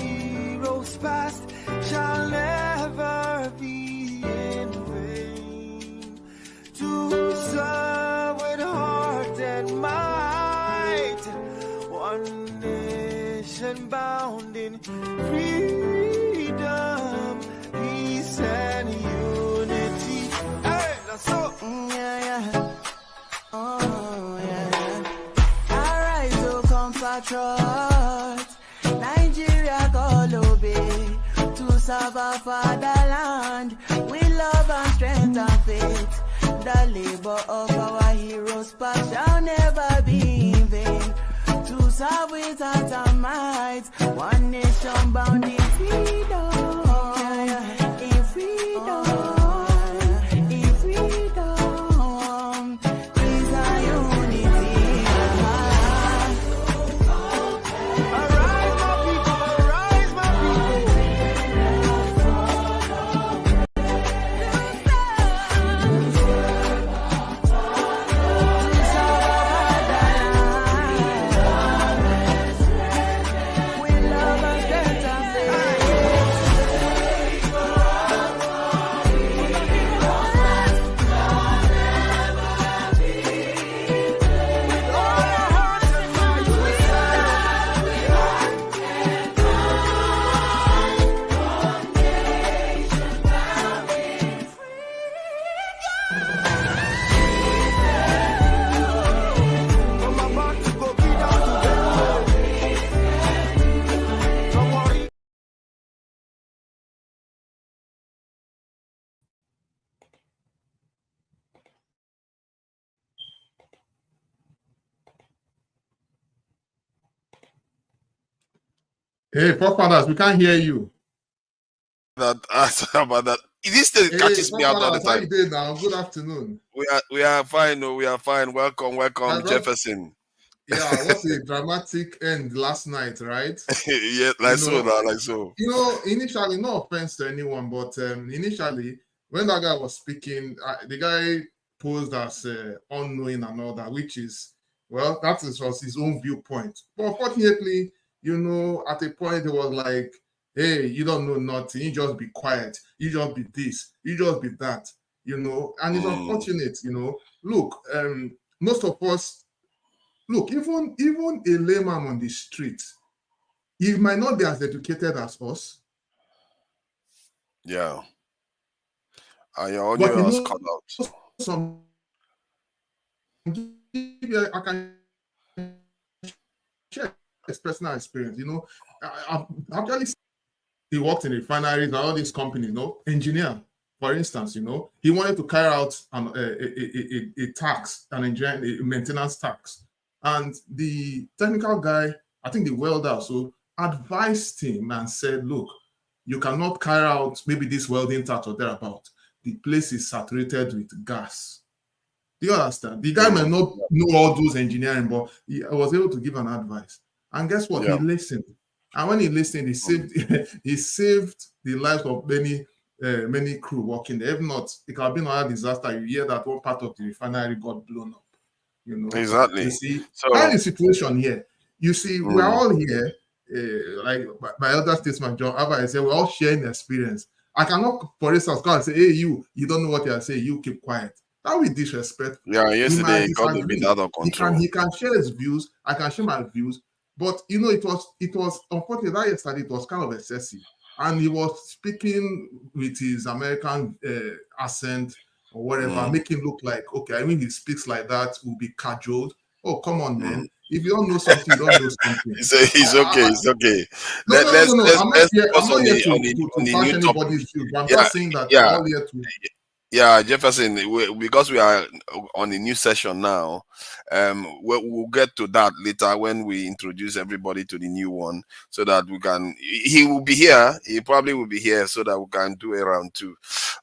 heroes past shall never be in vain. To serve with heart and might, one nation bound in freedom, peace and unity. Hey, that's so. Oh, yeah. Arise, O compatriots, Nigeria call obey, to serve our fatherland, with love and strength and faith. The labor of our heroes past shall never be in vain. To serve with heart and might, one nation bound in freedom, in freedom. Hey, forefathers, we can't hear you. About that. This thing catches me out all the time. How you doing now? Good afternoon. We are fine. No, we are fine. Welcome, Jefferson. Yeah, what a dramatic end last night, right? Yeah, like so. You know, initially, no offense to anyone, but initially, when that guy was speaking, the guy posed as unknowing and all that, which is, well, that was his own viewpoint. But fortunately, you know, at a point, it was like, hey, you don't know nothing. You just be quiet. You just be this. You just be that, you know. And it's unfortunate, you know. Look, most of us, look, even a layman on the street, he might not be as educated as us. Yeah. Your audio has cut out. I can share his personal experience, you know. I've actually he worked in refineries and all these companies, you know, engineer, for instance, you know, he wanted to carry out a tax, a maintenance tax. And the technical guy, I think the welder, so advised him and said, look, you cannot carry out maybe this welding tax or thereabout. The place is saturated with gas. Do you understand? The guy may not know all those engineering, but he was able to give an advice. And guess what? Yeah. He listened. And when he listened, he saved the lives of many crew working there. If not, it could have been another disaster. You hear that one part of the refinery got blown up. You know, exactly. You see, that's the situation here. You see, we're all here, like my elder statesman John Abba said, we're all sharing experience. I cannot, for instance, go and say, hey, you don't know what you're saying, you keep quiet. That would be disrespectful. Yeah, yesterday it got a bit out of control. He can share his views, I can share my views, but you know, it was unfortunately that yesterday it was kind of excessive. And he was speaking with his American accent or whatever, make him look like, okay, I mean, he speaks like that, will be cajoled. Oh, come on, man. If you don't know something, you don't know something. He's okay. It's okay. No. I'm not here to bash anybody's view, but I'm just saying that we're all here to... Yeah, Jefferson, because we are on a new session now, we'll get to that later when we introduce everybody to the new one, so that we can, he will be here, he probably will be here, so that we can do a round two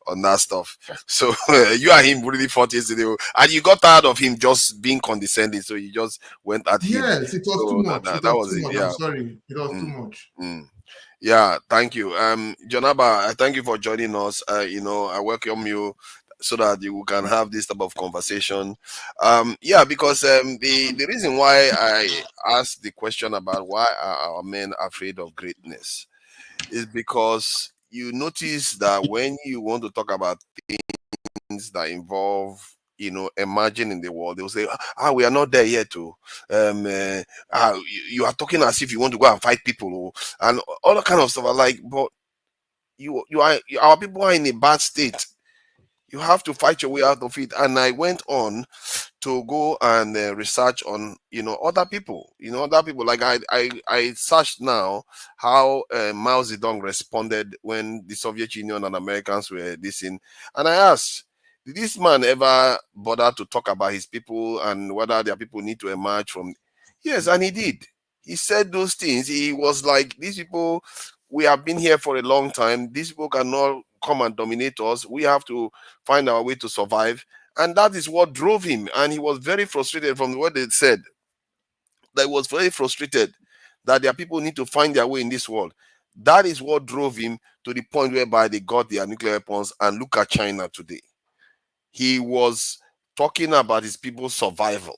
on that stuff. So you and him really fought yesterday, and you got tired of him just being condescending, so you just went at him. Yes, it was too much. That was it. Yeah. I'm sorry, it was too much. Yeah, thank you. Jonaba, I thank you for joining us. You know, I welcome you. so that you can have this type of conversation. Yeah, because the reason why I asked the question about why are our men afraid of greatness is because you notice that when you want to talk about things that involve, you know, emerging in the world, they'll say, ah, we are not there yet too. You are talking as if you want to go and fight people, and all that kind of stuff. I like, but our people are in a bad state. You have to fight your way out of it. And I went on to go and research on, you know, other people, like I searched now how Mao Zedong responded when the Soviet Union and Americans were dissing, and I asked, did this man ever bother to talk about his people and whether their people need to emerge from? Yes, and he did. He said those things. He was like, these people, we have been here for a long time. These people cannot come and dominate us. We have to find our way to survive. And that is what drove him. And he was very frustrated from what they said. That he was very frustrated that their people need to find their way in this world. That is what drove him to the point whereby they got their nuclear weapons. And look at China today. He was talking about his people's survival,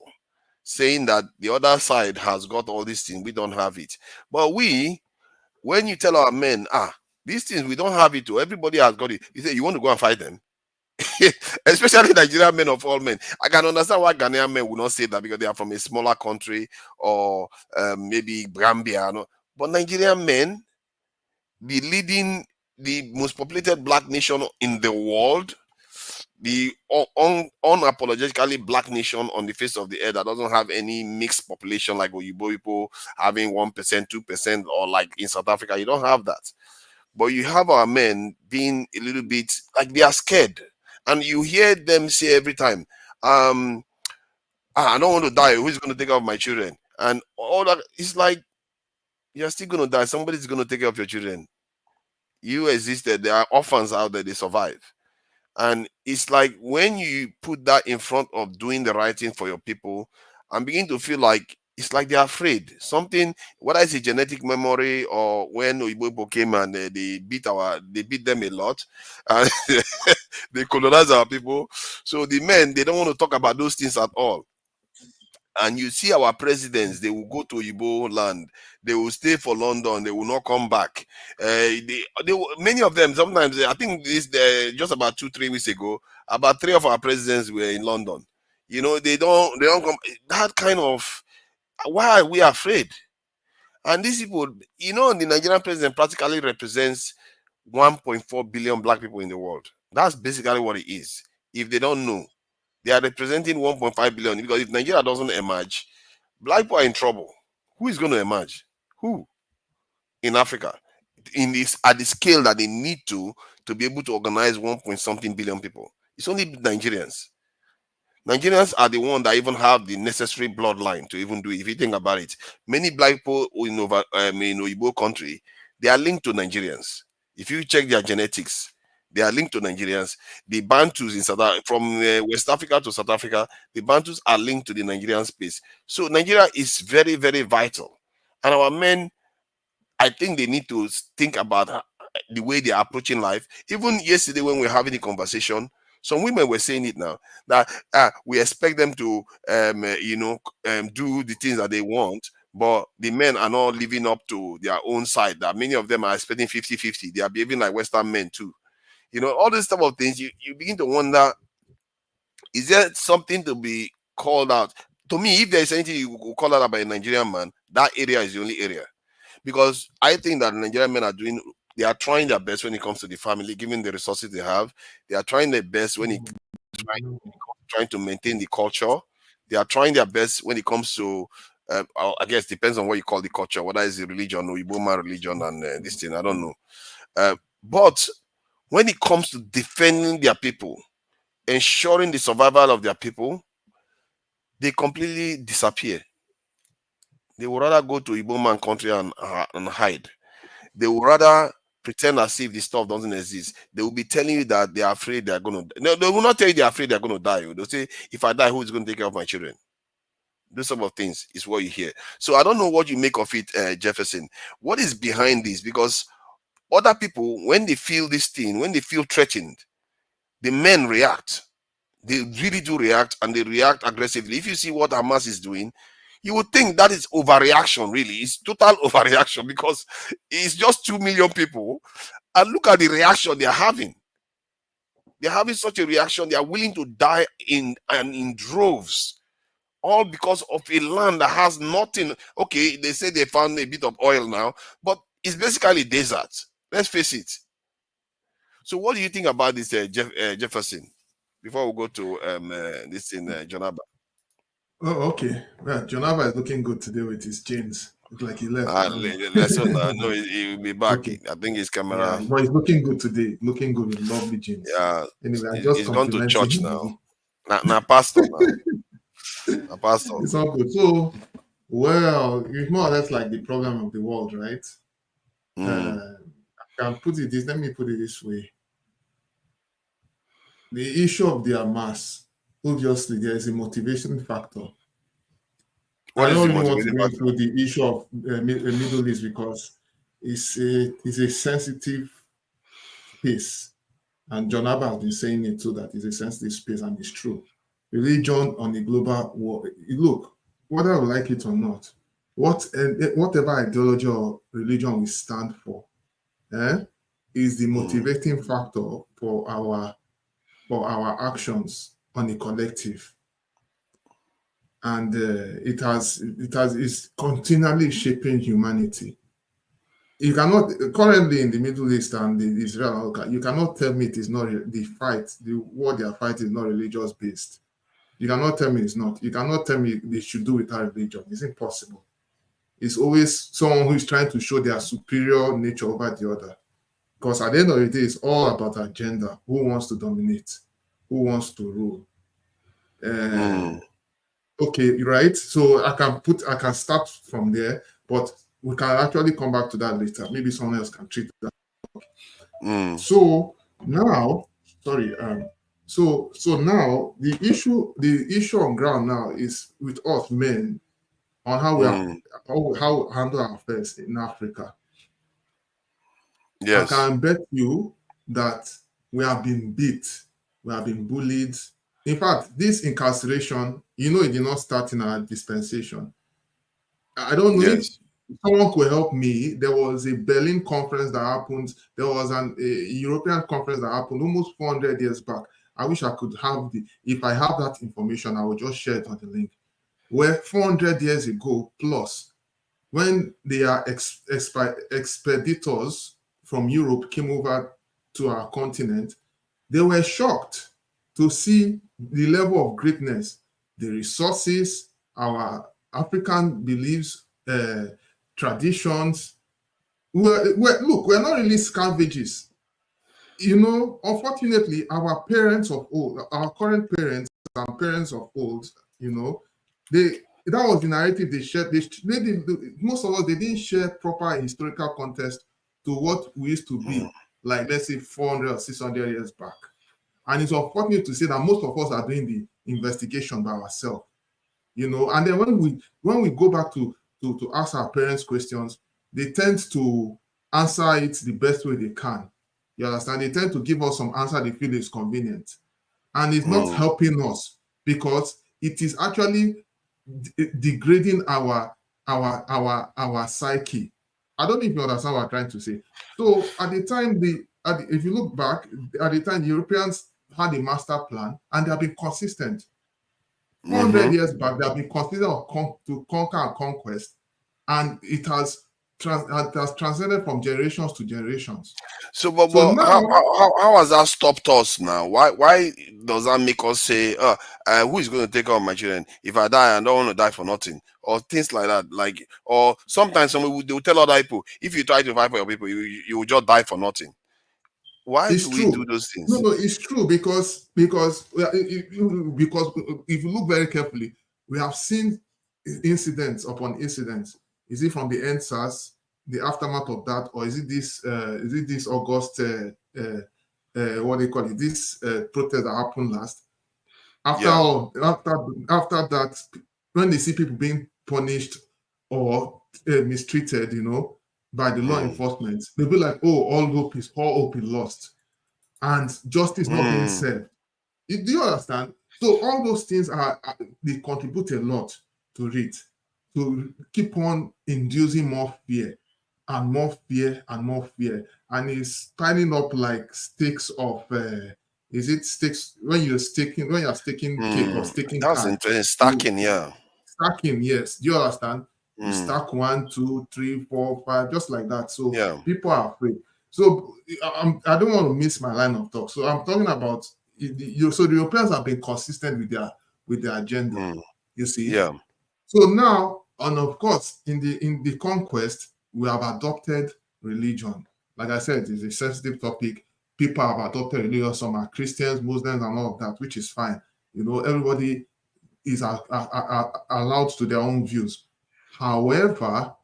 saying that the other side has got all these things, we don't have it. But we, when you tell our men, these things, we don't have it too, everybody has got it, you say, you want to go and fight them? Especially Nigerian men of all men. I can understand why Ghanaian men will not say that because they are from a smaller country or maybe Gambia. No? But Nigerian men, the most populated black nation in the world, the unapologetically black nation on the face of the earth that doesn't have any mixed population like Oyibo people having 1%, 2%, or like in South Africa, you don't have that. But you have our men being a little bit like they are scared. And you hear them say every time, I don't want to die. Who's going to take care of my children? And all that. It's like, you're still going to die. Somebody's going to take care of your children. You existed. There are orphans out there. They survive. And it's like when you put that in front of doing the right thing for your people, I'm beginning to feel like it's like they're afraid. Something, whether it's a genetic memory or when Oyibo came and they beat them a lot, and they colonize our people. So the men, they don't want to talk about those things at all. And you see our presidents, they will go to Igbo land, they will stay for London, they will not come back. Many of them, sometimes, I think this just about 2-3 weeks ago, about 3 of our presidents were in London. You know, they don't come. That kind of, why are we afraid? And these people, you know, the Nigerian president practically represents 1.4 billion black people in the world. That's basically what it is. If they don't know, they are representing 1.5 billion, because if Nigeria doesn't emerge, black people are in trouble. Who is going to emerge? Who? In Africa, at the scale that they need to be able to organize 1-something billion people. It's only Nigerians. Nigerians are the one that even have the necessary bloodline to even do it. If you think about it, many black people in Oyibo country, they are linked to Nigerians. If you check their genetics, they are linked to Nigerians. The Bantus in from West Africa to South Africa, the Bantus are linked to the Nigerian space. So Nigeria is very, very vital. And our men, I think they need to think about the way they are approaching life. Even yesterday when we were having a conversation, some women were saying it now, that we expect them to, do the things that they want, but the men are not living up to their own side. That many of them are expecting 50-50. They are behaving like Western men too. You know, all these type of things, you begin to wonder, is there something to be called out? To me, if there is anything you could call out about a Nigerian man, that area is the only area. Because I think that Nigerian men they are trying their best when it comes to the family, given the resources they have. They are trying their best when it trying to maintain the culture. They are trying their best when it comes to, I guess, depends on what you call the culture, whether it's the religion or Igbo religion and this thing, I don't know. But when it comes to defending their people, ensuring the survival of their people, they completely disappear. They would rather go to Igbo man country and hide. They would rather pretend as if this stuff doesn't exist. They will be telling you that they are afraid they are going to. No, they will not tell you they are afraid they are going to die. They'll say, if I die, who is going to take care of my children? Those sort of things is what you hear. So I don't know what you make of it, Jefferson. What is behind this? Because other people, when they feel this thing, when they feel threatened, the men react. They really do react, and they react aggressively. If you see what Hamas is doing, you would think that is overreaction, really. It's total overreaction, because it's just 2 million people. And look at the reaction they're having. They're having such a reaction. They are willing to die in droves, all because of a land that has nothing. Okay, they say they found a bit of oil now, but it's basically desert. Let's face it. So what do you think about this, Jefferson? Before we go to this in Jonaba. Oh, okay. Well, Jonaba is looking good today with his jeans. It's like he left. No, he will be back. Okay. I think his camera. Yeah, but he's looking good today. Looking good with lovely jeans. Yeah. Anyway, he's gone to church now. Now pastor now. Pastor. It's all good. So, well, it's more or less like the problem of the world, right? I can put it this. Let me put it this way. The issue of the Hamas, obviously, there is a motivation factor. I don't really want to go through the issue of Middle East because it's a sensitive space. And John Abba has been saying it too, that it's a sensitive space, and it's true. Religion on a global war. Look, whether we like it or not, whatever ideology or religion we stand for, is the motivating factor for our actions on a collective. And it's continually shaping humanity. You cannot, currently in the Middle East and the Israel, you cannot tell me it is not the war they are fighting is not religious based. You cannot tell me it's not. You cannot tell me they should do without religion. It's impossible. It's always someone who is trying to show their superior nature over the other. Because at the end of the day, it's all about agenda. Who wants to dominate? Who wants to rule? Okay, right. So I can start from there, but we can actually come back to that later. Maybe someone else can treat that. So now, sorry. So now the issue on ground now is with us men on how we how handle our affairs in Africa. Yes. I can bet you that we have been beat, we have been bullied. In fact, this incarceration, it did not start in our dispensation. I don't know if someone could help me. There was a Berlin conference that happened. There was a European conference that happened almost 400 years back. I wish I could have if I have that information, I will just share it on the link. Where 400 years ago plus, when their expeditors from Europe came over to our continent, they were shocked to see the level of greatness, the resources, our African beliefs, traditions. Look, we're not really scavengers. Unfortunately, our parents of old, our current parents and parents of old, that was the narrative they shared. Most of us, they didn't share proper historical context to what we used to be, like let's say 400 or 600 years back. And it's unfortunate to say that most of us are doing the investigation by ourselves, and then when we go back to ask our parents questions, they tend to answer it the best way they can. You understand? They tend to give us some answer they feel is convenient, and it's not helping us because it is actually degrading our psyche. I don't know if you understand what I'm trying to say. So at the time, if you look back, at the time, the Europeans had a master plan and they have been consistent. 400 years back, they have been consistent to conquer and conquest, and it has transcended from generations to generations. So now, how has that stopped us now? Why does that make us say, who is going to take care of my children? If I die, I don't want to die for nothing, or things like that. Or sometimes they will tell other people, if you try to fight for your people, you will just die for nothing. Why do we do those things? No, it's true because if you look very carefully, we have seen incidents upon incidents. Is it from the EndSARS, the aftermath of that, or is it this August what do you call it? This protest that happened last? After that, when they see people being punished or mistreated, by the law enforcement, they'll be like, "Oh, all hope is lost." and justice not being served. Do you understand? So all those things they contribute a lot to it, to keep on inducing more fear and more fear and more fear, and it's piling up like stakes of is it stakes when you're staking cake or staking That's card? interesting. Stacking, yeah. Stacking, yes. Do you understand? You Mm. stack 1, 2, 3, 4, 5, just like that. So Yeah. people are afraid. So I don't want to miss my line of talk. So I'm talking about so the Europeans have been consistent with their agenda. You see? Yeah. So now, and of course, in the conquest, we have adopted religion. Like I said, it's a sensitive topic. People have adopted religion. Some are Christians, Muslims, and all of that, which is fine. You know, everybody is allowed to their own views. However,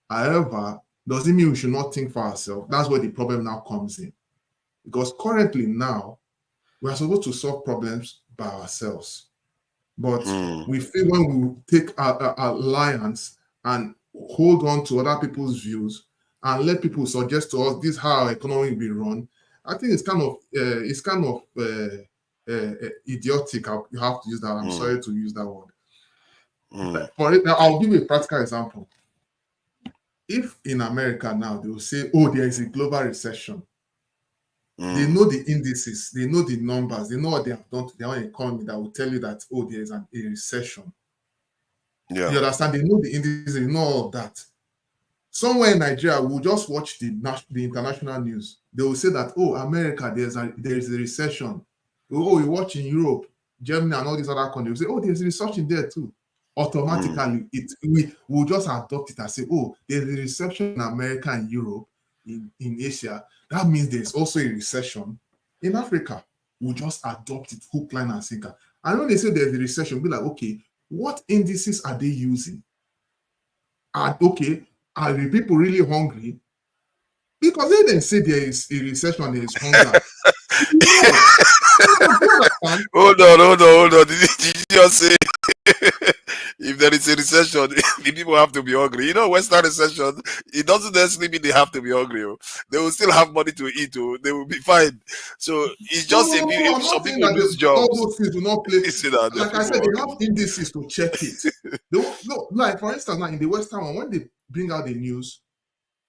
doesn't mean we should not think for ourselves. That's where the problem now comes in. Because currently now, we are supposed to solve problems by ourselves. But we feel when we take our alliance and hold on to other people's views and let people suggest to us this is how our economy will be run, I think it's kind of idiotic. You have to use that. I'm sorry to use that word. For it, I'll give you a practical example. If in America now they will say, "Oh, there is a global recession," they know the indices, they know the numbers, they know what they have done to their own economy that will tell you that, oh, there is a recession. Yeah. You understand? They know the indices, they know all of that. Somewhere in Nigeria, we'll just watch the international news. They will say that, oh, America, there is a recession. Oh, we watch in Europe, Germany, and all these other countries. We'll say, oh, there's a recession there too. Automatically, we will just adopt it and say, oh, there's a recession in America and Europe, in Asia. That means there's also a recession in Africa. We'll just adopt it, hook, line, and sinker. And when they say there's a recession, we'll be like, okay, what indices are they using? And okay, are the people really hungry? Because they didn't say there is a recession, there is hunger. Hold on. Did you just say if there is a recession, the people have to be hungry? You know, Western recession, it doesn't necessarily mean they have to be hungry. They will still have money to eat. They will be fine. So it's just some people lose jobs. All those things do not play. Like I said, they have indices to check it. Like for instance, now in the Western one, when they bring out the news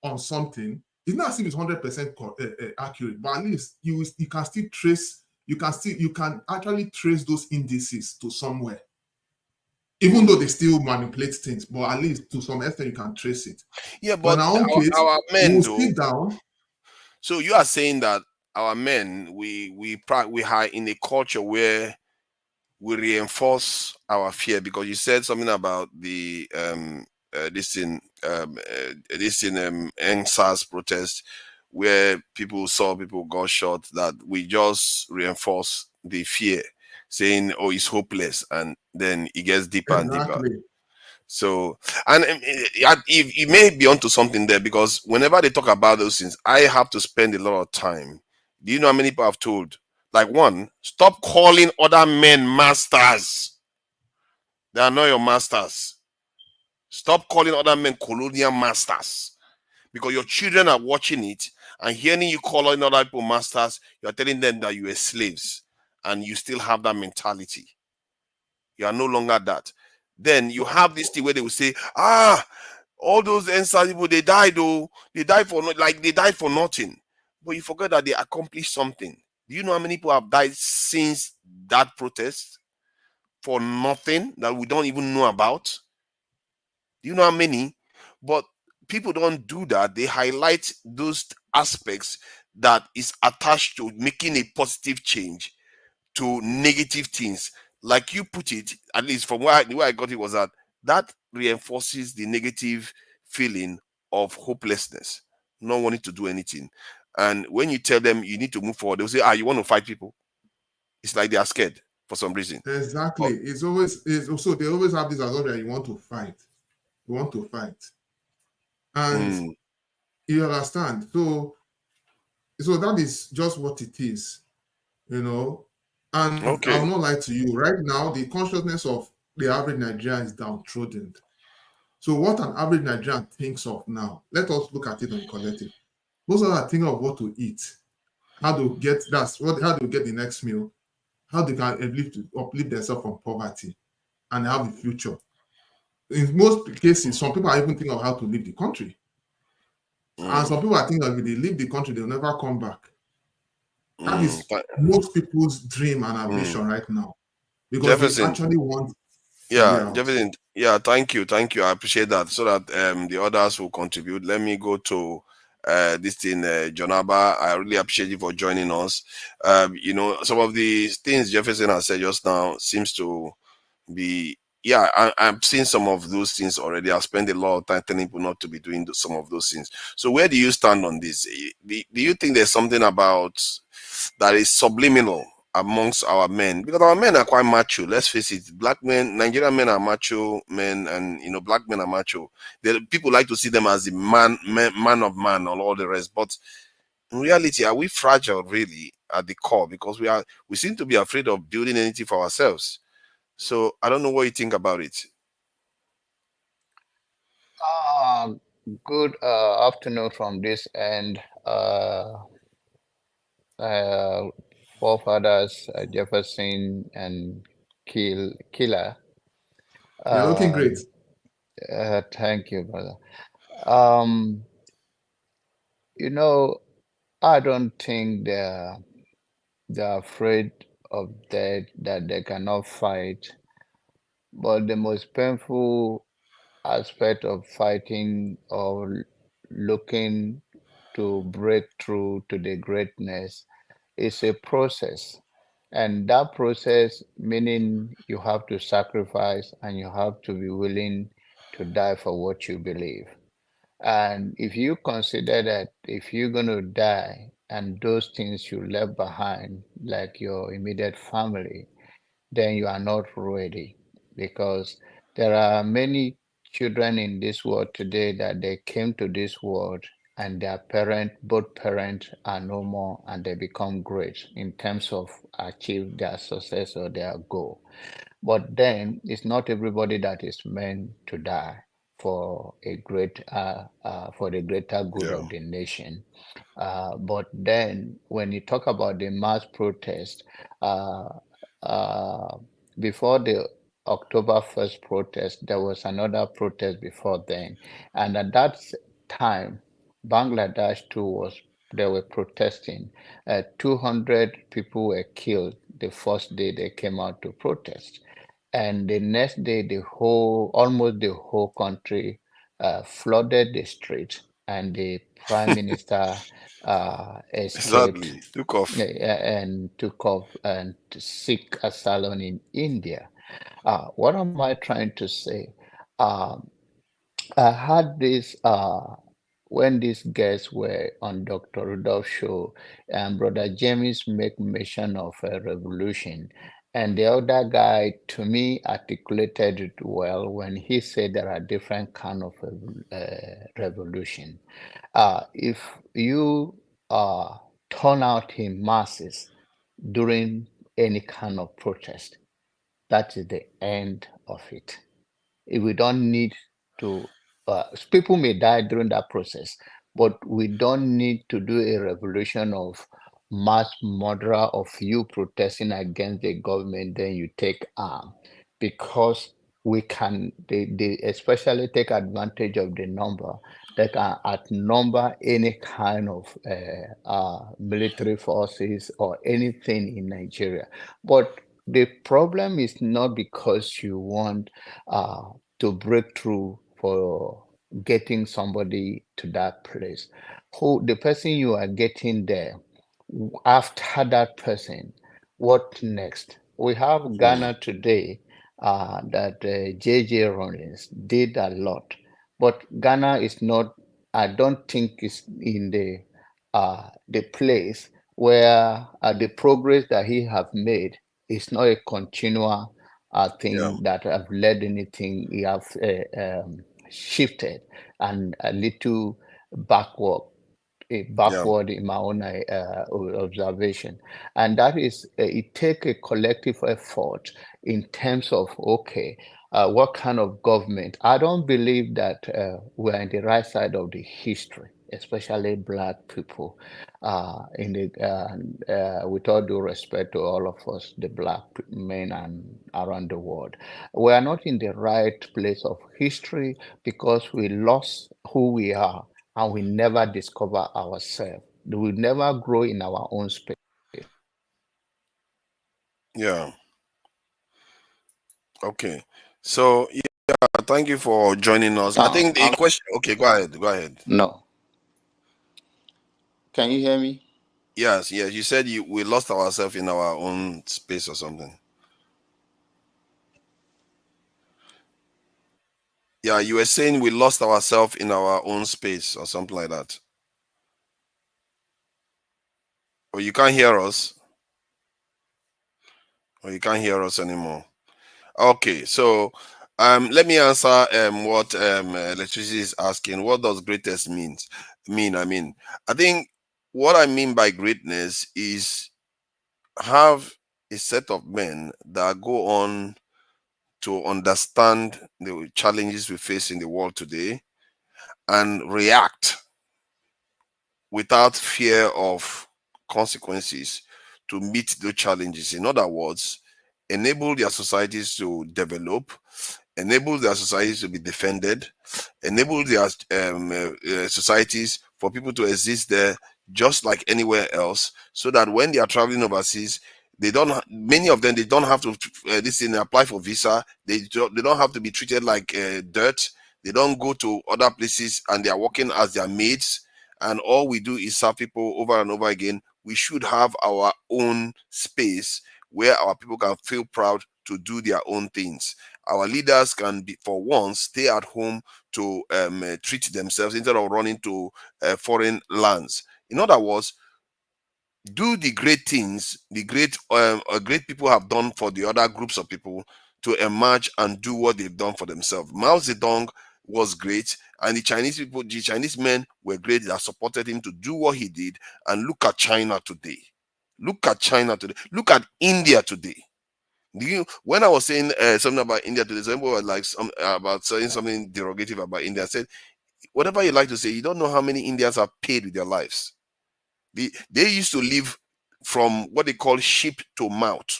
on something, it's not as if it's 100% accurate, but at least you can still trace. You can actually trace those indices to somewhere, even though they still manipulate things. But at least to some extent, you can trace it. Yeah, but our men will sit down. So you are saying that our men, we are in a culture where we reinforce our fear, because you said something about the this in NSAS protest, where people saw people got shot, that we just reinforce the fear, saying, oh, it's hopeless, and then it gets deeper and deeper. So, and it may be onto something there, because whenever they talk about those things, I have to spend a lot of time. Do you know how many people I've told? Like, one, stop calling other men masters. They are not your masters. Stop calling other men colonial masters, because your children are watching it and hearing you calling other people masters. You're telling them that you are slaves, and you still have that mentality. You are no longer that. Then you have this thing where they will say, all those NSAS people, they died, though. They died for nothing. But you forget that they accomplished something. Do you know how many people have died since that protest for nothing that we don't even know about? Do you know how many? But people don't do that. They highlight those aspects that is attached to making a positive change to negative things. Like you put it, at least from where I got it, was that reinforces the negative feeling of hopelessness, not wanting to do anything. And when you tell them you need to move forward, they'll say, you want to fight people? It's like they are scared for some reason. Exactly. It's also, they always have this assumption that you want to fight. You want to fight. And you understand. So that is just what it is, you know. And I'll not lie to you. Right now, the consciousness of the average Nigerian is downtrodden. So what an average Nigerian thinks of now, let us look at it on collective. Most of them are thinking of what to eat. how to get how to get the next meal, how they can uplift themselves from poverty and have a future. In most cases, some people are even thinking of how to leave the country. And some people are thinking that if they leave the country, they'll never come back. That is most people's dream and ambition right now. Because they actually want Jefferson, thank you. I appreciate that. So that the others will contribute. Let me go to this thing, Jonaba. I really appreciate you for joining us. Some of the things Jefferson has said just now seems to be, I've seen some of those things already. I've spent a lot of time telling people not to be doing some of those things. So where do you stand on this? Do you think there's something about that is subliminal amongst our men? Because our men are quite macho. Let's face it. Black men, Nigerian men are macho men, and black men are macho. People like to see them as the man of man and all the rest. But in reality, are we fragile really at the core? Because we seem to be afraid of building anything for ourselves. So I don't know what you think about it. Good afternoon from this end. Forefathers Jefferson and Killer. You're looking great. Thank you, brother. I don't think they're afraid of death, that they cannot fight. But the most painful aspect of fighting or looking to break through to the greatness is a process. And that process, meaning you have to sacrifice and you have to be willing to die for what you believe. And if you consider that if you're going to die and those things you left behind, like your immediate family, then you are not ready, because there are many children in this world today that they came to this world and both parents are no more, and they become great in terms of achieve their success or their goal. But then it's not everybody that is meant to die for for the greater good of the nation. But then when you talk about the mass protest, uh, before the October 1st protest, there was another protest before then. And at that time, Bangladesh too they were protesting. 200 people were killed the first day they came out to protest. And the next day, almost the whole country flooded the street, and the prime minister escaped. Exactly. Took off and to seek asylum in India. What am I trying to say? I had this when these guests were on Dr. Rudolph's show, and Brother James make mention of a revolution. And the other guy, to me, articulated it well when he said there are different kind of revolution. If you turn out in masses during any kind of protest, that is the end of it. If we don't need to, people may die during that process, but we don't need to do a revolution of mass murder of you protesting against the government, then you take arm, because they especially take advantage of the number. They can outnumber any kind of military forces or anything in Nigeria. But the problem is not because you want to break through for getting somebody to that place. The person you are getting there, after that person, what next? We have Ghana today that J.J. Rawlings did a lot, but Ghana is not, I don't think is in the place where the progress that he have made is not a continual thing that have led anything. He have shifted and a little backward in my own observation. And that is, it take a collective effort in terms of, okay, what kind of government? I don't believe that we're on the right side of the history especially black people, with all due respect to all of us, the black men and around the world, we are not in the right place of history because we lost who we are and we never discover ourselves. We never grow in our own space. Yeah. Okay. So yeah, thank you for joining us. I think the question. Okay, go ahead. Go ahead. No. Can you hear me? Yes, yes. You said we lost ourselves in our own space or something. Yeah, you were saying we lost ourselves in our own space or something like that. Or you can't hear us. Or you can't hear us anymore. Okay, so let me answer what electricity is asking. What does greatest mean? I think what I mean by greatness is have a set of men that go on to understand the challenges we face in the world today and react without fear of consequences to meet those challenges. In other words, enable their societies to develop, enable their societies to be defended, enable their societies for people to exist there just like anywhere else, so that when they are traveling overseas, many of them, they don't have to apply for visa. They don't have to be treated like dirt. They don't go to other places and they are working as their maids, and all we do is serve people over and over again. We should have our own space where our people can feel proud to do their own things. Our leaders can be, for once, stay at home to treat themselves instead of running to foreign lands. In other words, do the great things the great people have done for the other groups of people to emerge and do what they've done for themselves. Mao Zedong was great, and the Chinese men were great that supported him to do what he did. And look at China today. Look at China today. Look at India today. When I was saying something about India today, some people were like about saying something derogative about India. I said, whatever you like to say, you don't know how many Indians are paid with their lives. They used to live from what they call ship to mouth.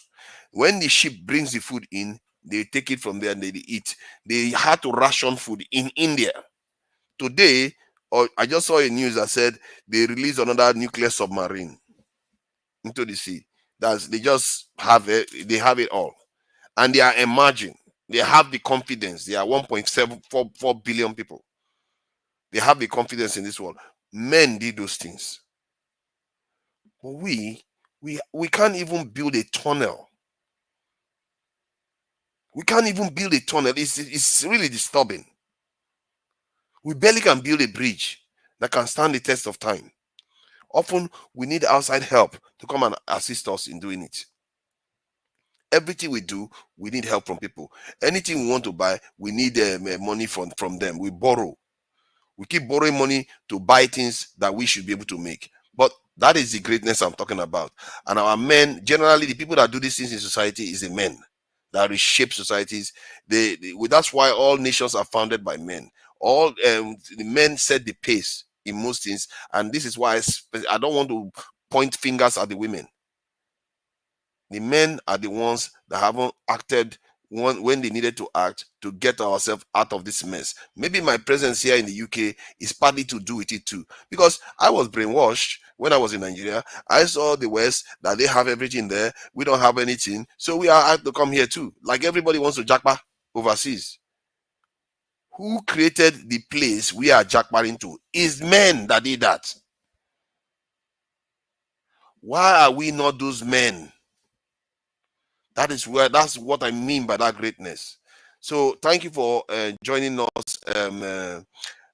When the ship brings the food in, they take it from there and they eat. They had to ration food in India. Today, I just saw a news that said they released another nuclear submarine into the sea. They just have it. They have it all, and they are emerging. They have the confidence. They are 1.744 billion people. They have the confidence in this world. Men did those things. But we can't even build a tunnel. We can't even build a tunnel. It's really disturbing. We barely can build a bridge that can stand the test of time. Often we need outside help to come and assist us in doing it. Everything we do, we need help from people. Anything we want to buy, we need money from them. We borrow. We keep borrowing money to buy things that we should be able to make. But that is the greatness I'm talking about. And our men, generally, the people that do these things in society is the men that reshape societies. That's why all nations are founded by men. All the men set the pace in most things. And this is why I don't want to point fingers at the women. The men are the ones that haven't acted when they needed to act to get ourselves out of this mess. Maybe my presence here in the UK is partly to do with it too, because I was brainwashed when I was in Nigeria. I saw the West, that they have everything there. We don't have anything. So we are asked to come here too. Like everybody wants to jackpot overseas. Who created the place we are jackpotting to? Is men that did that. Why are we not those men? That's what I mean by that greatness. So thank you for joining us,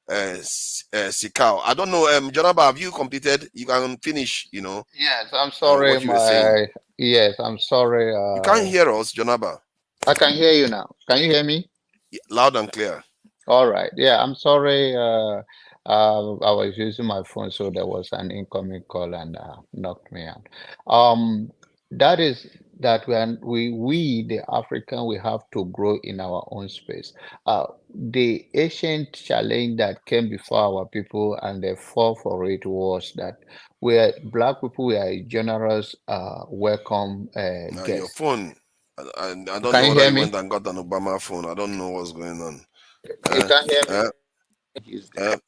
Sikao. I don't know, Jonaba, have you completed? You can finish, Yes, I'm sorry. What you were saying. Yes, I'm sorry. You can't hear us, Jonaba. I can hear you now. Can you hear me? Yeah, loud and clear. All right. Yeah, I'm sorry. I was using my phone, so there was an incoming call and knocked me out. That is that we the African, we have to grow in our own space. The ancient challenge that came before our people and they fought for it was that black people, we are a generous, welcome Now your guest. phone, I don't Can know you whether hear you me? went and got an Obama phone. I don't know what's going on. You Uh, can hear me? uh, Is uh, there?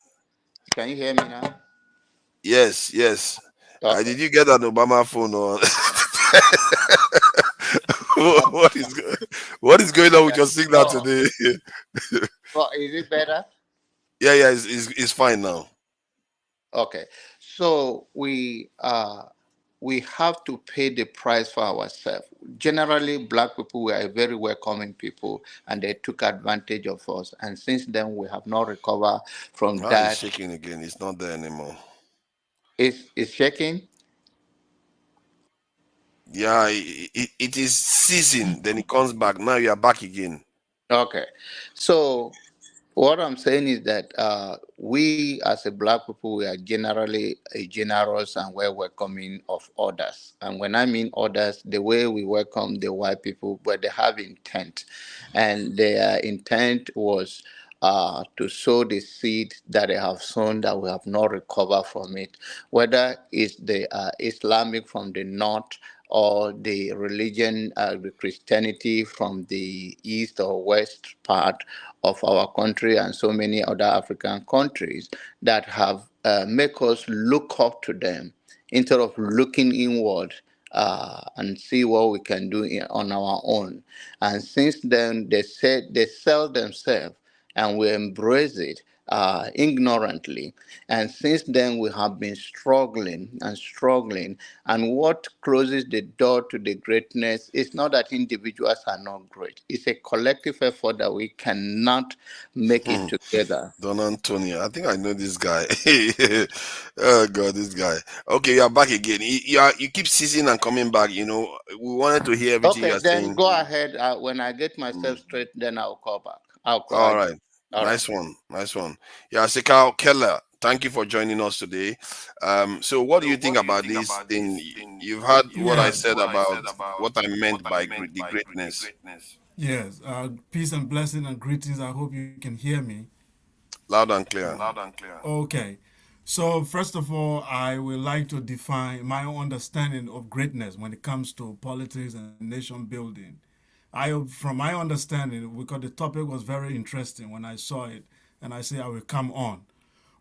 Can you hear me now? yes, yes. Okay. Did you get an Obama phone or Um, what is what is going on with yeah. your signal Oh, today? oh, is it better? Yeah, yeah, it's fine now. Okay. So we have to pay the price for ourselves. Generally, black people were a very welcoming people, and they took advantage of us. And since then, we have not recovered from Ah, it's that. shaking again. It's not there anymore. It's shaking. Yeah, it is season. Then it comes back. Now you are back again. Okay. So what I'm saying is that we, as a black people, we are generally a generous and well welcoming of others. And when I mean others, the way we welcome the white people, but they have intent, and their intent was to sow the seed that they have sown that we have not recovered from it, whether it's the Islamic from the north or the religion, the Christianity from the east or west part of our country and so many other African countries that have make us look up to them instead of looking inward and see what we can do on our own. And since then, they said they sell themselves and we embrace it ignorantly. And since then, we have been struggling and struggling. And what closes the door to the greatness is not that individuals are not great, it's a collective effort that we cannot make it Hmm. together. Don Antonio. I think I know this guy. Oh God, this guy. Okay, you are back again. You keep ceasing and coming back. We wanted to hear everything you Okay, are then saying. go ahead. When I get Mm. myself straight, then I'll call back. I'll call All again. right. All right. Nice one. Nice one. Yeah, Sekao Keller, thank you for joining us today. So what do you think about this thing? You've heard what I said about what I meant by the greatness. Yes, peace and blessing and greetings. I hope you can hear me. Loud and clear. Okay. So, first of all, I would like to define my understanding of greatness when it comes to politics and nation building. From my understanding, because the topic was very interesting when I saw it, and I say I will come on.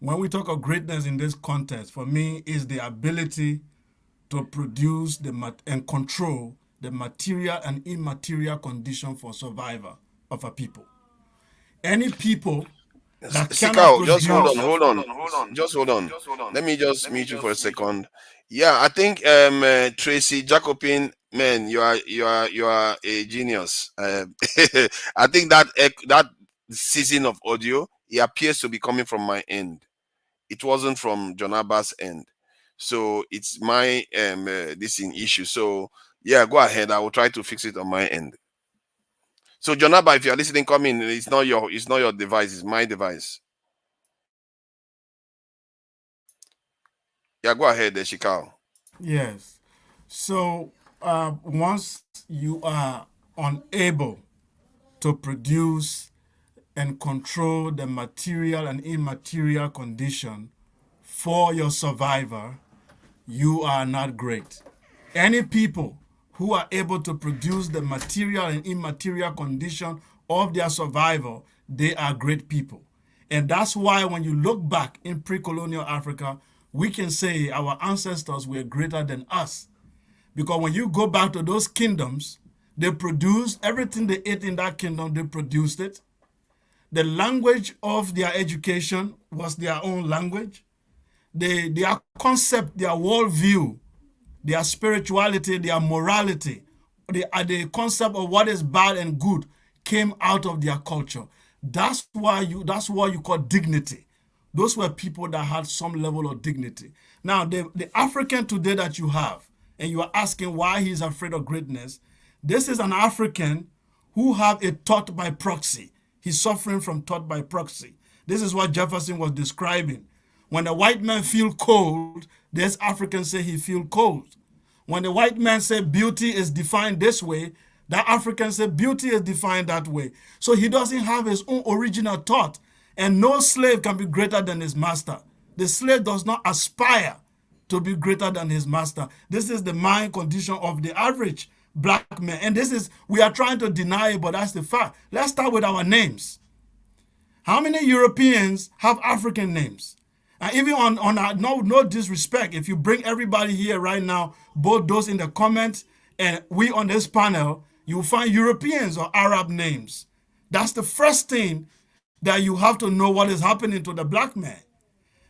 When we talk of greatness in this context, for me, is the ability to produce and control the material and immaterial condition for survival of a people. Any people that cannot Sikao, just hold on, produce. hold on, just hold on. Let me just mute you for a second. Yeah, I think Tracy Jacobin, man, you are a genius. I think that season of audio, it appears to be coming from my end. It wasn't from John Abbas' end, so it's my this in issue. So yeah, go ahead. I will try to fix it on my end. So John Abba, if you are listening, come in. It's not your device. It's my device. Yeah, go ahead, Shikao. Yes. So once you are unable to produce and control the material and immaterial condition for your survivor, you are not great. Any people who are able to produce the material and immaterial condition of their survival, they are great people. And that's why when you look back in pre-colonial Africa, we can say our ancestors were greater than us. Because when you go back to those kingdoms, they produced everything they ate in that kingdom, they produced it. The language of their education was their own language. Their concept, their worldview, their spirituality, their morality, the concept of what is bad and good came out of their culture. That's what you call dignity. Those were people that had some level of dignity. Now, the African today that you have, and you are asking why he's afraid of greatness, this is an African who have a thought by proxy. He's suffering from thought by proxy. This is what Jefferson was describing. When the white man feel cold, there's Africans say he feel cold. When the white man said beauty is defined this way, that African said beauty is defined that way. So he doesn't have his own original thought. And no slave can be greater than his master. The slave does not aspire to be greater than his master. This is the mind condition of the average black man. And this is, we are trying to deny it, but that's the fact. Let's start with our names. How many Europeans have African names? And even on no disrespect, if you bring everybody here right now, both those in the comments and we on this panel, you'll find Europeans or Arab names. That's the first thing that you have to know what is happening to the black man.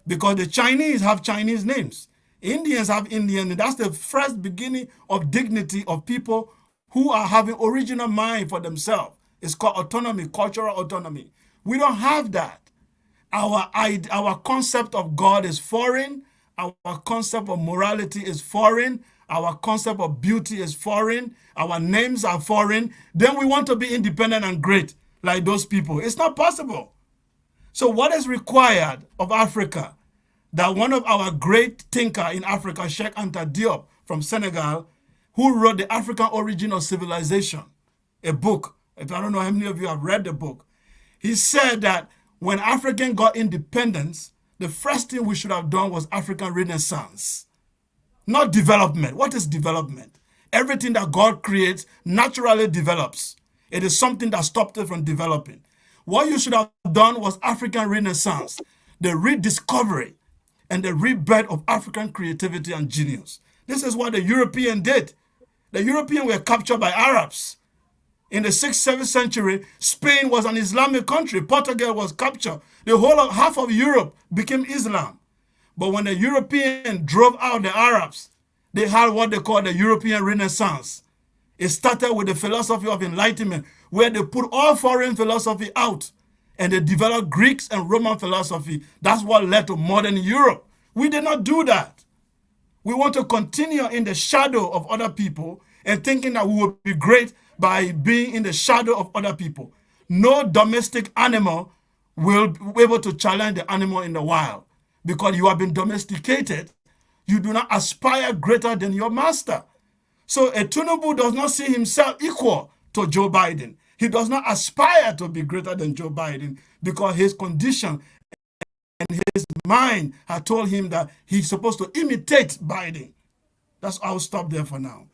Because the Chinese have Chinese names. Indians have Indian names. That's the first beginning of dignity of people who are having original mind for themselves. It's called autonomy, cultural autonomy. We don't have that. Our concept of God is foreign. Our concept of morality is foreign. Our concept of beauty is foreign. Our names are foreign. Then we want to be independent and great like those people. It's not possible. So what is required of Africa? That one of our great thinker in Africa, Cheikh Anta Diop from Senegal, who wrote The African Origin of Civilization, a book. If I don't know how many of you have read the book. He said that when African got independence, the first thing we should have done was African Renaissance, not development. What is development? Everything that God creates naturally develops. It is something that stopped it from developing. What you should have done was African Renaissance, the rediscovery and the rebirth of African creativity and genius. This is what the European did. The Europeans were captured by Arabs. In the 6th, 7th century, Spain was an Islamic country. Portugal was captured. The whole of half of Europe became Islam. But when the Europeans drove out the Arabs, they had what they call the European Renaissance. It started with the philosophy of enlightenment, where they put all foreign philosophy out and they developed Greeks and Roman philosophy. That's what led to modern Europe. We did not do that. We want to continue in the shadow of other people and thinking that we will be great by being in the shadow of other people. No domestic animal will be able to challenge the animal in the wild because you have been domesticated. You do not aspire greater than your master. So a Tinubu does not see himself equal to Joe Biden. He does not aspire to be greater than Joe Biden because his condition and his mind had told him that he's supposed to imitate Biden. I'll stop there for now.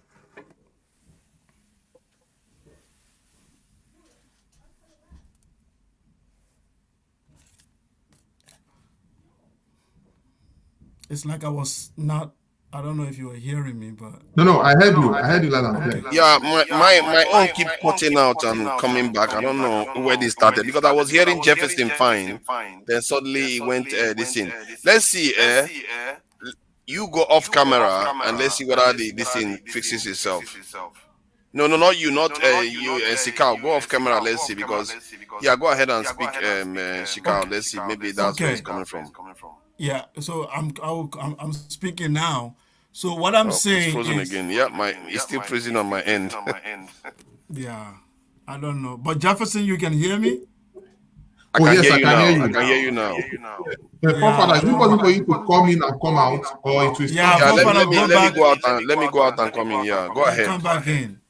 It's like I was not, I don't know if you were hearing me, but... No, I heard you. I heard you loud and clear. Yeah, my own keep cutting out and coming back. I don't know where this started because I was hearing Jefferson fine. Then suddenly it went this in. Let's see, you go off camera and let's see whether this thing fixes itself. No, not you, not you, Sikao. Go off camera, let's see, because, yeah, go ahead and speak, Sikao. Let's see, maybe that's where it's coming from. Yeah, so I'm speaking now. So what I'm saying it's frozen is, again. Yeah, it's still freezing on my end. Yeah, I don't know. But Jefferson, you can hear me? I can hear you now. Forefather, is it possible for you to come in and come out, or it will let me go out and come in. Yeah, go ahead. Come back in.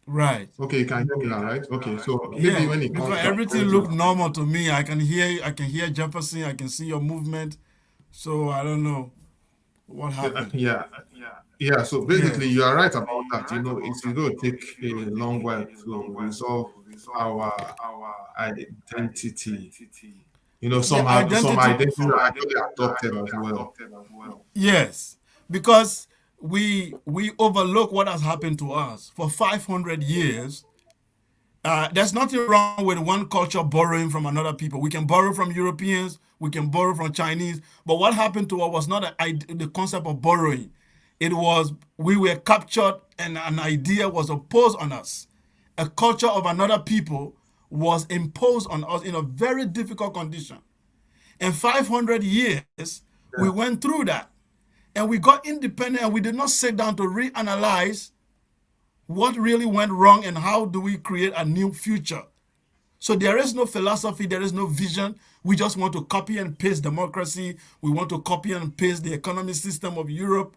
Right. Okay, you can hear me now, right? Okay, so maybe when it comes because everything looked normal to me. I can hear Jefferson. I can see your movement. So I don't know what happened. Yeah. So basically, you are right about that. You know, it's going to take a long while to resolve our identity. You know, some identities are actually adopted as well. Yes, because we overlook what has happened to us for 500 years. There's nothing wrong with one culture borrowing from another people. We can borrow from Europeans, we can borrow from Chinese, but what happened to us was not the concept of borrowing. It was we were captured and an idea was imposed on us. A culture of another people was imposed on us in a very difficult condition. In 500 years, we went through that. And we got independent and we did not sit down to reanalyze what really went wrong and how do we create a new future. So there is no philosophy, there is no vision. We just want to copy and paste democracy. We want to copy and paste the economic system of Europe,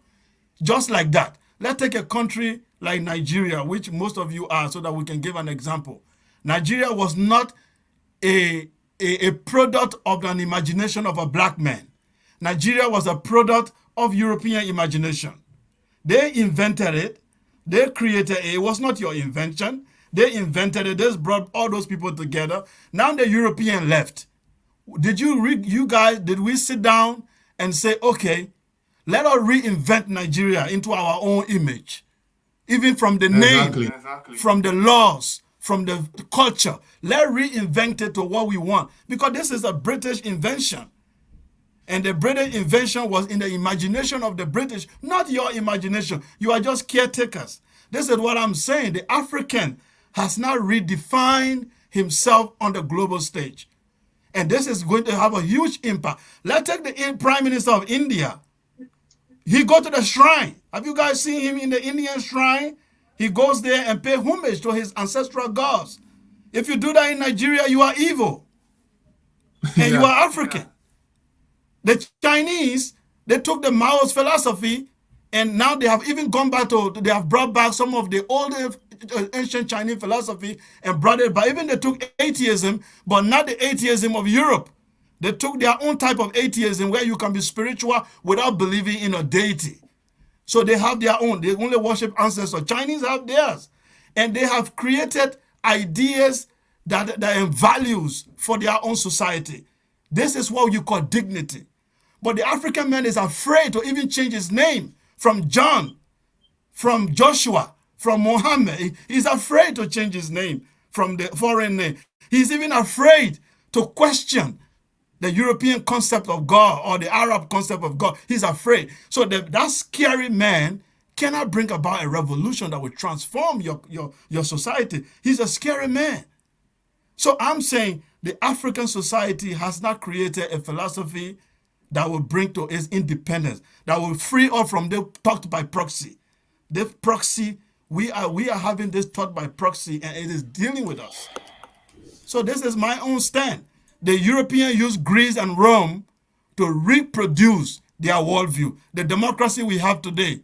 just like that. Let's take a country like Nigeria, which most of you are, so that we can give an example. Nigeria was not a product of an imagination of a black man. Nigeria was a product of European imagination. They invented it. They created it. It was not your invention. They invented it. They brought all those people together. Now the European left. Did we sit down and say, okay, let us reinvent Nigeria into our own image? Even from the name, from the laws, from the culture. Let's reinvent it to what we want. Because this is a British invention. And the British invention was in the imagination of the British, not your imagination. You are just caretakers. This is what I'm saying. The African has now redefined himself on the global stage. And this is going to have a huge impact. Let's take the Prime Minister of India. He go to the shrine. Have you guys seen him in the Indian shrine? He goes there and pay homage to his ancestral gods. If you do that in Nigeria, you are evil. And you are African. The Chinese, they took the Mao's philosophy, and now they have even gone back to, they have brought back some of the older ancient Chinese philosophy and brought it back. Even they took atheism, but not the atheism of Europe. They took their own type of atheism where you can be spiritual without believing in a deity. So they have their own. They only worship ancestors. Chinese have theirs. And they have created ideas that are values for their own society. This is what you call dignity. But the African man is afraid to even change his name from John, from Joshua, from Muhammad. He's afraid to change his name from the foreign name. He's even afraid to question the European concept of God or the Arab concept of God. He's afraid. So that scary man cannot bring about a revolution that will transform your society. He's a scary man. So I'm saying the African society has not created a philosophy that will bring to its independence, that will free us from the thought by proxy. The proxy, we are having this thought by proxy, and it is dealing with us. So this is my own stand. The Europeans used Greece and Rome to reproduce their worldview. The democracy we have today,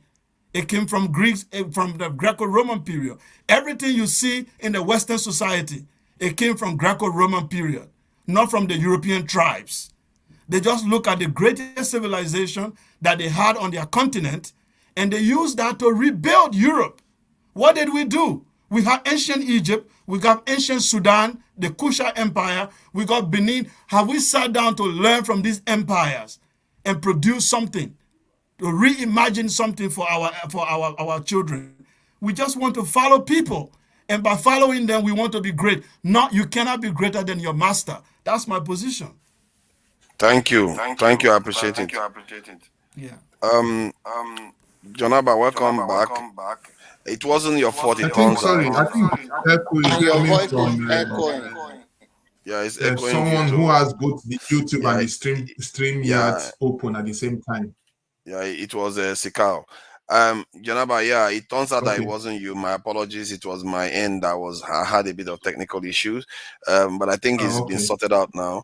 it came from Greeks, from the Greco-Roman period. Everything you see in the Western society, it came from Greco-Roman period, not from the European tribes. They just look at the greatest civilization that they had on their continent, and they used that to rebuild Europe. What did we do? We have ancient Egypt, we got ancient Sudan, the Kushite Empire, we got Benin. Have we sat down to learn from these empires and produce something, to reimagine something for our children? We just want to follow people. And by following them, we want to be great. Not, you cannot be greater than your master. That's my position. Thank you. Thank you. I appreciate it. Yeah. Jonaba, welcome back. It wasn't your fault. I think Echo is Your coming voice from is echoing. Yeah, it's echoing. someone who has both the YouTube Yeah, and the stream yeah. yards open at the same time. Yeah, it was Sikao. Jonaba, yeah, it turns out that it Okay. wasn't you. My apologies. It was my end. I had a bit of technical issues. But I think it's been Okay. sorted out now.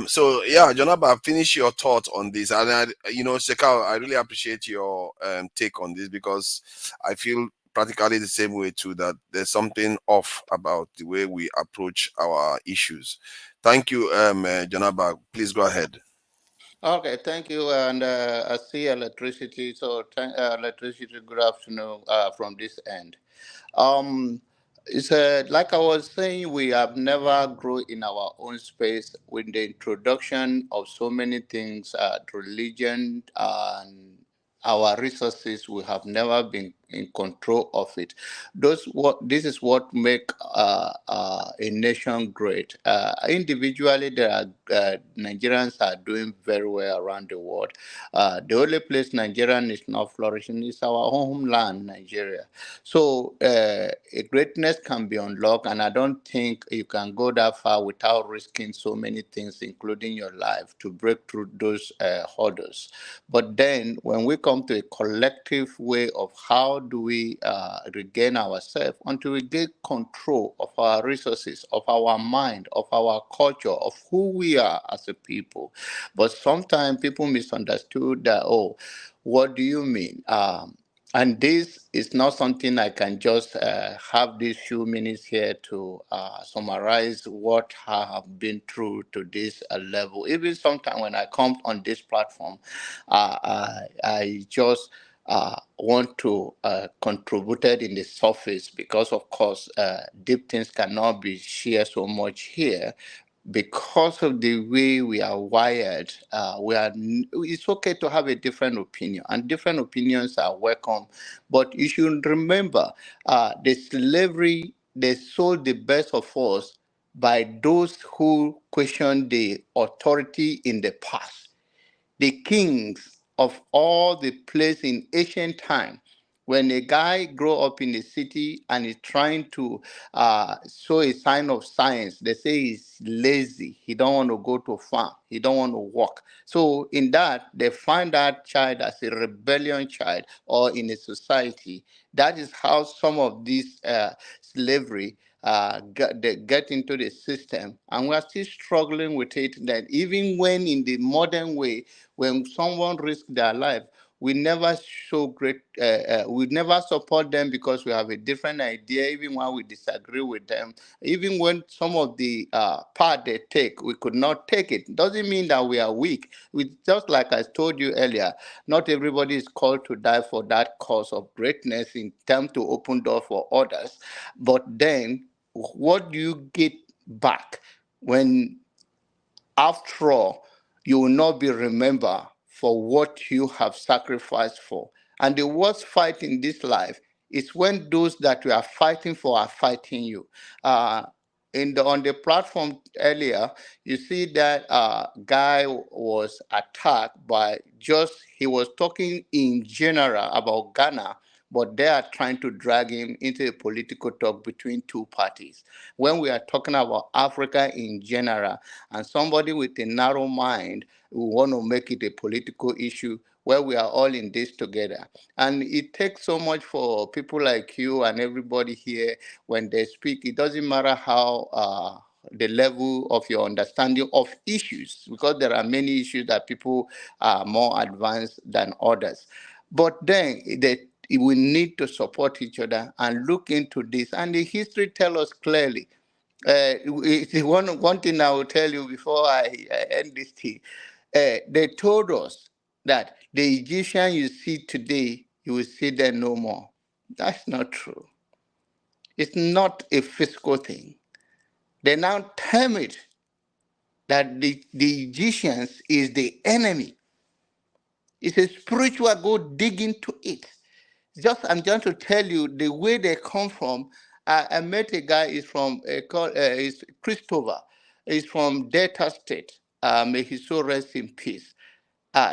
So yeah, Jonaba, finish your thoughts on this. And Sikao, I really appreciate your take on this, because I feel practically the same way too, that there's something off about the way we approach our issues. Thank you, Jonaba. Please go ahead. Okay, thank you. And I see electricity. So, electricity, good afternoon from this end. Um, it's like I was saying, we have never grown in our own space with the introduction of so many things, religion and our resources. We have never been in control of it. This is what make a nation great. Individually, there are Nigerians are doing very well around the world. The only place Nigerian is not flourishing is our homeland, Nigeria. So a greatness can be unlocked, and I don't think you can go that far without risking so many things, including your life, to break through those hurdles. But then, when we come to a collective way of how how do we regain ourselves? Until we get control of our resources, of our mind, of our culture, of who we are as a people. But sometimes people misunderstood that, oh, what do you mean? And this is not something I can just have these few minutes here to summarize what I have been through to this level. Even sometimes when I come on this platform, I just want to contribute in the surface because, of course, deep things cannot be shared so much here because of the way we are wired. It's okay to have a different opinion, and different opinions are welcome. But you should remember, the slavery, they sold the best of us by those who question the authority in the past. The kings of all the place in ancient time, when a guy grow up in the city and is trying to show a sign of science, they say he's lazy. He don't want to go to farm. He don't want to work. So in that, they find that child as a rebellion child or in a society. That is how some of these slavery get into the system, and we're still struggling with it. That even when in the modern way, when someone risks their life, we never show great, we never support them because we have a different idea, even when we disagree with them. Even when some of the part they take, we could not take it. Doesn't mean that we are weak. We, just like I told you earlier, not everybody is called to die for that cause of greatness in terms to open door for others. But then, what do you get back when, after all, you will not be remembered for what you have sacrificed for? And the worst fight in this life is when those that you are fighting for are fighting you. On the platform earlier, you see that guy was attacked by he was talking in general about Ghana, but they are trying to drag him into a political talk between two parties. When we are talking about Africa in general, and somebody with a narrow mind will want to make it a political issue where we are all in this together. And it takes so much for people like you and everybody here when they speak. It doesn't matter how the level of your understanding of issues, because there are many issues that people are more advanced than others. But then we need to support each other and look into this. And the history tells us clearly. One thing I will tell you before I end this thing. They told us that the Egyptian you see today, you will see them no more. That's not true. It's not a physical thing. They now term it that the Egyptians is the enemy. It's a spiritual, go dig into it. I'm just to tell you the way they come from. I met a guy, is from is Christopher. He's from Delta State. May his soul rest in peace.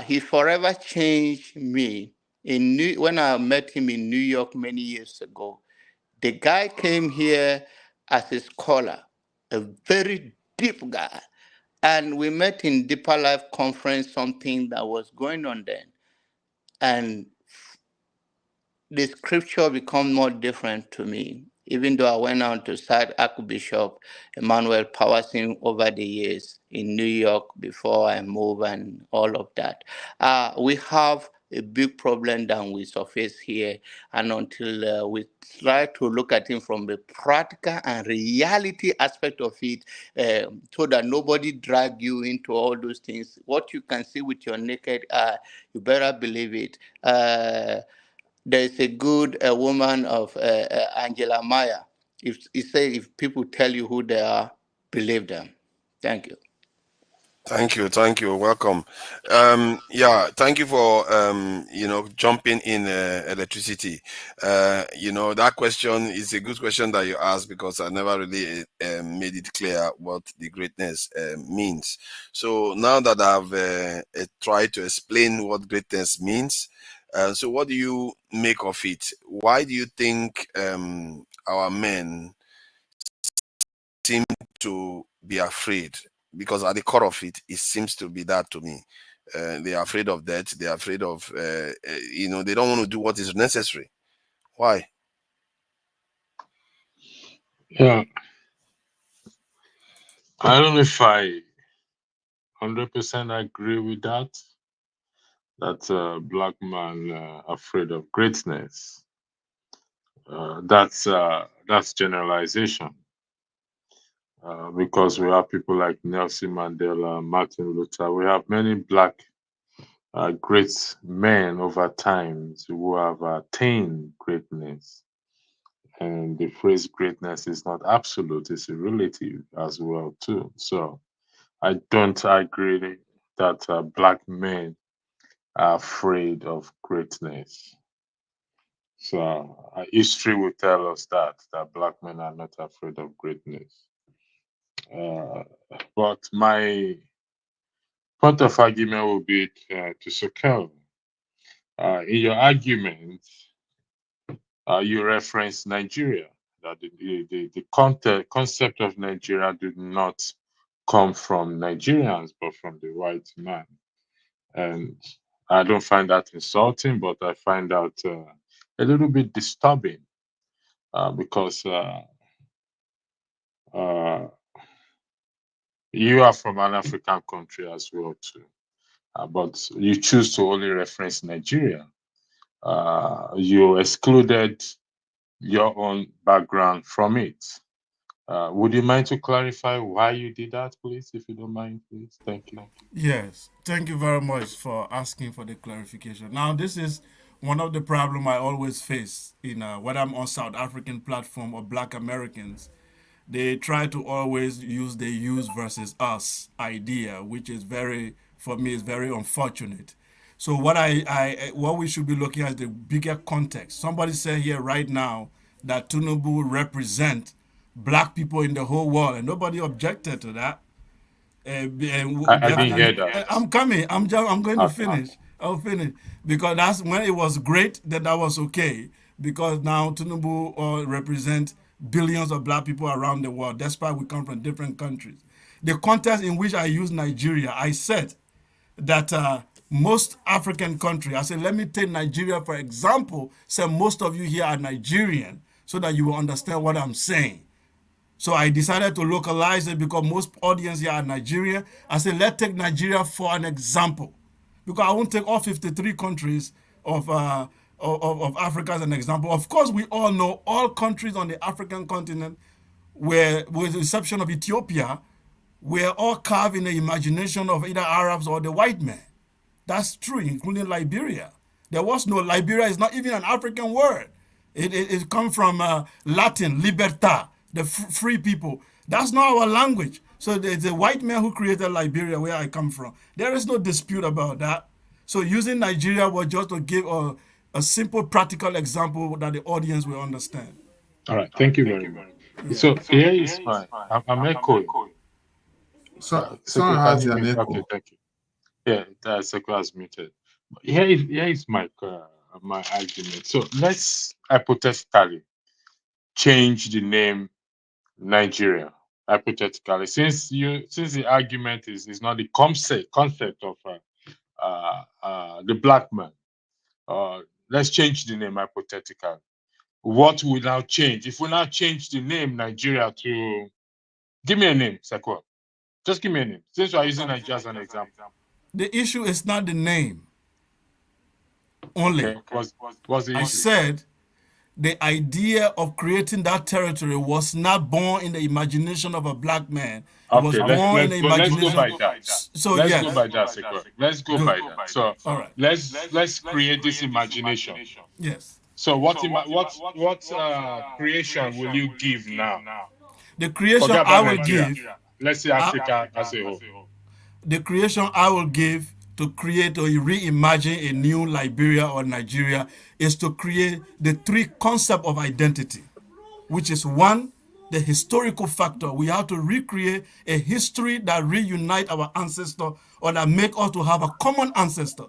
He forever changed me. When I met him in New York many years ago, the guy came here as a scholar, a very deep guy. And we met in Deeper Life Conference, something that was going on then. And the scripture become more different to me, even though I went on to start Archbishop Emmanuel Powerson over the years in New York before I moved and all of that. We have a big problem that we surface here, and until we try to look at it from the practical and reality aspect of it, so that nobody drag you into all those things. What you can see with your naked eye, you better believe it. There's a good woman of Angela Maya. If people tell you who they are, believe them. Thank you. Thank you, welcome. Thank you for jumping in electricity. That question is a good question that you asked, because I never really made it clear what the greatness means. So now that I've tried to explain what greatness means, so what do you make of it? Why do you think our men seem to be afraid? Because at the core of it, it seems to be that to me. They are afraid of death. They are afraid of, they don't want to do what is necessary. Why? Yeah, I don't know if I 100% agree with that. That black man afraid of greatness. That's generalization. Because we have people like Nelson Mandela, Martin Luther. We have many black great men over times who have attained greatness. And the phrase greatness is not absolute, it's relative as well too. So I don't agree that black men are afraid of greatness. So history will tell us that black men are not afraid of greatness. Uh, but my point of argument will be to Sokel. In your argument, you reference Nigeria, that the concept of Nigeria did not come from Nigerians, but from the white man. And I don't find that insulting, but I find that a little bit disturbing because you are from an African country as well too, but you choose to only reference Nigeria. You excluded your own background from it. Would you mind to clarify why you did that, please, if you don't mind, please? Thank you. Yes, thank you very much for asking for the clarification. Now, this is one of the problem I always face in whether I'm on South African platform or Black Americans. They try to always use the use versus us idea, which is very, for me, is very unfortunate. So what we should be looking at is the bigger context. Somebody said here right now that Tinubu represent black people in the whole world, and nobody objected to that. I didn't hear that. I'm coming. I'm going to finish. I'll finish because that's when it was great. That was okay because now Tinubu represent billions of black people around the world. Despite we come from different countries. The context in which I use Nigeria, I said that most African countries. I said, let me take Nigeria for example. Say most of you here are Nigerian, so that you will understand what I'm saying. So I decided to localize it because most audience here are Nigerian. I said, let's take Nigeria for an example. Because I won't take all 53 countries of Africa as an example. Of course, we all know all countries on the African continent were, with the exception of Ethiopia, were all carved in the imagination of either Arabs or the white man. That's true, including Liberia. There was no, Liberia is not even an African word. It comes from Latin, libertà, the free people. That's not our language. So the white man who created Liberia, where I come from, there is no dispute about that. So using Nigeria was just to give a simple practical example that the audience will understand. All right, thank you very much. So here is my, I'm echoing. So, someone has an echo. Okay, thank you. Yeah, that's Seko has muted. Here is my my argument. So let's hypothetically change the name Nigeria. Hypothetically, since the argument is not the concept of the black man, let's change the name hypothetically. What will now change if we now change the name Nigeria to? Give me a name, Seko. Just give me a name. Since we are using Nigeria as an example. The issue is not the name only. Okay. What's the issue? I said the idea of creating that territory was not born in the imagination of a black man. It was born in the imagination. Let's go by that. So let's yes. go by that, Seko. Let's go by that. So all right. Let's create this imagination. Yes. So what creation will you give now? The creation I will give. Let's say Africa as a whole. The creation I will give to create or reimagine a new Liberia or Nigeria is to create the three concepts of identity, which is one, the historical factor. We have to recreate a history that reunite our ancestors or that make us to have a common ancestor,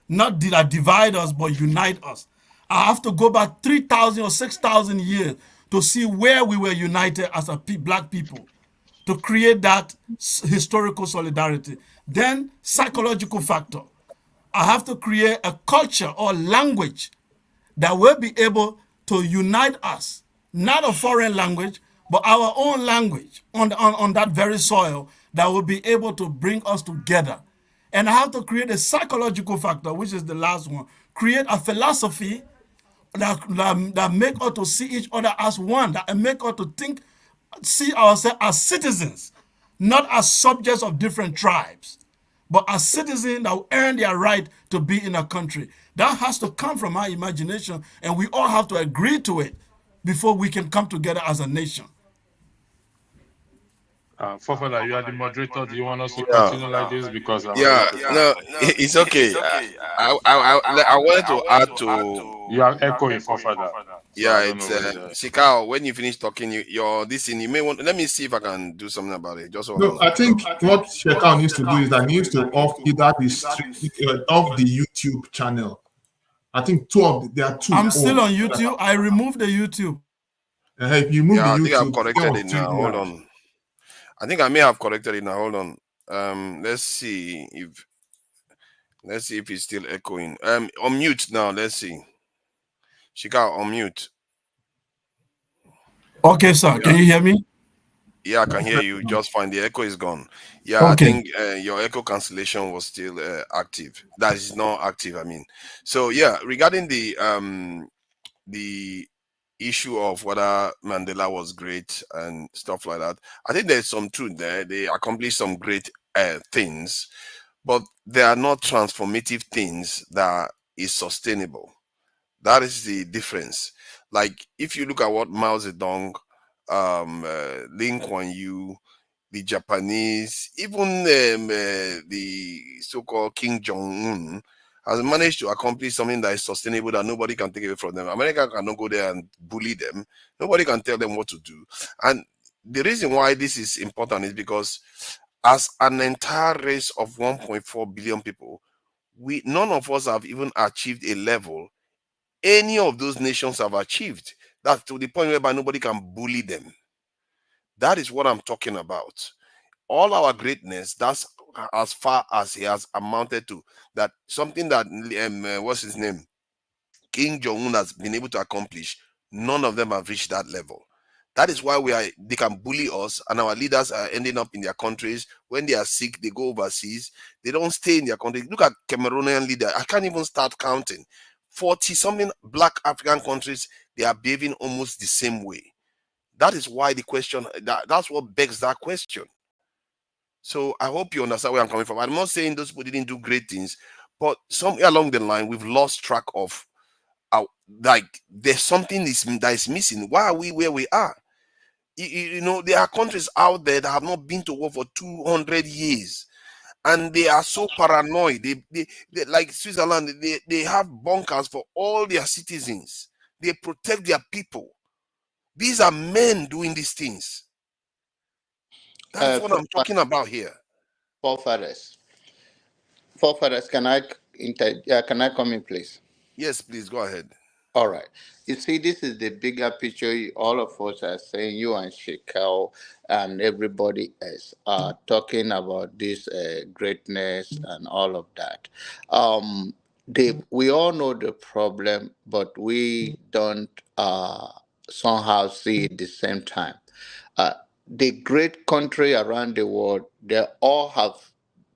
not that divide us but unite us. I have to go back 3,000 or 6,000 years to see where we were united as a black people, to create that historical solidarity. Then psychological factor. I have to create a culture or language that will be able to unite us, not a foreign language, but our own language on that very soil that will be able to bring us together. And I have to create a psychological factor, which is the last one. Create a philosophy that make us to see each other as one, that make us to see ourselves as citizens, not as subjects of different tribes, but as citizens that earn their right to be in a country. That has to come from our imagination, and we all have to agree to it before we can come together as a nation. Fofana, you are the moderator. Do you want us to Yeah. continue like this? Because I'm Yeah, about to no, it's okay. I wanted to add to. You are echoing, Fofana. So Yeah, I don't it's know whether. Shikao. When you finish talking, your this thing, you may want. Let me see if I can do something about it. Just hold No, on. I think what Shekau needs to do is that he needs to off either off the YouTube channel. I think there are two. I'm still on YouTube. I removed the YouTube. If you move Yeah, I the think I've YouTube, corrected it now. Hold on. I think I may have corrected it now. Hold on. Let's see if it's still echoing. On mute now. Let's see. Shikao, on mute. Okay, sir. Can you hear me? Yeah, I can hear you just fine. The echo is gone. Yeah, Okay. I think your echo cancellation was still active. That is not active. I mean, so yeah, regarding the issue of whether Mandela was great and stuff like that, I think there's some truth there. They accomplished some great things, but they are not transformative things that is sustainable. That is the difference. Like if you look at what Mao Zedong, Lin Kuan Yew, the Japanese, even the so-called King Jong-un has managed to accomplish something that is sustainable that nobody can take away from them. America cannot go there and bully them. Nobody can tell them what to do. And the reason why this is important is because as an entire race of 1.4 billion people, none of us have even achieved a level any of those nations have achieved. That's to the point whereby nobody can bully them. That is what I'm talking about. All our greatness, that's as far as he has amounted to. That something that what's his name, King Jong-un has been able to accomplish. None of them have reached that level. That is why they can bully us, and our leaders are ending up in their countries. When they are sick, they go overseas. They don't stay in their country. Look at Cameroonian leader. I can't even start counting. 40-something black African countries, they are behaving almost the same way. That is why the question, that's what begs that question. So I hope you understand where I'm coming from. I'm not saying those people didn't do great things, but somewhere along the line, we've lost track of, like, there's something that is missing. Why are we where we are? You know, there are countries out there that have not been to war for 200 years. And they are so paranoid. They like Switzerland, they have bunkers for all their citizens. They protect their people. These are men doing these things. That's what I'm talking about here. Forefathers, can I come in, please? Yes, please go ahead. All right. You see, this is the bigger picture. All of us are saying, you and Shekau and everybody else are talking about this greatness and all of that. We all know the problem, but we don't somehow see it at the same time. The great country around the world, they all have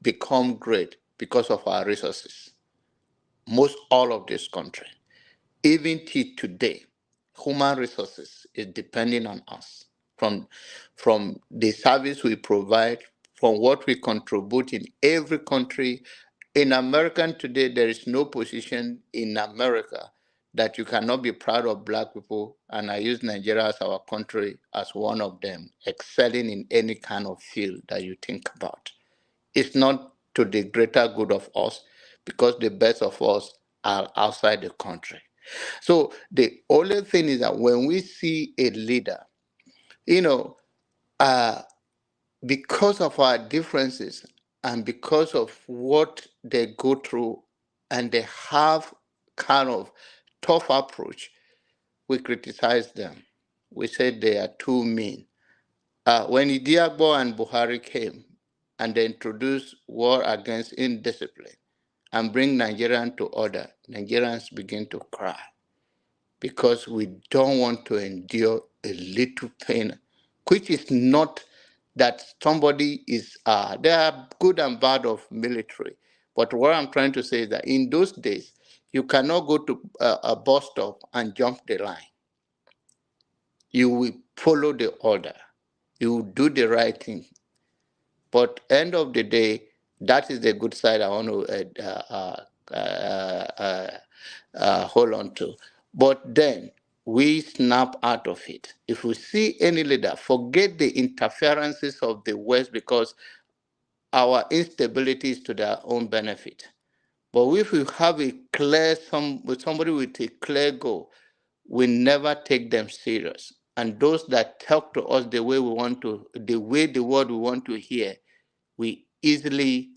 become great because of our resources. Most all of this country. Even till today, human resources is depending on us from the service we provide, from what we contribute in every country. In America today, there is no position in America that you cannot be proud of black people, and I use Nigeria as our country as one of them, excelling in any kind of field that you think about. It's not to the greater good of us because the best of us are outside the country. So the only thing is that when we see a leader, you know, because of our differences and because of what they go through, and they have kind of tough approach, we criticize them. We say they are too mean. When Idiagbo and Buhari came and they introduced war against indiscipline and bring Nigerians to order, Nigerians begin to cry. because we don't want to endure a little pain, which is not that somebody is, there are good and bad of military. But what I'm trying to say is that in those days, you cannot go to a bus stop and jump the line. You will follow the order. You will do the right thing. But end of the day, that is the good side I want to hold on to. But then we snap out of it. If we see any leader, forget the interferences of the West, because our instability is to their own benefit. But if we have a clear somebody with a clear goal, we never take them serious. And those that talk to us the way we want to, the way the word we want to hear, we easily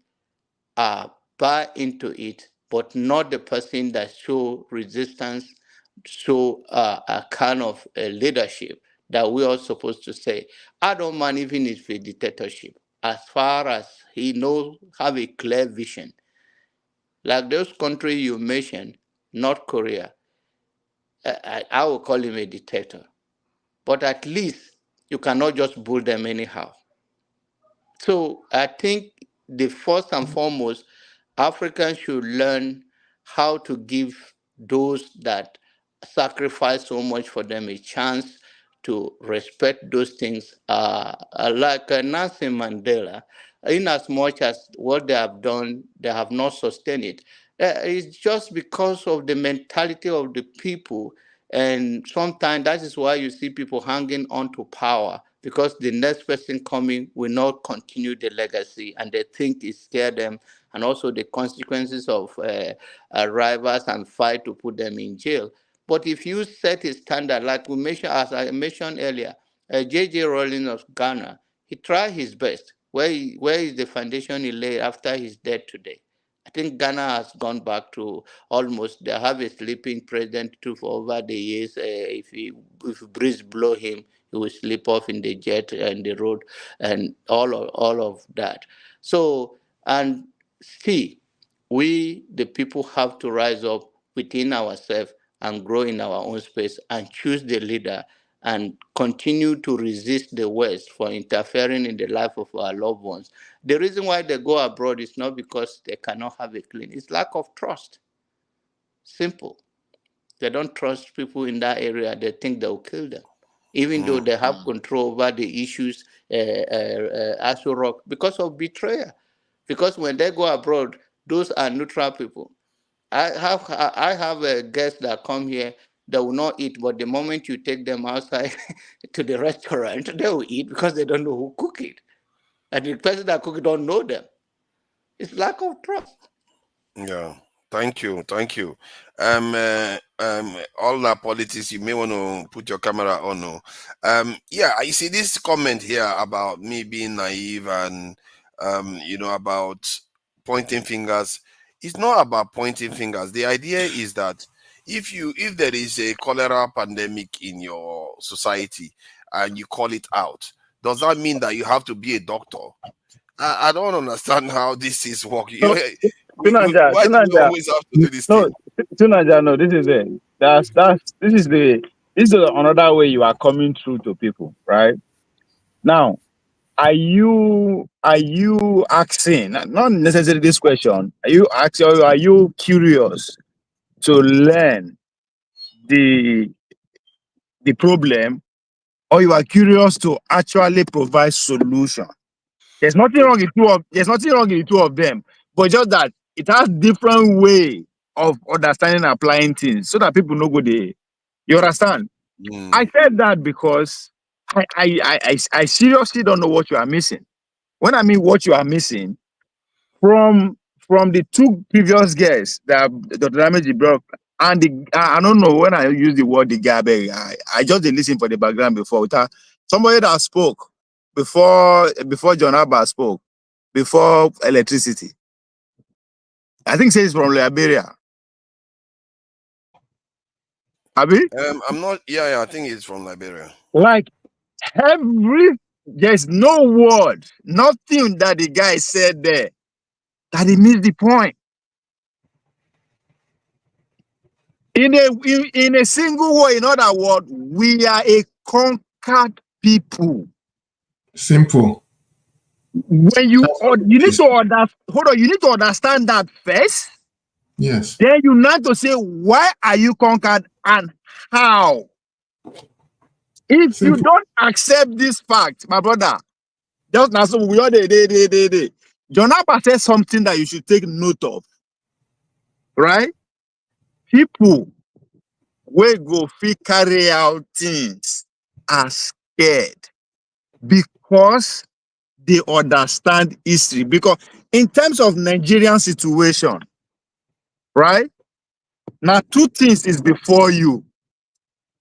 buy into it, but not the person that show resistance, show a kind of leadership that we are supposed to say. I don't mind even if a dictatorship, as far as he knows, have a clear vision. Like those countries you mentioned, North Korea, I will call him a dictator. But at least you cannot just bull them anyhow. So I think the first and foremost, Africans should learn how to give those that sacrifice so much for them a chance to respect those things. Like Nelson Mandela, in as much as what they have done, they have not sustained it. It's just because of the mentality of the people. And sometimes that is why you see people hanging on to power, because the next person coming will not continue the legacy, and they think it scares them, and also the consequences of rivals and fight to put them in jail. But if you set a standard, like we mentioned, as I mentioned earlier, J.J. Rowling of Ghana, he tried his best. Where is the foundation he laid after his death today? I think Ghana has gone back to almost, they have a sleeping president too for over the years. If breeze blow him, he will slip off in the jet and the road and all of that. So, and see, we the people have to rise up within ourselves and grow in our own space and choose the leader and continue to resist the West for interfering in the life of our loved ones. The reason why they go abroad is not because they cannot have a clean, it's lack of trust. Simple. They don't trust people in that area. They think they'll kill them, even though they have control over the issues, Aso Rock, because of betrayal. Because when they go abroad, those are neutral people. I have a guest that come here. They will not eat, but the moment you take them outside to the restaurant, they will eat because they don't know who cook it, and the person that cook it don't know them. It's lack of trust. Yeah. Thank you. Thank you. All that politics, you may want to put your camera on. No. Yeah, I see this comment here about me being naive and, about pointing fingers. It's not about pointing fingers. The idea is that if there is a cholera pandemic in your society and you call it out, does that mean that you have to be a doctor? I don't understand how this is working. So, Why do we always have to do this thing? Tunaja, no, this is it. This is another way you are coming through to people, right? Now, are you asking, not necessarily this question, are you asking, or are you curious to learn the problem, or you are curious to actually provide solution? There's nothing wrong in the two of them, but just that it has different way of understanding and applying things so that people know go there. You understand? I said that because I seriously don't know what you are missing. When I mean what you are missing, from the two previous guests that Dr. Ramiji brought, and I don't know when I use the word the garbage, I just didn't listen for the background before. Without somebody that spoke before John Abba spoke, before electricity. I think says from Liberia. Abi? I'm not. Yeah, I think it's from Liberia. Like there's no word, nothing that the guy said there that he missed the point. In a single way, in other words, we are a conquered people. Simple. When you need to understand that first. Yes. Then you need to say, why are you conquered and how? If Simple. you don't accept this fact, my brother, just now so we all day. John Appa says something that you should take note of. Right? People will go carry out things are scared because they understand history. Because in terms of Nigerian situation, right? Now, two things is before you.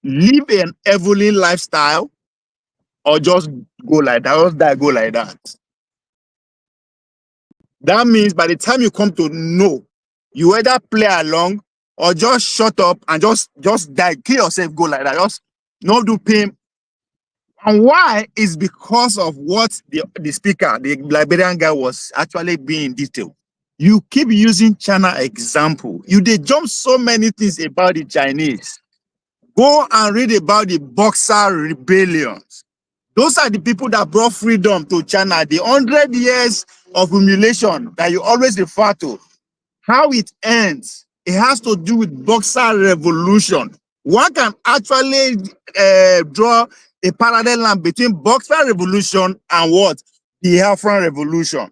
Live an heavenly lifestyle or just go like that, just die, go like that. That means by the time you come to know, you either play along or just shut up and just die, kill yourself, go like that. Just not do pain. And why is because of what the speaker, the Liberian guy, was actually being in detail. You keep using China example. You they jump so many things about the Chinese. Go and read about the Boxer rebellions. Those are the people that brought freedom to China. The 100 years of humiliation that you always refer to. How it ends, it has to do with Boxer revolution. One can actually draw a parallel line between Boxer revolution and what? The Biafran revolution.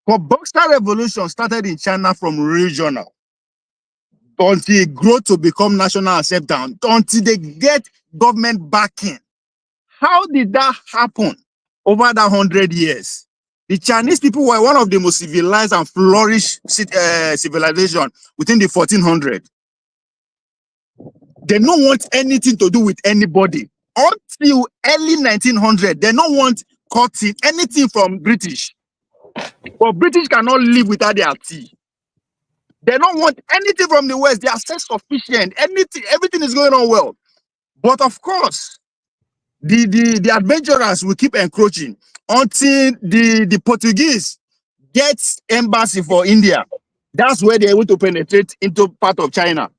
But Boxer revolution started in China from regional until it grew to become national acceptance, until they get government backing. How did that happen over that 100 years? The Chinese people were one of the most civilized and flourished civilization within the 1400s. They don't want anything to do with anybody. Until early 1900, they don't want cutting anything from British. But British cannot live without their tea. They don't want anything from the West. They are self-sufficient. Everything is going on well. But of course, the adventurers will keep encroaching until the Portuguese get embassy for India. That's where they're able to penetrate into part of China.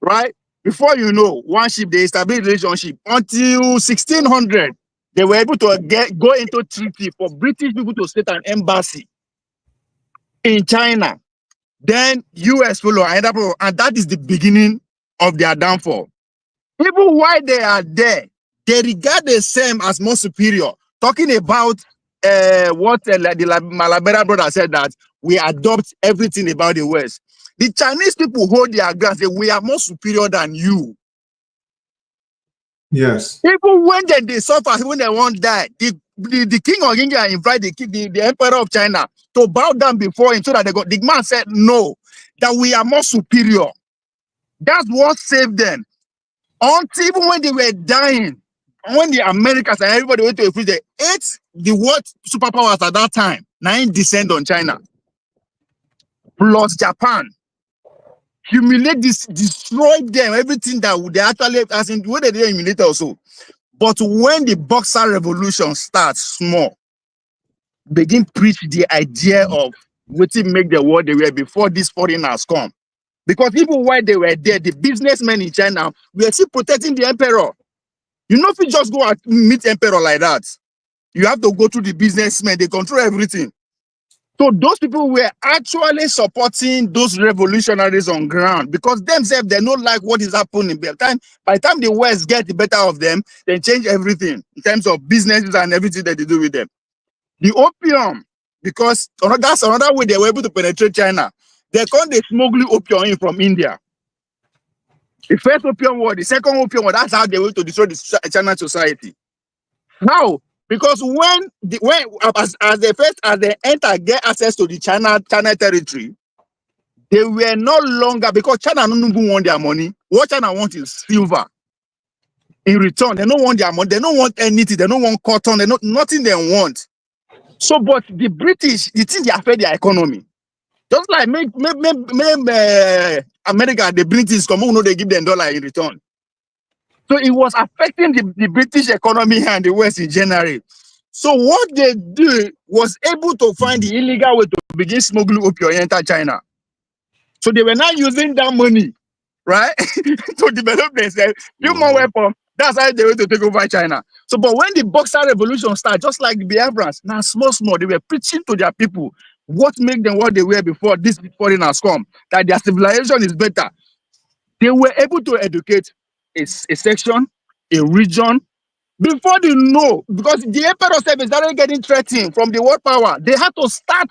Right? Before you know, one ship, they established relationship. Until 1600, they were able to go into treaty for British people to set an embassy in China. Then US follow, and that is the beginning of their downfall. Even while they are there, they regard themselves as more superior. Talking about what the Malabera brother said, that we adopt everything about the West. The Chinese people hold their ground, say we are more superior than you. Yes. Even when they suffer, when they won't die, the king of India invited the emperor of China to bow down before him so that the man said no, that we are more superior. That's what saved them. Until even when they were dying, when the Americans and everybody went to a freeze, they ate the world superpowers at that time. Now descend on China. Plus Japan. Humiliate this, destroy them, everything that they actually, as in what they did humiliate also. But when the Boxer revolution starts small, begin preach the idea of what make the world they were before these foreigners come. Because even while they were there, the businessmen in China were still protecting the emperor. You know, if you just go and meet emperor like that, you have to go through the businessmen, they control everything. So those people were actually supporting those revolutionaries on ground because themselves, they don't like what is happening. By the time the West get the better of them, they change everything in terms of businesses and everything that they do with them. The opium, because that's another way they were able to penetrate China. They call the smuggling opium in from India. The first opium war, the second opium war, that's how they were to destroy the China society. How? Because as they enter, get access to the China territory, they were no longer, because China no longer want their money. What China wants is silver. In return, they don't want their money. They don't want anything. They don't want cotton. They nothing they want. So, but the British, the thing they affect their economy. Just like America, the British come on, they give them $1 in return. So it was affecting the British economy and the West in general. So what they do was able to find the illegal way to begin smuggling opium enter China. So they were not using that money right? To develop themselves, build more Mhm. weapons. That's how they were to take over China. So, but when the Boxer Revolution started, just like the Biafrans, now small, they were preaching to their people what make them what they were before these foreigners come, that their civilization is better. They were able to educate a section, a region, before they know, because the emperor service started getting threatened from the world power. They had to start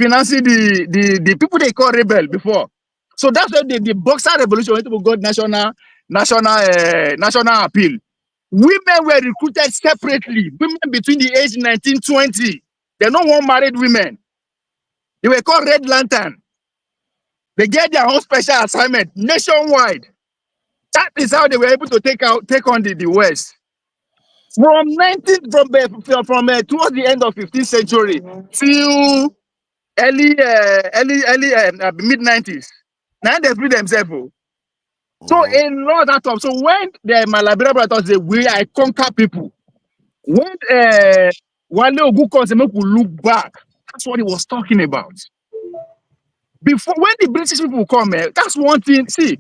financing the people they call rebel before. So that's why the Boxer Revolution went to got national appeal. Women were recruited separately. Women between the age 19-20. They don't want married women. They were called Red Lantern. They get their own special assignment nationwide. That is how they were able to take on the West. From towards the end of 15th century till early mid 90s. Now they free themselves. So a lot of time. So when the Malabira brothers say I conquer people, when Wale Ogunkan say make we look back, that's what he was talking about. Before when the British people come, that's one thing. See,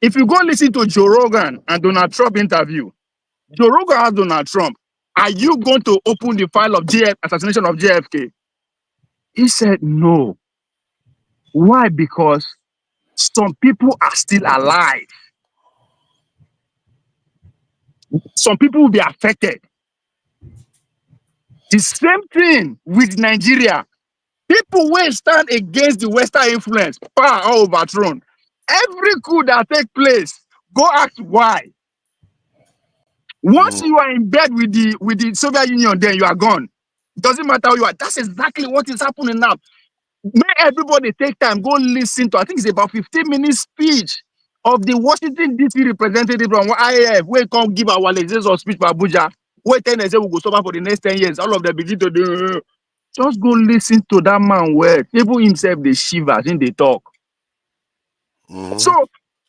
if you go listen to Joe Rogan and Donald Trump interview, Joe Rogan asked Donald Trump, are you going to open the file of assassination of JFK? He said no. Why? Because some people are still alive. Some people will be affected. The same thing with Nigeria. People will stand against the Western influence, power overthrown. Every coup that takes place, go ask why. Once you are in bed with the Soviet Union, then you are gone. It doesn't matter who you are. That's exactly what is happening now. May everybody take time, go listen to, I think it's about 15-minute speech of the Washington DC representative from IAF. We can't give our legislation or speech for Abuja. Wait 10 and say we go suffer for the next 10 years. All of them begin to do. Just go listen to that man where people himself they shiver in they talk. So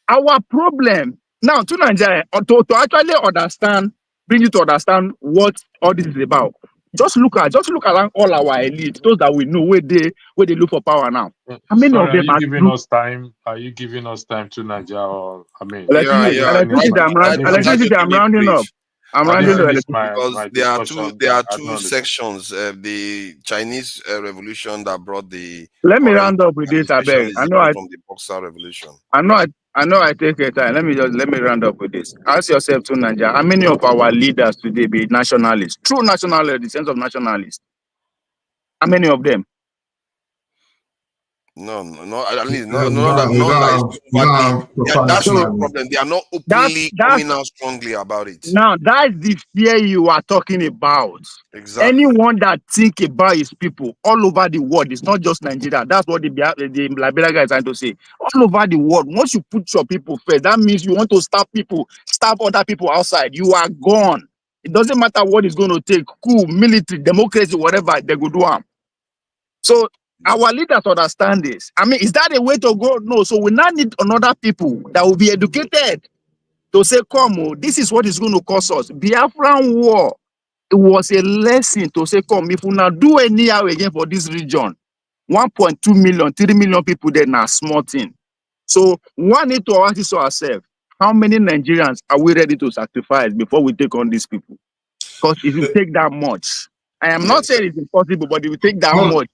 our problem now to Nigeria to actually understand, bring you to understand what all this is about. Just look around all our elite, those that we know where they look for power now. How many of them are you giving us time? Are you giving us time to Nigeria? Or I mean, electricity, I'm rounding up. I'm rounding up because there are two sections. The Chinese Revolution that brought the. Let me round up with this. I beg. I know from the Boxer Revolution. I know I take your time. Let me round up with this. Ask yourself to Nigeria, how many of our leaders today be nationalists? True nationalists, the sense of nationalists. How many of them? No, at least that's the problem. They are not openly coming out strongly about it. Now, that's the fear you are talking about. Exactly. Anyone that think about his people all over the world, it's not just Nigeria. That's what the Liberia guy is trying to say. All over the world, once you put your people first, that means you want to stab other people outside. You are gone. It doesn't matter what it's going to take. Coup, military, democracy, whatever, they go do them. So, our leaders understand this. I mean, is that a way to go? No. So we now need another people that will be educated to say, come, this is what is going to cost us. Biafran War, it was a lesson to say, come, if we now do anyhow again for this region, 1.2 million, 3 million people there now, small thing. So one need to ask ourselves, how many Nigerians are we ready to sacrifice before we take on these people? Because if you take that much, I am not saying it's impossible, but if you take that much,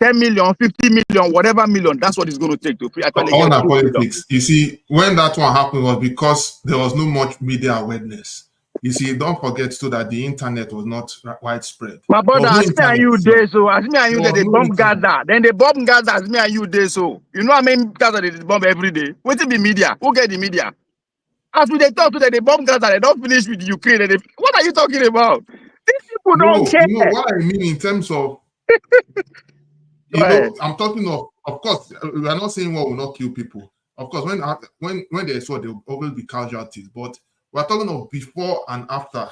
10 million, 50 million, whatever million, that's what it's going to take to actually on our politics. You see, when that one happened was because there was no much media awareness. You see, don't forget too that the internet was not widespread. My brother, as me and you there, so as me and you there, they bomb Gaza. Then they bomb Gaza as me and you there, so you know how many Gaza they bomb every day? What is the media? Who get the media? As we they talk to them, they bomb Gaza, they don't finish with Ukraine. What are you talking about? These people don't care. You know what I mean in terms of you know, I'm talking of course, we are not saying war will not kill people. Of course, when there's war, there will always be casualties. But we're talking of before and after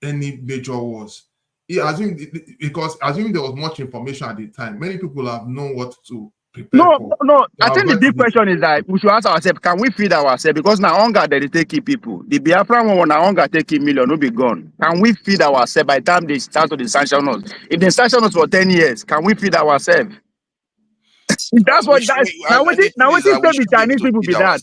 any major wars. Because assuming there was much information at the time, many people have known what to prepare for. No. I think the big question is that we should ask ourselves, can we feed ourselves? Because now hunger they take people. The Biafran one now hunger take million, will be gone. Can we feed ourselves by the time they start to sanction us? If they sanction us for 10 years, can we feed ourselves? That's what now we think the Chinese people be that.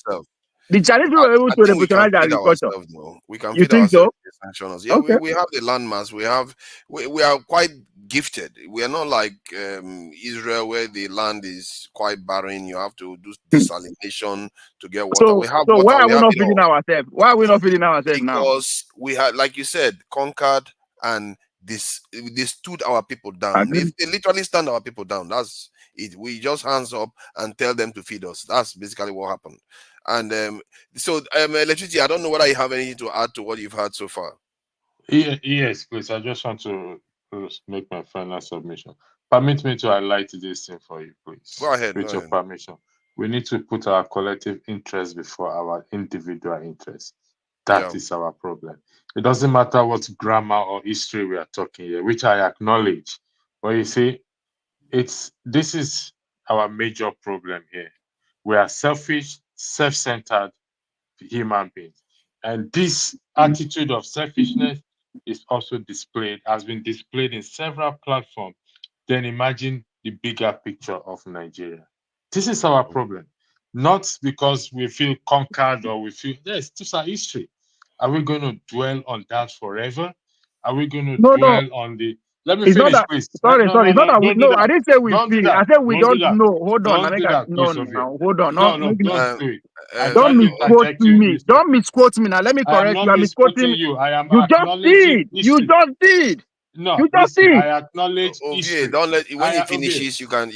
The Chinese people were able I to think we can revolutionize feed agriculture. ourselves now. We can You feed think so? ourselves the sanctions. Yeah, Okay. we have the landmass. We are quite gifted. We are not like Israel, where the land is quite barren. You have to do desalination to get water. We have So why water. are We we have not it feeding all ourselves? Why are we not feeding ourselves now? because we had, like you said, conquered and this they stood our people down. Agree. They literally stand our people down. That's it. We just hands up and tell them to feed us. That's basically what happened. And so electricity, I don't know whether you have anything to add to what you've heard so far. Yes, please. I just want to make my final submission. Permit me to highlight this thing for you, please. Go ahead. With your permission. We need to put our collective interest before our individual interest. That is our problem. It doesn't matter what grammar or history we are talking here, which I acknowledge. But you see, this is our major problem here. We are selfish, self-centered human beings. And this attitude of selfishness is also has been displayed in several platforms. Then imagine the bigger picture of Nigeria. This is our problem. Not because we feel conquered or we feel, yes, this is our history. Are we going to dwell on that forever? Are we going to dwell on the... Let me finish, please. Sorry. It's not that we, Don't do that. I didn't say we Don't do feel. that. I said we Don't do don't that. know. Hold on. Don't do that, No, please, Ovie. now. Hold on. No, don't do it. I Don't tried to misquote interject you. me. Don't misquote me now. Let me I am correct not you. I'm misquoting misquoting you. I am You just acknowledging did. history. You just did. No, You just listen, did. I acknowledge history. Don't let when he Ovie. finishes, you can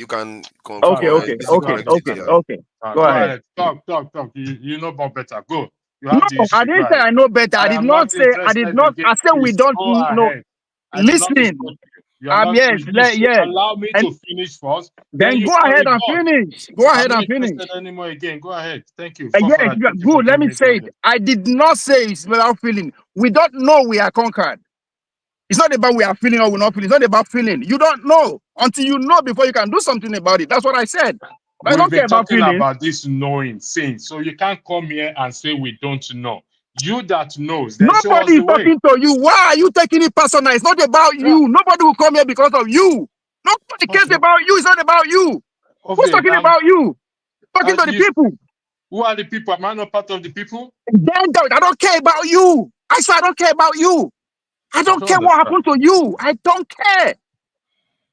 confirm. Okay. Go ahead. Talk. You know more better. Go. You No, have the I history. Go didn't say ahead. I know better. I did am not say. I interested did not. again. I said we Please don't go know. ahead. I did not Listen. misquote you. You are not, Yes. you should Yes. allow me And to finish first. then You go can ahead and rebut. finish. Go I'm ahead not and finish. interested anymore again. Go ahead. Thank you. Yes. Good. Let me say it. I did not say it's without feeling. We don't know we are conquered. It's not about we are feeling or we're not feeling. It's not about feeling. You don't know until you know before you can do something about it. That's what I said. I don't care about feelings. About this knowing, saying. So you can't come here and say we don't know. You that knows, then Nobody is talking to you. Why are you taking it personal? It's not about you. Nobody will come here because of you. Nobody cares about you. It's not about you. Who's talking about you? Talking to the people. Who are the people? Am I not part of the people? I don't care about you. I said I don't care about you. I don't care what happened to you. I don't care.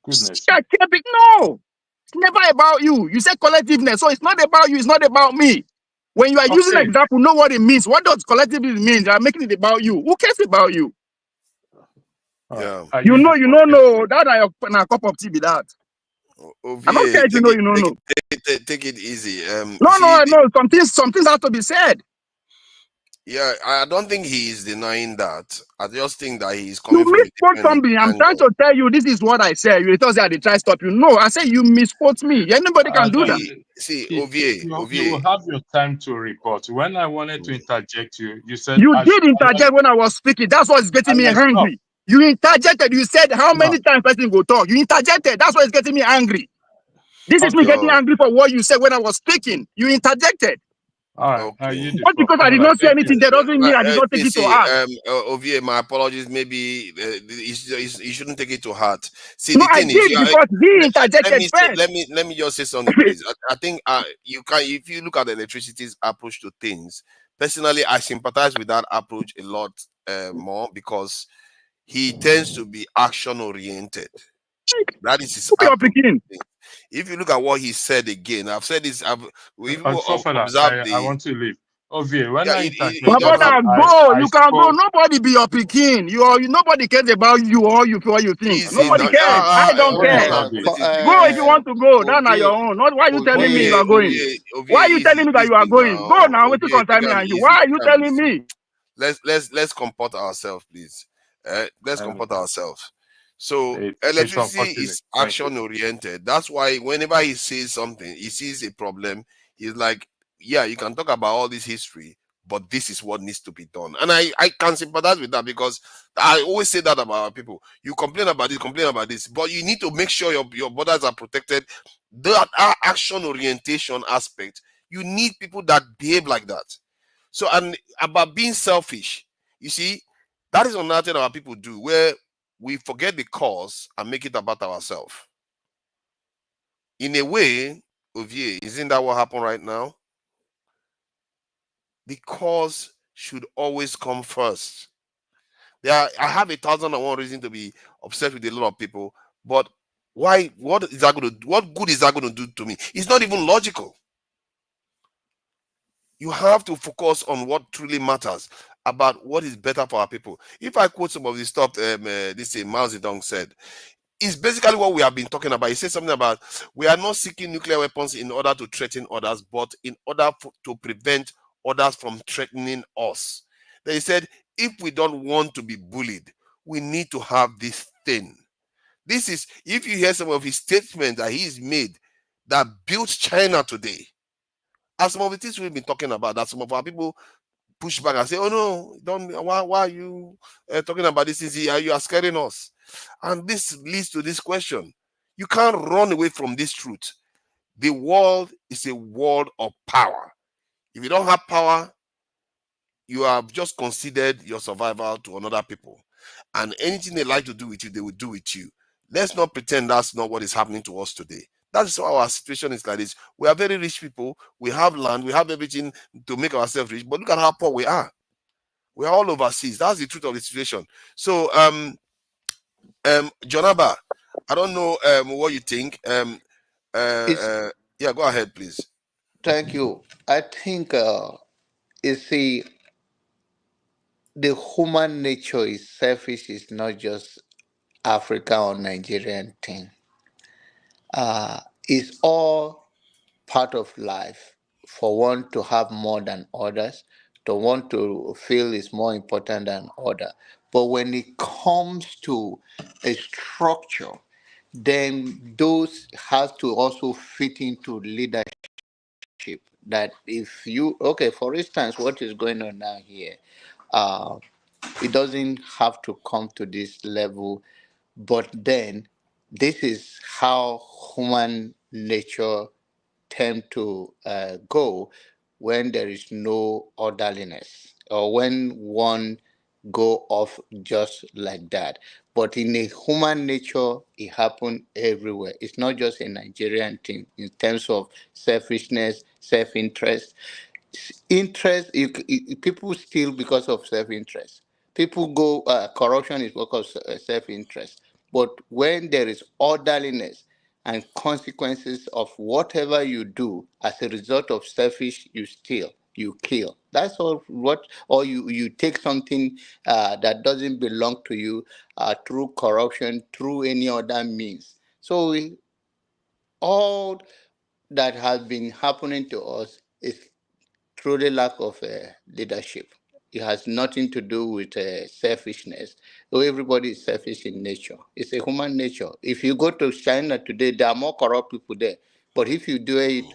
Goodness. No. It's never about you. You say collectiveness, so it's not about you. It's not about me. When you are using an example, know what it means. What does collectively mean? You are making it about you. Who cares about you? Yeah. You know. That are a cup of tea be that. I don't care if you know, you don't know. Take it easy. No. Some things have to be said. Yeah, I don't think he is denying that. I just think that he's coming from misquote something. I'm trying to tell you this is what I said. You thought they try to stop you. No, I say you misquote me. Anybody can do that. See, Ovie. You will have your time to report. When I wanted to interject you said you did interject when I was speaking. That's what's getting me angry. You interjected. You said how many times person go talk. You interjected. That's what's getting me angry. This is me getting angry for what you said when I was speaking. You interjected. All right. Just because I did not say anything, that doesn't mean I did not take it to heart. Ovie, my apologies. Maybe you shouldn't take it to heart. See, no, the thing I did is, because he interjected first. Let me just say something, please. I think you can. If you look at the electricity's approach to things, personally, I sympathize with that approach a lot more because he tends to be action oriented. That is his approach. If you look at what he said again, I've said this. I want to leave. Ovie, when I brother, go. You can go. Nobody be your Peking. Nobody cares about you or you feel what you think. Nobody cares. I don't care. Go if you want to go. That's on your own. Not why you telling me you are going. Why are you telling me that you are going? Go now. Wait to concern me and you. Why are you telling me? Let's comport ourselves, please. Let's comport ourselves. So electricity is action oriented. That's why whenever he says something, he sees a problem, he's like, yeah, you can talk about all this history, but this is what needs to be done. And I can sympathize with that because I always say that about people. You complain about this, but you need to make sure your borders are protected. That action orientation aspect, you need people that behave like that. So, and about being selfish, you see, that is another thing our people do, where we forget the cause and make it about ourselves. In a way, Ovie, isn't that what happened right now? the cause should always come first. I have 1,001 reasons to be upset with a lot of people, but why? What is that going to do? What good is that going to do to me? It's not even logical. You have to focus on what truly matters about what is better for our people. If I quote some of the stuff this Mao Zedong said, it's basically what we have been talking about. He said something about we are not seeking nuclear weapons in order to threaten others, but in order to prevent others from threatening us. Then he said, if we don't want to be bullied, we need to have this thing. This is, if you hear some of his statements that he's made that built China today, as some of the things we've been talking about, that some of our people push back and say, oh no, don't, why are you talking about this? You are scaring us. And this leads to this question. You can't run away from this truth. The world is a world of power. If you don't have power, you have just considered your survival to another people. And anything they like to do with you, they will do with you. Let's not pretend that's not what is happening to us today. That's why our situation is like this. We are very rich people. We have land. We have everything to make ourselves rich. But look at how poor we are. We are all overseas. That's the truth of the situation. So, Jonaba, I don't know what you think. Yeah, go ahead, please. Thank you. I think you see, the human nature is selfish. It's not just Africa or Nigerian thing. It's all part of life. For one to have more than others, to want to feel is more important than other. But when it comes to a structure, then those have to also fit into leadership. That if you, okay, for instance, what is going on now here, it doesn't have to come to this level, but then this is how human nature tend to go when there is no orderliness, or when one go off just like that. But in a human nature, it happen everywhere. It's not just a Nigerian thing in terms of selfishness, self-interest. Interest, people steal because of self-interest. People go, corruption is because of self-interest. But when there is orderliness and consequences of whatever you do as a result of selfish, you steal, you kill. That's all. Or you take something that doesn't belong to you through corruption, through any other means. So all that has been happening to us is through the lack of leadership. It has nothing to do with selfishness. So everybody is selfish in nature. It's a human nature. If you go to China today, there are more corrupt people there. But if you do it,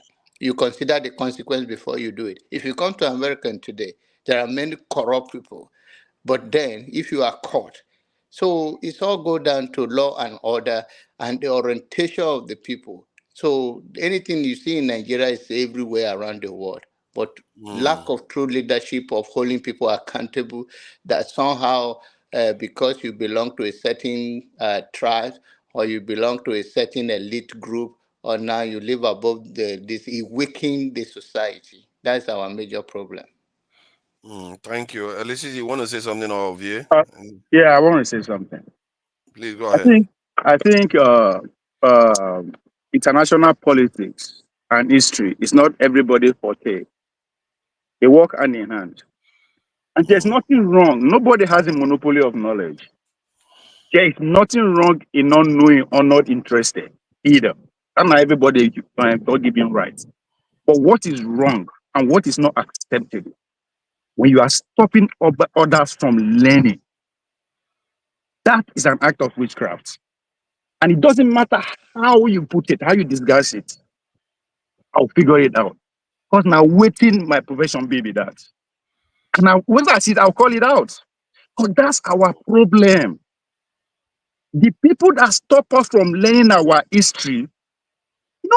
you consider the consequence before you do it. If you come to America today, there are many corrupt people. But then, if you are caught, so it's all go down to law and order and the orientation of the people. So anything you see in Nigeria is everywhere around the world. But lack of true leadership of holding people accountable, that somehow because you belong to a certain tribe, or you belong to a certain elite group, or now you live above this, it weaken the society. That's our major problem. Thank you. Alexis, you want to say something of you? Yeah, I want to say something. Please go ahead. I think international politics and history is not everybody's forte. They work hand in hand. And there's nothing wrong. Nobody has a monopoly of knowledge. There is nothing wrong in not knowing or not interested either. And not everybody not giving rights. But what is wrong and what is not acceptable when you are stopping others from learning, that is an act of witchcraft. And it doesn't matter how you put it, how you disguise it. I'll figure it out. Because now waiting my profession baby that. And now when I see it, I'll call it out. Because that's our problem. The people that stop us from learning our history,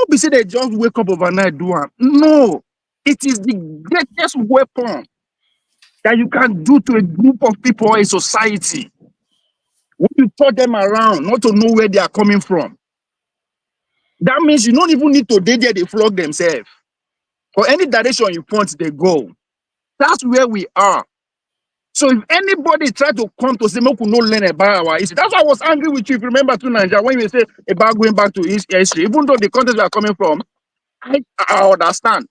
be say they just wake up overnight do it. No, it is the greatest weapon that you can do to a group of people or a society. When you turn them around, not to know where they are coming from. That means you don't even need to they flog themselves. For any direction you point, they go. That's where we are. So if anybody try to come to say, "Make we no learn about our history," that's why I was angry with you. If you remember to Nigeria when you say about going back to history, even though the context we are coming from, I understand.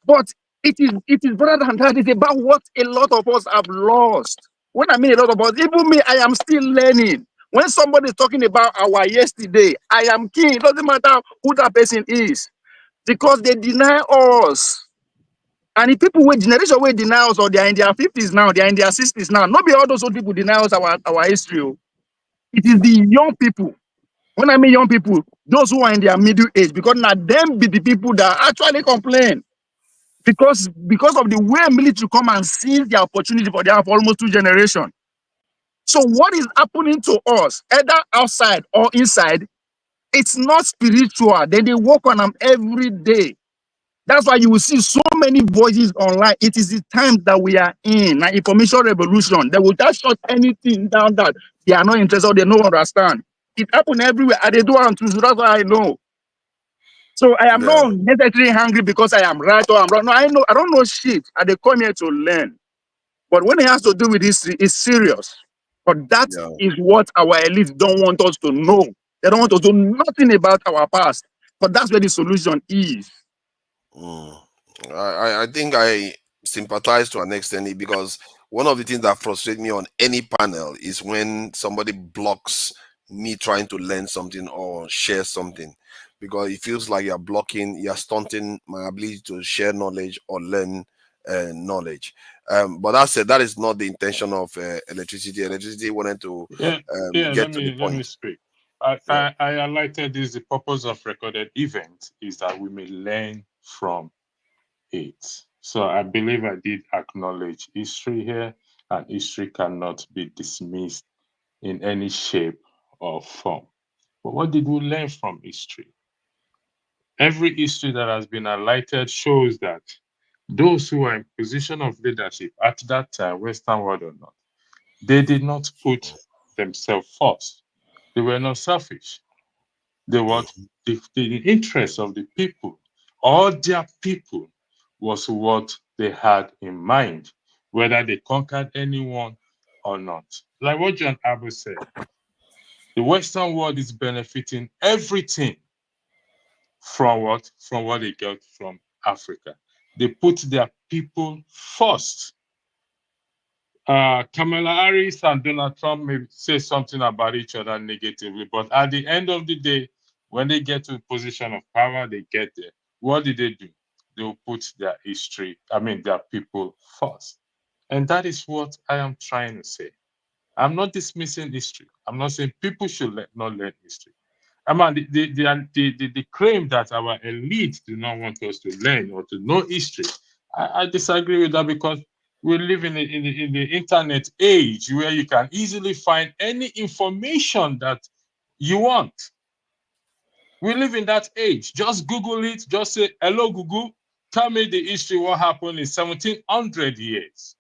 But it is better than that. It's about what a lot of us have lost. When I mean a lot of us, even me, I am still learning. When somebody is talking about our yesterday, I am keen. It doesn't matter who that person is, because they deny us. And the people with generation will deny us, or they are in their 50s now, they are in their 60s now. Not be all those old people deny us our history. It is the young people. When I mean young people, those who are in their middle age, because now them be the people that actually complain. Because of the way military come and seize the opportunity for them for almost 2 generations. So what is happening to us, either outside or inside, it's not spiritual. Then they work on them every day. That's why you will see so many voices online. It is the time that we are in, an information revolution. They will just shut anything down that they are not interested or they don't understand. It happens everywhere, and they do it too. So that's why I know. So I am Yeah. not necessarily hungry because I am right or I'm wrong. No, I don't know shit. And they come here to learn. But when it has to do with history, it's serious. But that Yeah. is what our elites don't want us to know. They don't want us to know nothing about our past. But that's where the solution is. I think I sympathize to an extent, because one of the things that frustrates me on any panel is when somebody blocks me trying to learn something or share something, because it feels like you're stunting my ability to share knowledge or learn knowledge. But that said, that is not the intention of electricity. Electricity wanted to Let get to the me point. speak. Yeah. I highlighted this. The purpose of recorded event is that we may learn from it. So I believe I did acknowledge history here, and history cannot be dismissed in any shape or form. But what did we learn from history? Every history that has been highlighted shows that those who are in position of leadership at that time, Western world or not, they did not put themselves first. They were not selfish. They were the interest of the people. All their people was what they had in mind, whether they conquered anyone or not. Like what John Abel said, the Western world is benefiting everything from what they got from Africa. They put their people first. Kamala Harris and Donald Trump may say something about each other negatively, but at the end of the day, when they get to a position of power, they get there. What did they do? They will put their their people first. And that is what I am trying to say. I'm not dismissing history. I'm not saying people should not learn history. I mean, the claim that our elite do not want us to learn or to know history, I disagree with that, because we live in the internet age where you can easily find any information that you want. We live in that age. Just Google it. Just say, "Hello, Google, tell me the history, what happened in 1700 years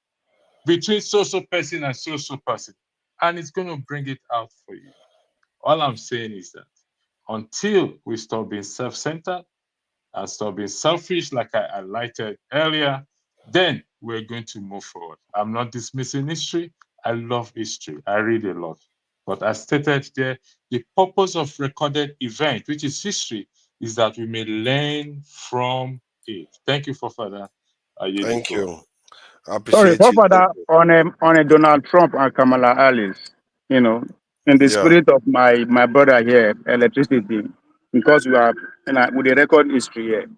between so-so person and so-so person." And it's going to bring it out for you. All I'm saying is that until we stop being self-centered and stop being selfish, like I highlighted earlier, then we're going to move forward. I'm not dismissing history. I love history. I read a lot. But as stated there, the purpose of recorded event, which is history, is that we may learn from it. Thank you for further. Thank you. I Sorry, appreciate you. Father, on a Donald Trump and Kamala Harris, in the spirit of my brother here, electricity, because we are with the record history here.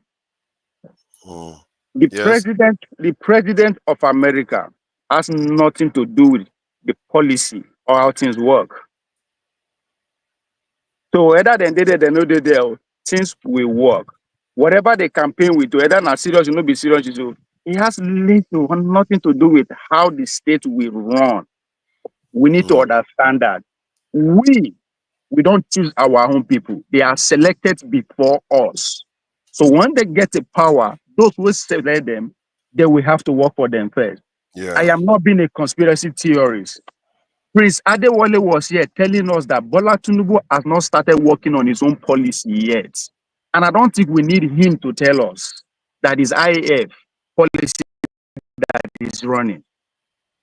Yes. The president of America has nothing to do with the policy or how things work. So whether they did it, they know they there, things will work. Whatever they campaign with, whether not serious, you know, be serious, it has nothing to do with how the state will run. We need to understand that we don't choose our own people. They are selected before us. So when they get the power, those who select them, they will have to work for them first. Yeah. I am not being a conspiracy theorist. Prince Adewale was here telling us that Bola Tinubu has not started working on his own policy yet. And I don't think we need him to tell us that his IAF policy that is running.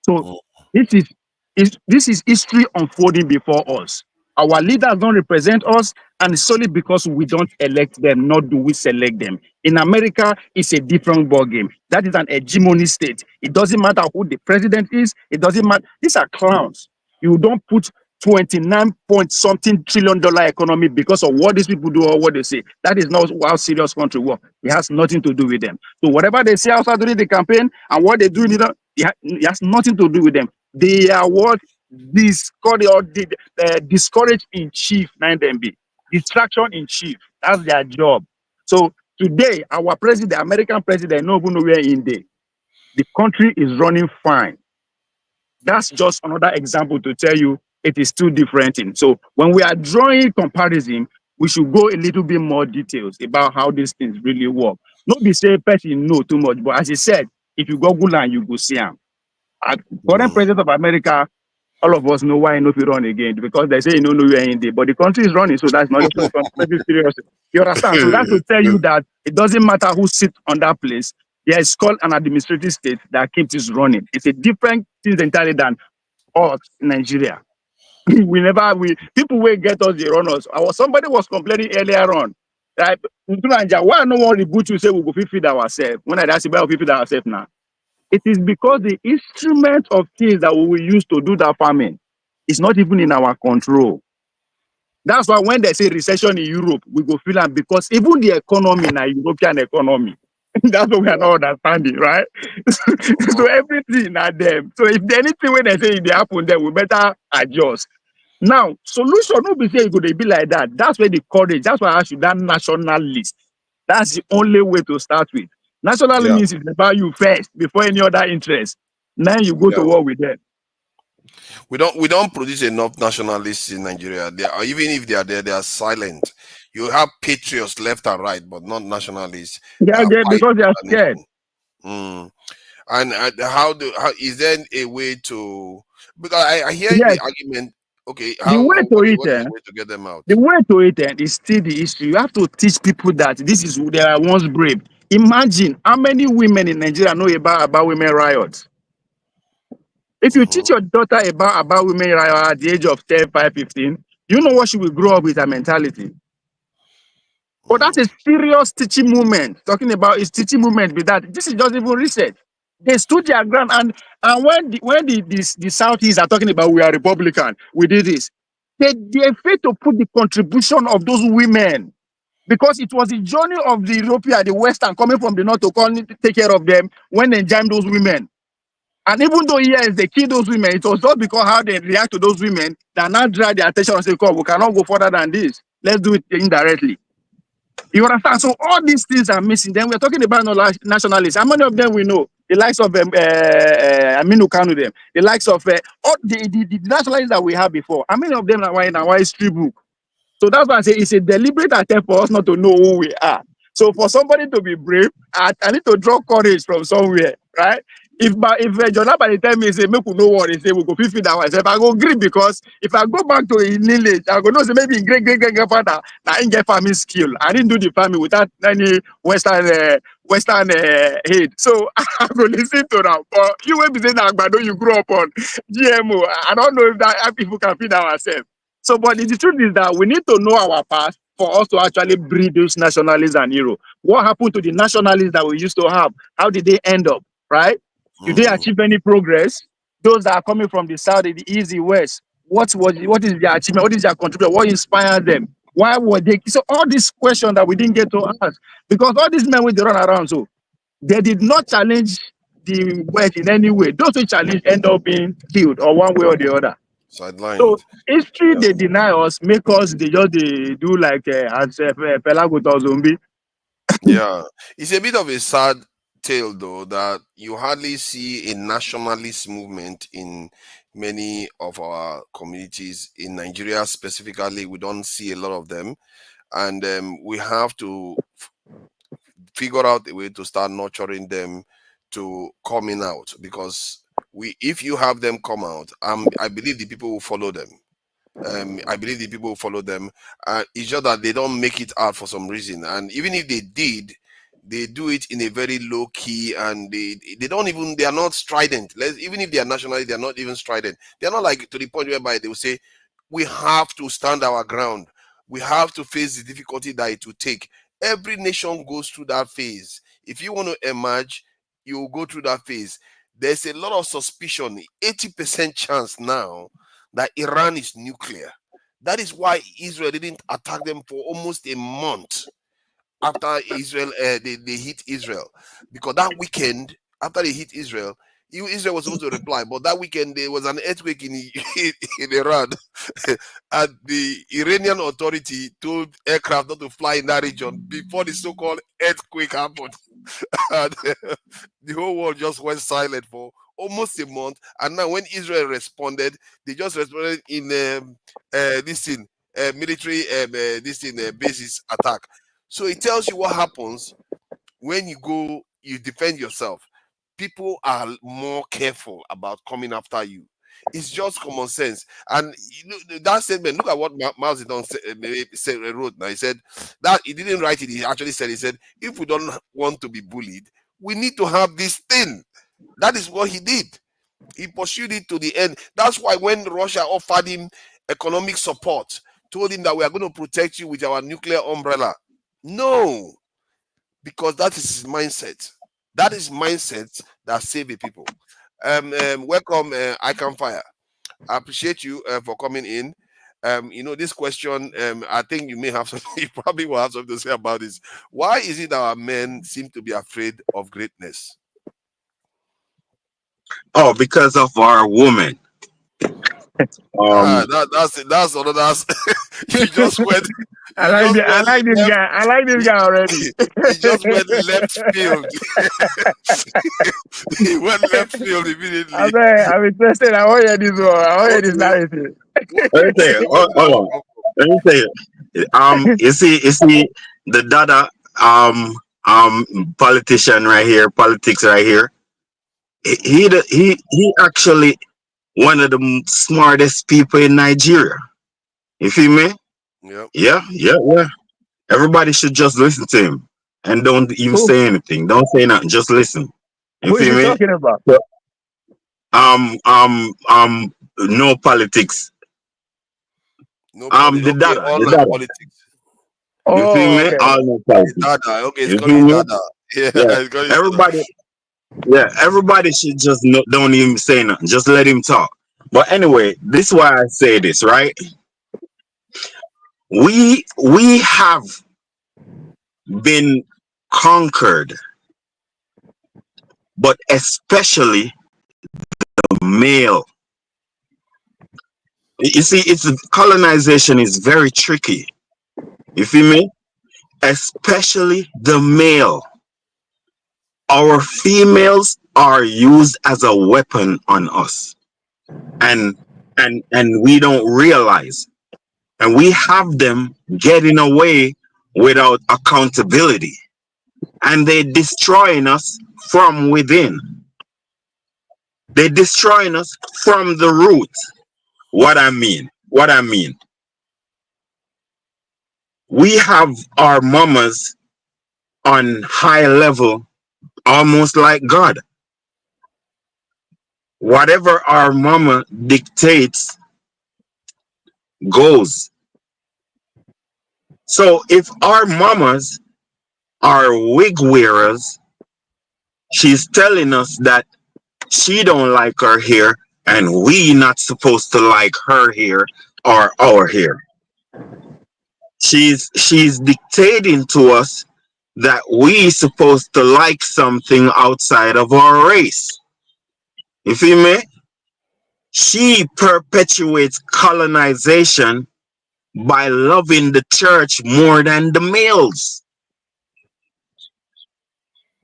So this is history unfolding before us. Our leaders don't represent us, and it's solely because we don't elect them, nor do we select them. In America, it's a different ballgame. That is an hegemony state. It doesn't matter who the president is. It doesn't matter. These are clowns. You don't put 29 point something $trillion economy because of what these people do or what they say. That is not how serious country work. It has nothing to do with them. So whatever they say outside during the campaign and what they do, it has nothing to do with them. They are what discourage in chief, 9MB. Distraction in chief. That's their job. So today, our president, the American president, no even know where in there. The country is running fine. That's just another example to tell you it is two different things. So when we are drawing comparison, we should go a little bit more details about how these things really work. Not be say person know too much, but as he said, if you Google and you go see him. Current president of America, all of us know why he no fit run again, because they say he don't know where in there, but the country is running, so that's not serious. You understand? So that's to tell you that it doesn't matter who sits on that place. There is called an administrative state that keeps it running. It's a different thing entirely than us in Nigeria. People will get us the runners. Somebody was complaining earlier on. Right? Why no one reboot you say we go feed ourselves? When I ask about feed ourselves now. It is because the instrument of things that we will use to do that farming is not even in our control. That's why when they say recession in Europe, we go feel it, because even the economy in a European economy, that's what we are not understanding, right? So everything are them. So if anything when they say it happen, then we better adjust. Now, solution will be say it could be like that. That's where the courage. That's why I asked you that nationalist. That's the only way to start with. Nationalism means it's about you first before any other interest. Then you go to war with them. We don't produce enough nationalists in Nigeria. Even if they are there, they are silent. You have patriots left and right, but not nationalists. Yeah, because they are scared. And how is there a way to? Because I hear the argument. Okay, the way to get them out. The way to it is still the issue. You have to teach people that this is who they are once brave. Imagine how many women in Nigeria know about women riots. If you teach your daughter about women riot at the age of 10, 5, 15, you know what she will grow up with, her mentality. But that's a serious teaching movement. Talking about is teaching movement with that. This is just even research. They stood their ground, and when the Southeast are talking about we are Republican, we did this. They failed to put the contribution of those women, because it was the journey of the European, the Western coming from the North to come take care of them when they jam those women. And even though yes, they kill those women, it was just because how they react to those women that now drag their attention and say, "God, we cannot go further than this. Let's do it indirectly." You understand? So all these things are missing. Then we're talking about nationalists. How many of them we know? The likes of Aminu Kanu, them, the likes of all the nationalists that we had before. How many of them are in our history book? So that's why I say it's a deliberate attempt for us not to know who we are. So for somebody to be brave, I need to draw courage from somewhere, right? If John Abadi tell me, say, make we know what they say, we go feed ourselves, I go agree, because if I go back to a lineage, I go know, say, maybe great grandfather, now I get farming skill. I didn't do the farming without any Western aid. So I go listen to them. But you will be saying that, but you grew up on GMO. I don't know if that people can feed ourselves. So, but the truth is that we need to know our past for us to actually breed those nationalists and heroes. What happened to the nationalists that we used to have? How did they end up, right? Did they achieve any progress? Those that are coming from the south, the east, the west, what is their achievement? What is their contribution? What inspired them? Why were they? So all these questions that we didn't get to ask, because all these men, when they run around, so they did not challenge the West in any way. Those who challenge end up being killed or one way or the other. Sidelined. So history they deny us, make us they do like as Pelago zombie. Yeah, it's a bit of a sad tale though, that you hardly see a nationalist movement in many of our communities in Nigeria specifically. We don't see a lot of them, and we have to figure out a way to start nurturing them to coming out, because if you have them come out, I believe the people will follow them. I believe the people will follow them. It's just that they don't make it out for some reason, and even if they did, They do it in a very low key, and they are not strident. Even if they are nationalists, they are not even strident. They are not like to the point whereby they will say, we have to stand our ground. We have to face the difficulty that it will take. Every nation goes through that phase. If you want to emerge, you will go through that phase. There's a lot of suspicion, 80% chance now that Iran is nuclear. That is why Israel didn't attack them for almost a month after Israel, they hit Israel. Because that weekend, after they hit Israel, Israel was supposed to reply, but that weekend there was an earthquake in Iran, and the Iranian authority told aircraft not to fly in that region before the so-called earthquake happened. And the whole world just went silent for almost a month. And now when Israel responded, they just responded in military basis attack. So it tells you what happens when you go, you defend yourself. People are more careful about coming after you. It's just common sense. And that statement, look at what Mao Zedong wrote now. He said that he didn't write it. He actually said, if we don't want to be bullied, we need to have this thing. That is what he did. He pursued it to the end. That's why when Russia offered him economic support, told him that we are going to protect you with our nuclear umbrella. No, because that is his mindset. That is mindset that save the people. Welcome, I Can Fire. I appreciate you for coming in. This question, I think you may have something, you probably will have something to say about this. Why is it that our men seem to be afraid of greatness? Oh, because of our women. That's another. You just went. I like this guy. I like this guy already. He just went left field. He went left field immediately. I'm interested. I want to hear this one. I want to hear this narrative. Let me tell you. Hold on. Let me tell you. You see, the Dada politician right here, politics right here. He actually one of the smartest people in Nigeria. You feel me? Yep. Yeah. Everybody should just listen to him and don't even say anything. Don't say nothing. Just listen. You feel me? Talking about? No politics. No the Dada. Politics. You feel me? Okay. All no politics. Dada. Okay, it's You calling feel me? Dada. Yeah. Everybody. Yeah, everybody should just don't even say nothing. Just let him talk. But anyway, this is why I say this, right? We have been conquered, but especially the male. You see, colonization is very tricky. You feel me? Especially the male. Our females are used as a weapon on us, and we don't realize, and we have them getting away without accountability, and they're destroying us from within. They're destroying us from the root. What I mean, we have our mamas on high level, almost like God. Whatever our mama dictates goes. So if our mamas are wig wearers, she's telling us that she don't like her hair and we not supposed to like her hair or our hair. She's dictating to us that we supposed to like something outside of our race. You feel me? She perpetuates colonization by loving the church more than the males.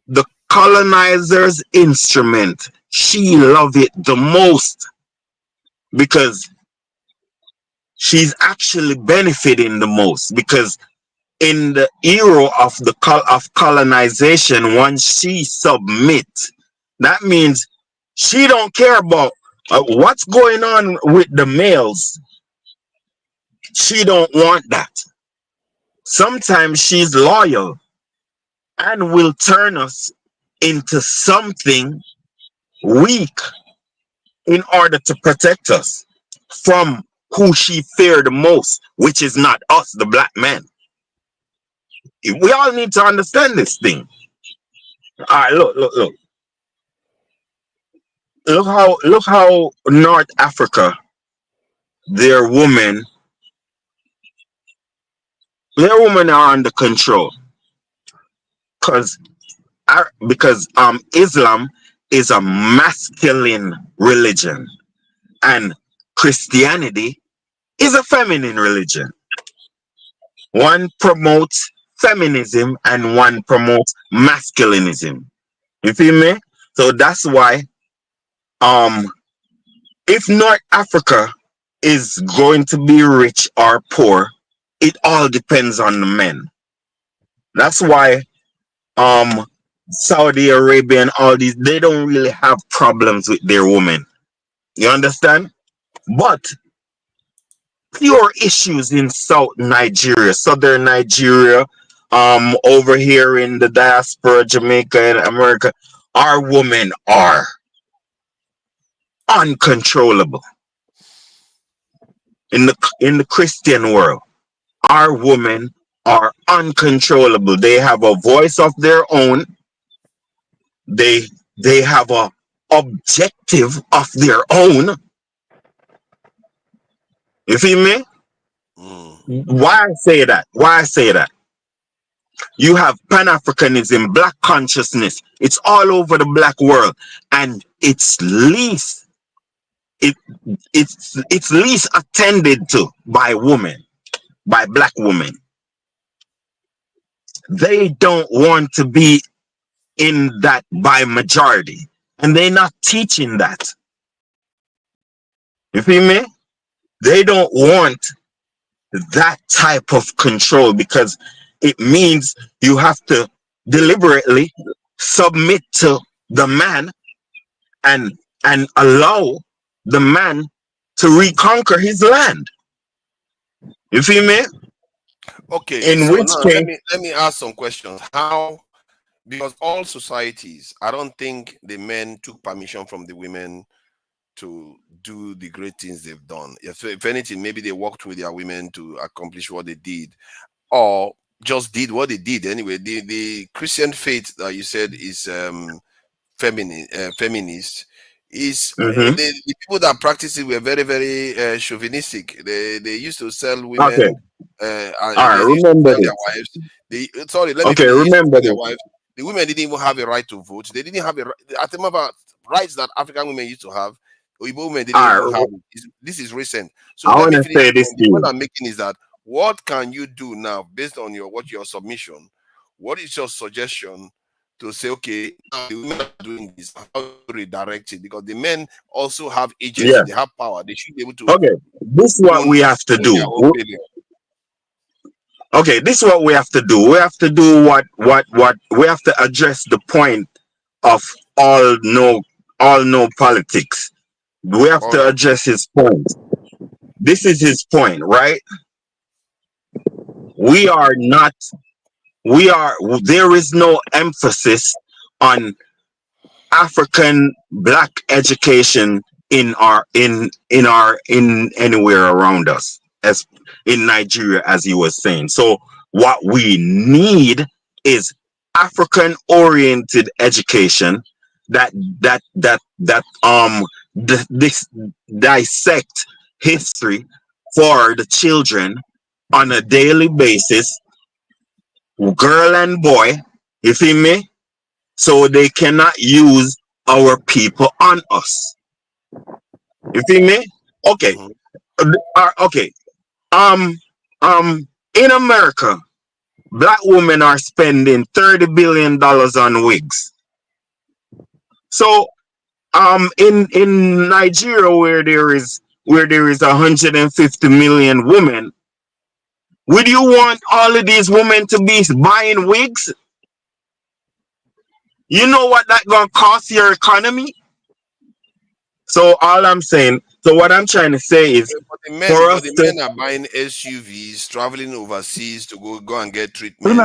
The colonizer's instrument, she loves it the most because she's actually benefiting the most, because in the era of colonization, once she submits, that means she don't care about what's going on with the males. She don't want that. Sometimes she's loyal and will turn us into something weak in order to protect us from who she feared the most, which is not us, the black men. We all need to understand this thing. All right, look how North Africa, their women are under control because Islam is a masculine religion and Christianity is a feminine religion. One promotes feminism and one promotes masculinism. You feel me? So that's why if North Africa is going to be rich or poor, it all depends on the men. That's why Saudi Arabia and all these, they don't really have problems with their women. You understand? But pure issues in southern Nigeria, over here in the diaspora, Jamaica and America, our women are uncontrollable. In the Christian world, our women are uncontrollable. They have a voice of their own. They have a objective of their own. You feel me? Why I say that? You have Pan-Africanism, black consciousness. It's all over the black world, and it's least attended to by women, by black women. They don't want to be in that by majority, and they're not teaching that. You feel me? They don't want that type of control because it means you have to deliberately submit to the man and allow the man to reconquer his land. You feel me? Okay. In so which now case, let me ask some questions. How? Because all societies, I don't think the men took permission from the women to do the great things they've done. If anything, maybe they worked with their women to accomplish what they did, or just did what they did anyway. The Christian faith that you said is feminist is the people that practice it were very, very chauvinistic. They used to sell women. okay. And All right, they used to remember tell their this. wives. Sorry, let me Okay, finish. They used to remember tell their this. wives. The women didn't even have a right to vote. They didn't have at the moment, rights that African women used to have. Igbo women didn't All even right, have it. This is recent. So I let want me to finish say the this point. to The point you. I'm making is that what can you do now based on your submission? What is your suggestion to say, okay, now the women are doing this, how to redirect it? Because the men also have agency, Yeah. they have power, they should be able to Okay. This is what we have to own their do. own failure. Okay, this is what we have to do. We have to do what we have to address the point of all no politics. We have All to right. address his point. This is his point, right? There is no emphasis on African black education in anywhere around us, as in Nigeria, as he was saying. So what we need is African oriented education that this dissect history for the children on a daily basis, girl and boy. You feel me? So they cannot use our people on us. You feel me? Okay. Okay. In America, black women are spending $30 billion on wigs. So in Nigeria, where there is 150 million women, would you want all of these women to be buying wigs? You know what that gonna cost your economy? So all I'm saying, So what I'm trying to say is, But for us the to, men are buying SUVs, traveling overseas to go and get treatment. To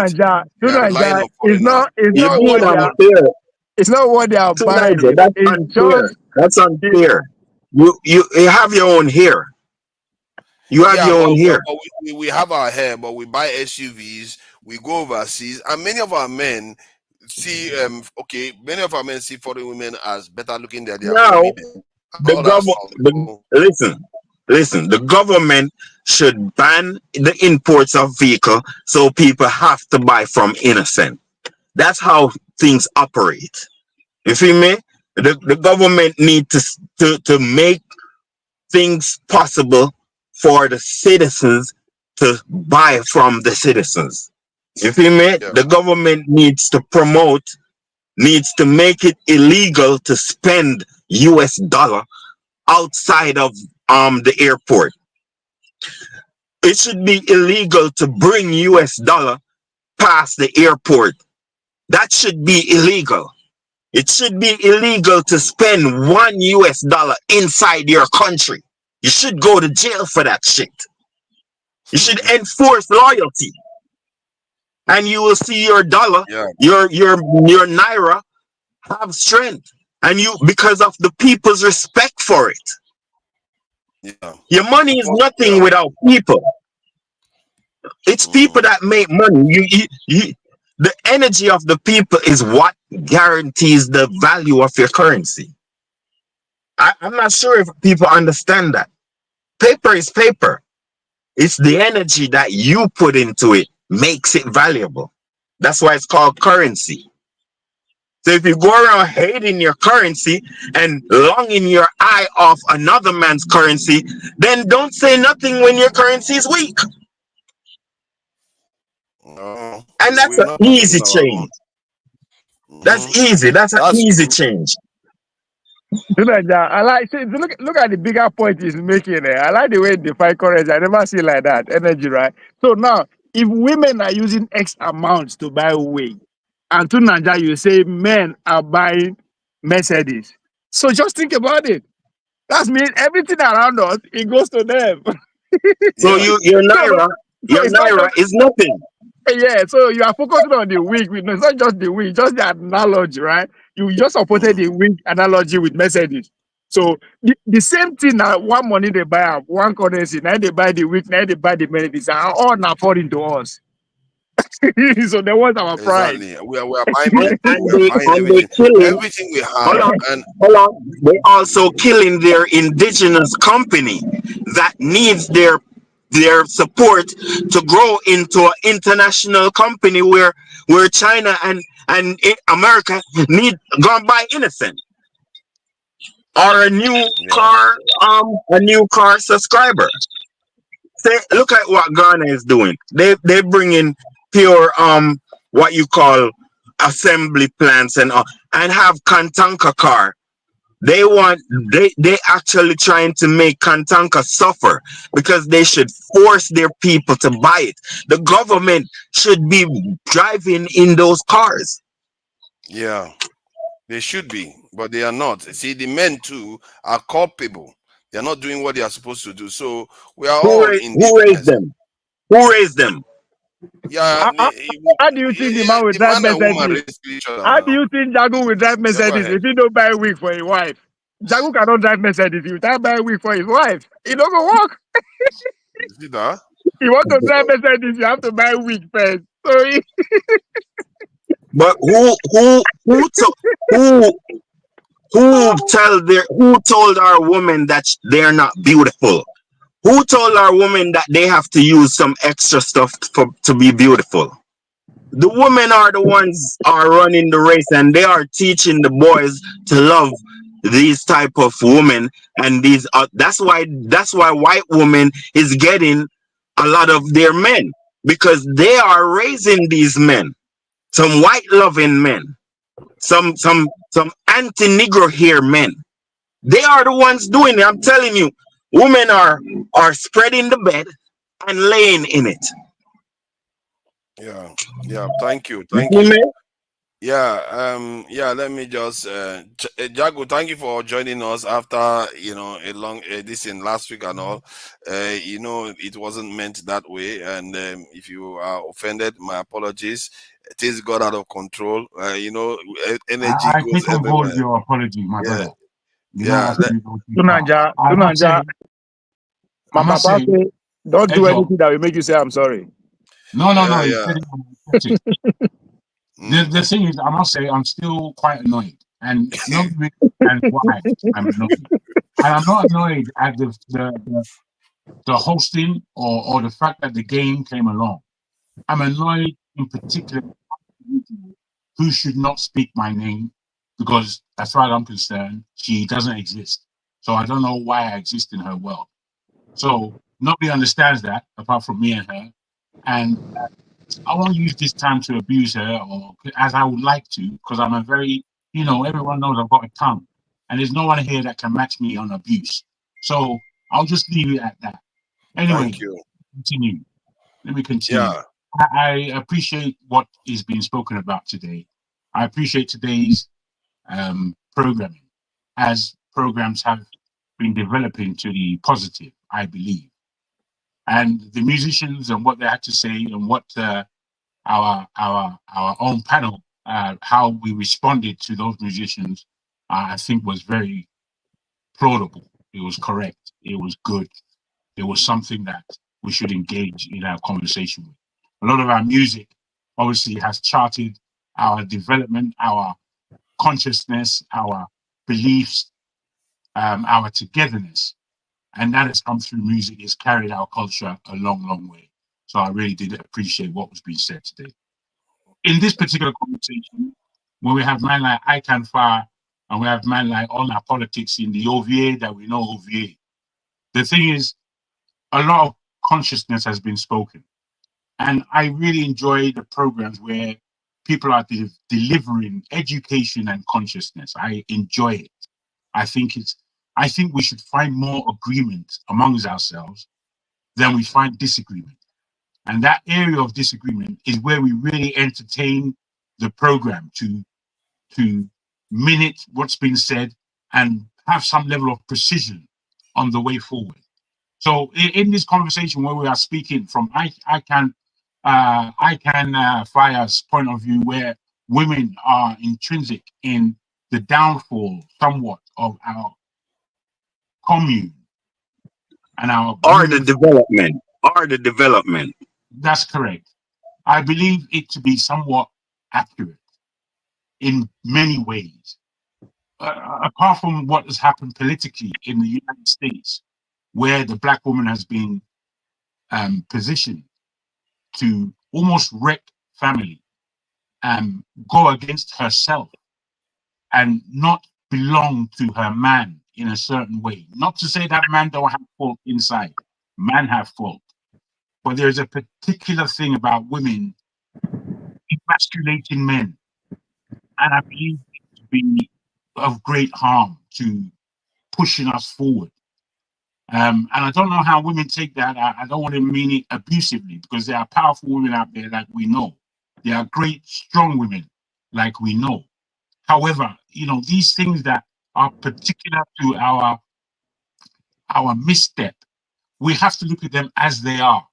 They are relying Nigeria, on foreigners. it's you not being what they are. unfair, It's not what they are buying. Niger, that's It's unfair. just That's it, unfair. You have your own here. You have Yeah, your own here. but we have our hair, but we buy SUVs, we go overseas, and many of our men see many of our men see foreign women as better looking than their own Now women. the All that stuff. listen. The government should ban the imports of vehicle so people have to buy from innocent. That's how things operate. You feel me? The government need to make things possible for the citizens to buy from the citizens. You feel me? Yeah. The government needs to make it illegal to spend US dollar outside of the airport. It should be illegal to bring US dollar past the airport. That should be illegal. It should be illegal to spend $1 inside your country. You should go to jail for that shit. You should enforce loyalty. And you will see your dollar, your naira have strength. And because of the people's respect for it. Yeah. Your money is nothing without people. It's people that make money. The energy of the people is what guarantees the value of your currency. I'm not sure if people understand that. Paper is paper. It's the energy that you put into it makes it valuable. That's why it's called currency. So if you go around hating your currency and longing your eye off another man's currency, then don't say nothing when your currency is weak. And that's an easy change. That's easy. That's an easy change. I like look at the bigger point he's making there. I like the way he define currency. I never see like that. Energy, right? So now if women are using X amounts to buy whey, and to Nigeria you say men are buying Mercedes. So just think about it. That means everything around us, it goes to them. So your naira is nothing. Yeah, so you are focusing on the weak. It's not just the weak, just the analogy, right? You just supported the weak analogy with Mercedes. So the same thing that one money they buy up, one currency, now they buy the weak, now they buy the Mercedes, are all not falling to us. So they want our pride. Exactly. We are buying everything we have. Hold on. They also killing their indigenous company that needs their support to grow into an international company where China and America need gone by innocent or a new car subscriber. Look at what Ghana is doing. They bring in pure what you call assembly plants and have Kantanka car. They actually trying to make Kantanka suffer because they should force their people to buy it. The government should be driving in those cars. Yeah, they should be, but they are not. See, the men too are culpable. They are not doing what they are supposed to do. So we are all in. Who raised them? Who raised them? Yeah. How do you think the man will drive Mercedes? How do you think Jagu will drive Mercedes if he don't buy a wig for his wife? Jagu cannot drive Mercedes. He will buy a wig for his wife. It don't go work. See that? You want to drive Mercedes, you have to buy a wig first. So but who told our women that they're not beautiful? Who told our women that they have to use some extra stuff to be beautiful? The women are the ones are running the race, and they are teaching the boys to love these type of women. And these that's why white women is getting a lot of their men, because they are raising these men, some white loving men, some anti-Negro hair men. They are the ones doing it. I'm telling you. Women are spreading the bed and laying in it. Yeah. Thank you. Yeah, let me just Jago, thank you for joining us after a long this in last week and all. It wasn't meant that way, and if you are offended, my apologies. Things got out of control. Energy I goes take on board everywhere. your apology, my Yeah, brother. You know, yeah. I shouldn't go too far. Tunanja, I must say, my I must papa say, say, don't do Ejo, anything that will make you say I'm sorry. no, Yeah, it's yeah. pretty unexpected. The thing is, I must say, I'm still quite annoyed, and nobody understands why I'm annoyed. And I'm not annoyed at the hosting or the fact that the game came along. I'm annoyed in particular who should not speak my name, because as far as I'm concerned, she doesn't exist. So I don't know why I exist in her world. So nobody understands that apart from me and her. And I won't use this time to abuse her, or as I would like to, because I'm a very, everyone knows I've got a tongue, and there's no one here that can match me on abuse. So I'll just leave it at that. Anyway, Thank you. continue. Let me continue. Yeah. I appreciate what is being spoken about today. I appreciate today's programming, as programs have been developing to the positive, I believe. And the musicians and what they had to say, and what our own panel, how we responded to those musicians, I think was very plaudable. It was correct. It was good. It was something that we should engage in our conversation with. A lot of our music obviously has charted our development, our consciousness, our beliefs, our togetherness. And that has come through music. It's carried our culture a long, long way. So I really did appreciate what was being said today. In this particular conversation, when we have man like Ican Far and we have man like all our politics in the OVA that we know OVA, the thing is, a lot of consciousness has been spoken. And I really enjoy the programs where people are delivering education and consciousness. I enjoy it. I think we should find more agreement amongst ourselves than we find disagreement. And that area of disagreement is where we really entertain the program to minute what's been said and have some level of precision on the way forward. So in this conversation where we are speaking from Ican Fire's point of view, where women are intrinsic in the downfall somewhat of our commune and our Or the development. That's correct. I believe it to be somewhat accurate in many ways. Apart from what has happened politically in the United States, where the black woman has been positioned to almost wreck family, go against herself, and not belong to her man in a certain way. Not to say that man don't have fault inside. Man have fault. But there's a particular thing about women emasculating men. And I believe it to be of great harm to pushing us forward. And I don't know how women take that. I don't want to mean it abusively, because there are powerful women out there like we know. There are great, strong women like we know. However, these things that are particular to our misstep, we have to look at them as they are.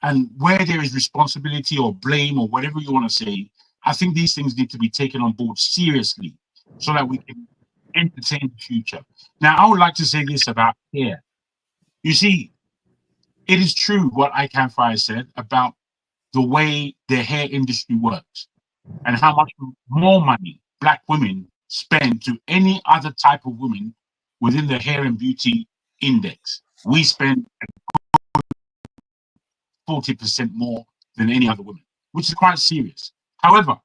And where there is responsibility or blame or whatever you want to say, I think these things need to be taken on board seriously so that we can entertain the future. Now, I would like to say this about hair. You see, it is true what Ican Fire said about the way the hair industry works and how much more money black women spend to any other type of women within the hair and beauty index. We spend 40% more than any other woman, which is quite serious. However,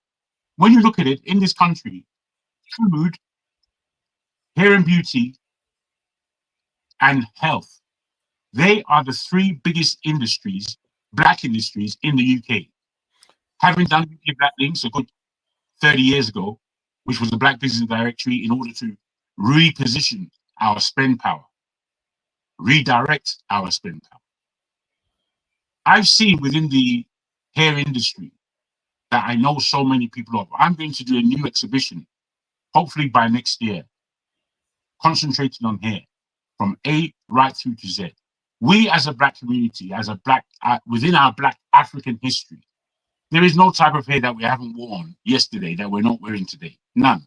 when you look at it in this country, food, hair and beauty, and health, they are the three biggest industries, black industries in the UK. Having done UK Black Links a good 30 years ago, which was the Black Business Directory, in order to reposition our spend power, redirect our spend power. I've seen within the hair industry that I know so many people of. I'm going to do a new exhibition, hopefully by next year, concentrating on hair from A right through to Z. We as a Black community, as a Black, within our Black African history, there is no type of hair that we haven't worn yesterday that we're not wearing today. None.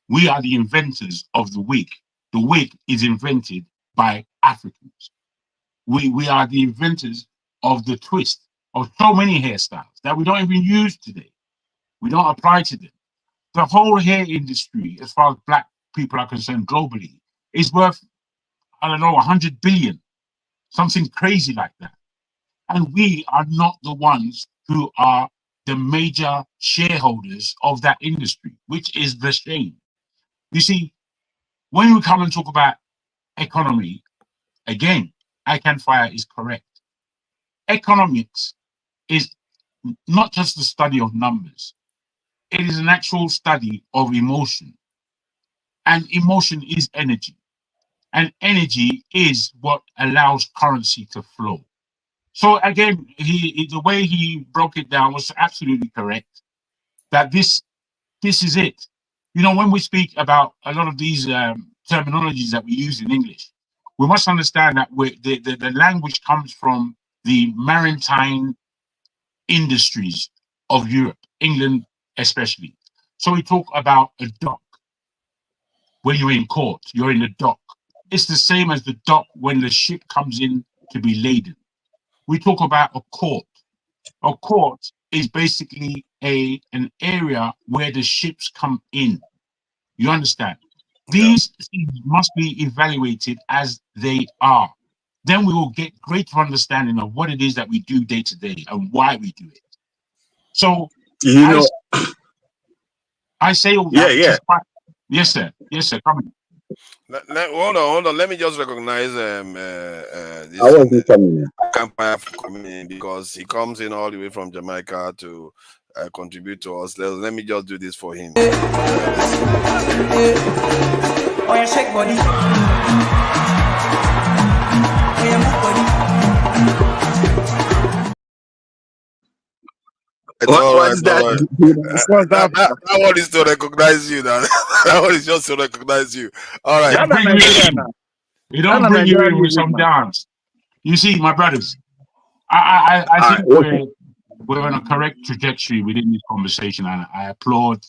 We are the inventors of the wig. The wig is invented by Africans. We are the inventors of the twist, of so many hairstyles that we don't even use today. We don't apply to them. The whole hair industry, as far as Black people are concerned globally, is worth, I don't know, 100 billion, something crazy like that. And we are not the ones who are the major shareholders of that industry, which is the shame. You see, when we come and talk about economy, again, Icanfire is correct. Economics is not just the study of numbers. It is an actual study of emotion. And emotion is energy. And energy is what allows currency to flow. So again, the way he broke it down was absolutely correct. That this is it. You know, when we speak about a lot of these terminologies that we use in English, we must understand that the language comes from the maritime industries of Europe, England especially. So we talk about a dock. When you're in court, you're in the dock. It's the same as the dock when the ship comes in to be laden. We talk about a court. A court is basically an area where the ships come in. You understand? These things must be evaluated as they are. Then we will get greater understanding of what it is that we do day to day and why we do it. So, I say all that. Yeah. Yes, sir. Yes, sir. Come on. Hold on. Let me just recognize this I wasn't coming in. Campfire for coming in, because he comes in all the way from Jamaica to contribute to us. Let me just do this for him. Oh, yeah, shake body. Oh, yeah, move body. It's all right. What's that? That one is to recognize you now. That one is just to recognize you. All right. You don't bring you in with some dance. You see, my brothers, I think we're on a correct trajectory within this conversation, and I applaud.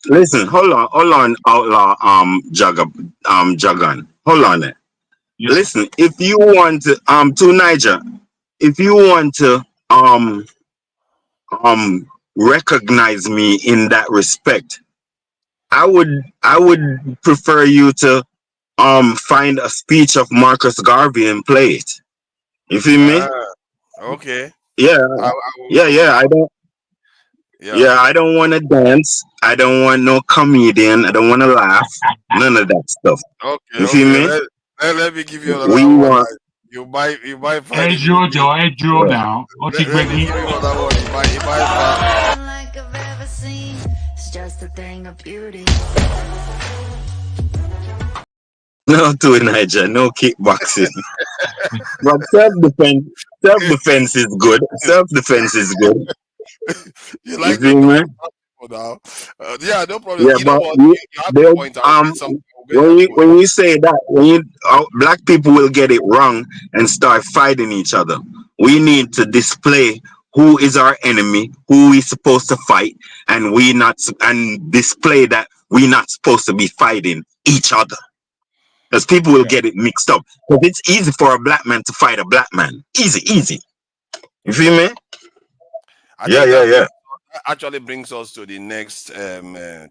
Listen, hold on, outlaw, Jagan, hold on there. Yes. Listen, if you want to Niger, if you want to recognize me in that respect, I would prefer you to find a speech of Marcus Garvey and play it. You feel me? Okay. Yeah. I don't want to dance. I don't want no comedian. I don't want to laugh. None of that stuff. Okay. You feel me? Let me give you another one. You might find it. Joe now. Let me give you another one. You might find. Like I've ever seen. It's just a thing of beauty. No to Niger, no kickboxing. But self-defense is good. Self-defense is good. You like feel me? Now? Yeah, no problem. Yeah, you know but what? You have to point out when you say that, Black people will get it wrong and start fighting each other. We need to display who is our enemy, who we supposed to fight, and display that we're not supposed to be fighting each other. Because people will get it mixed up. Because it's easy for a black man to fight a black man. Easy. You feel me? Yeah. Actually brings us to the next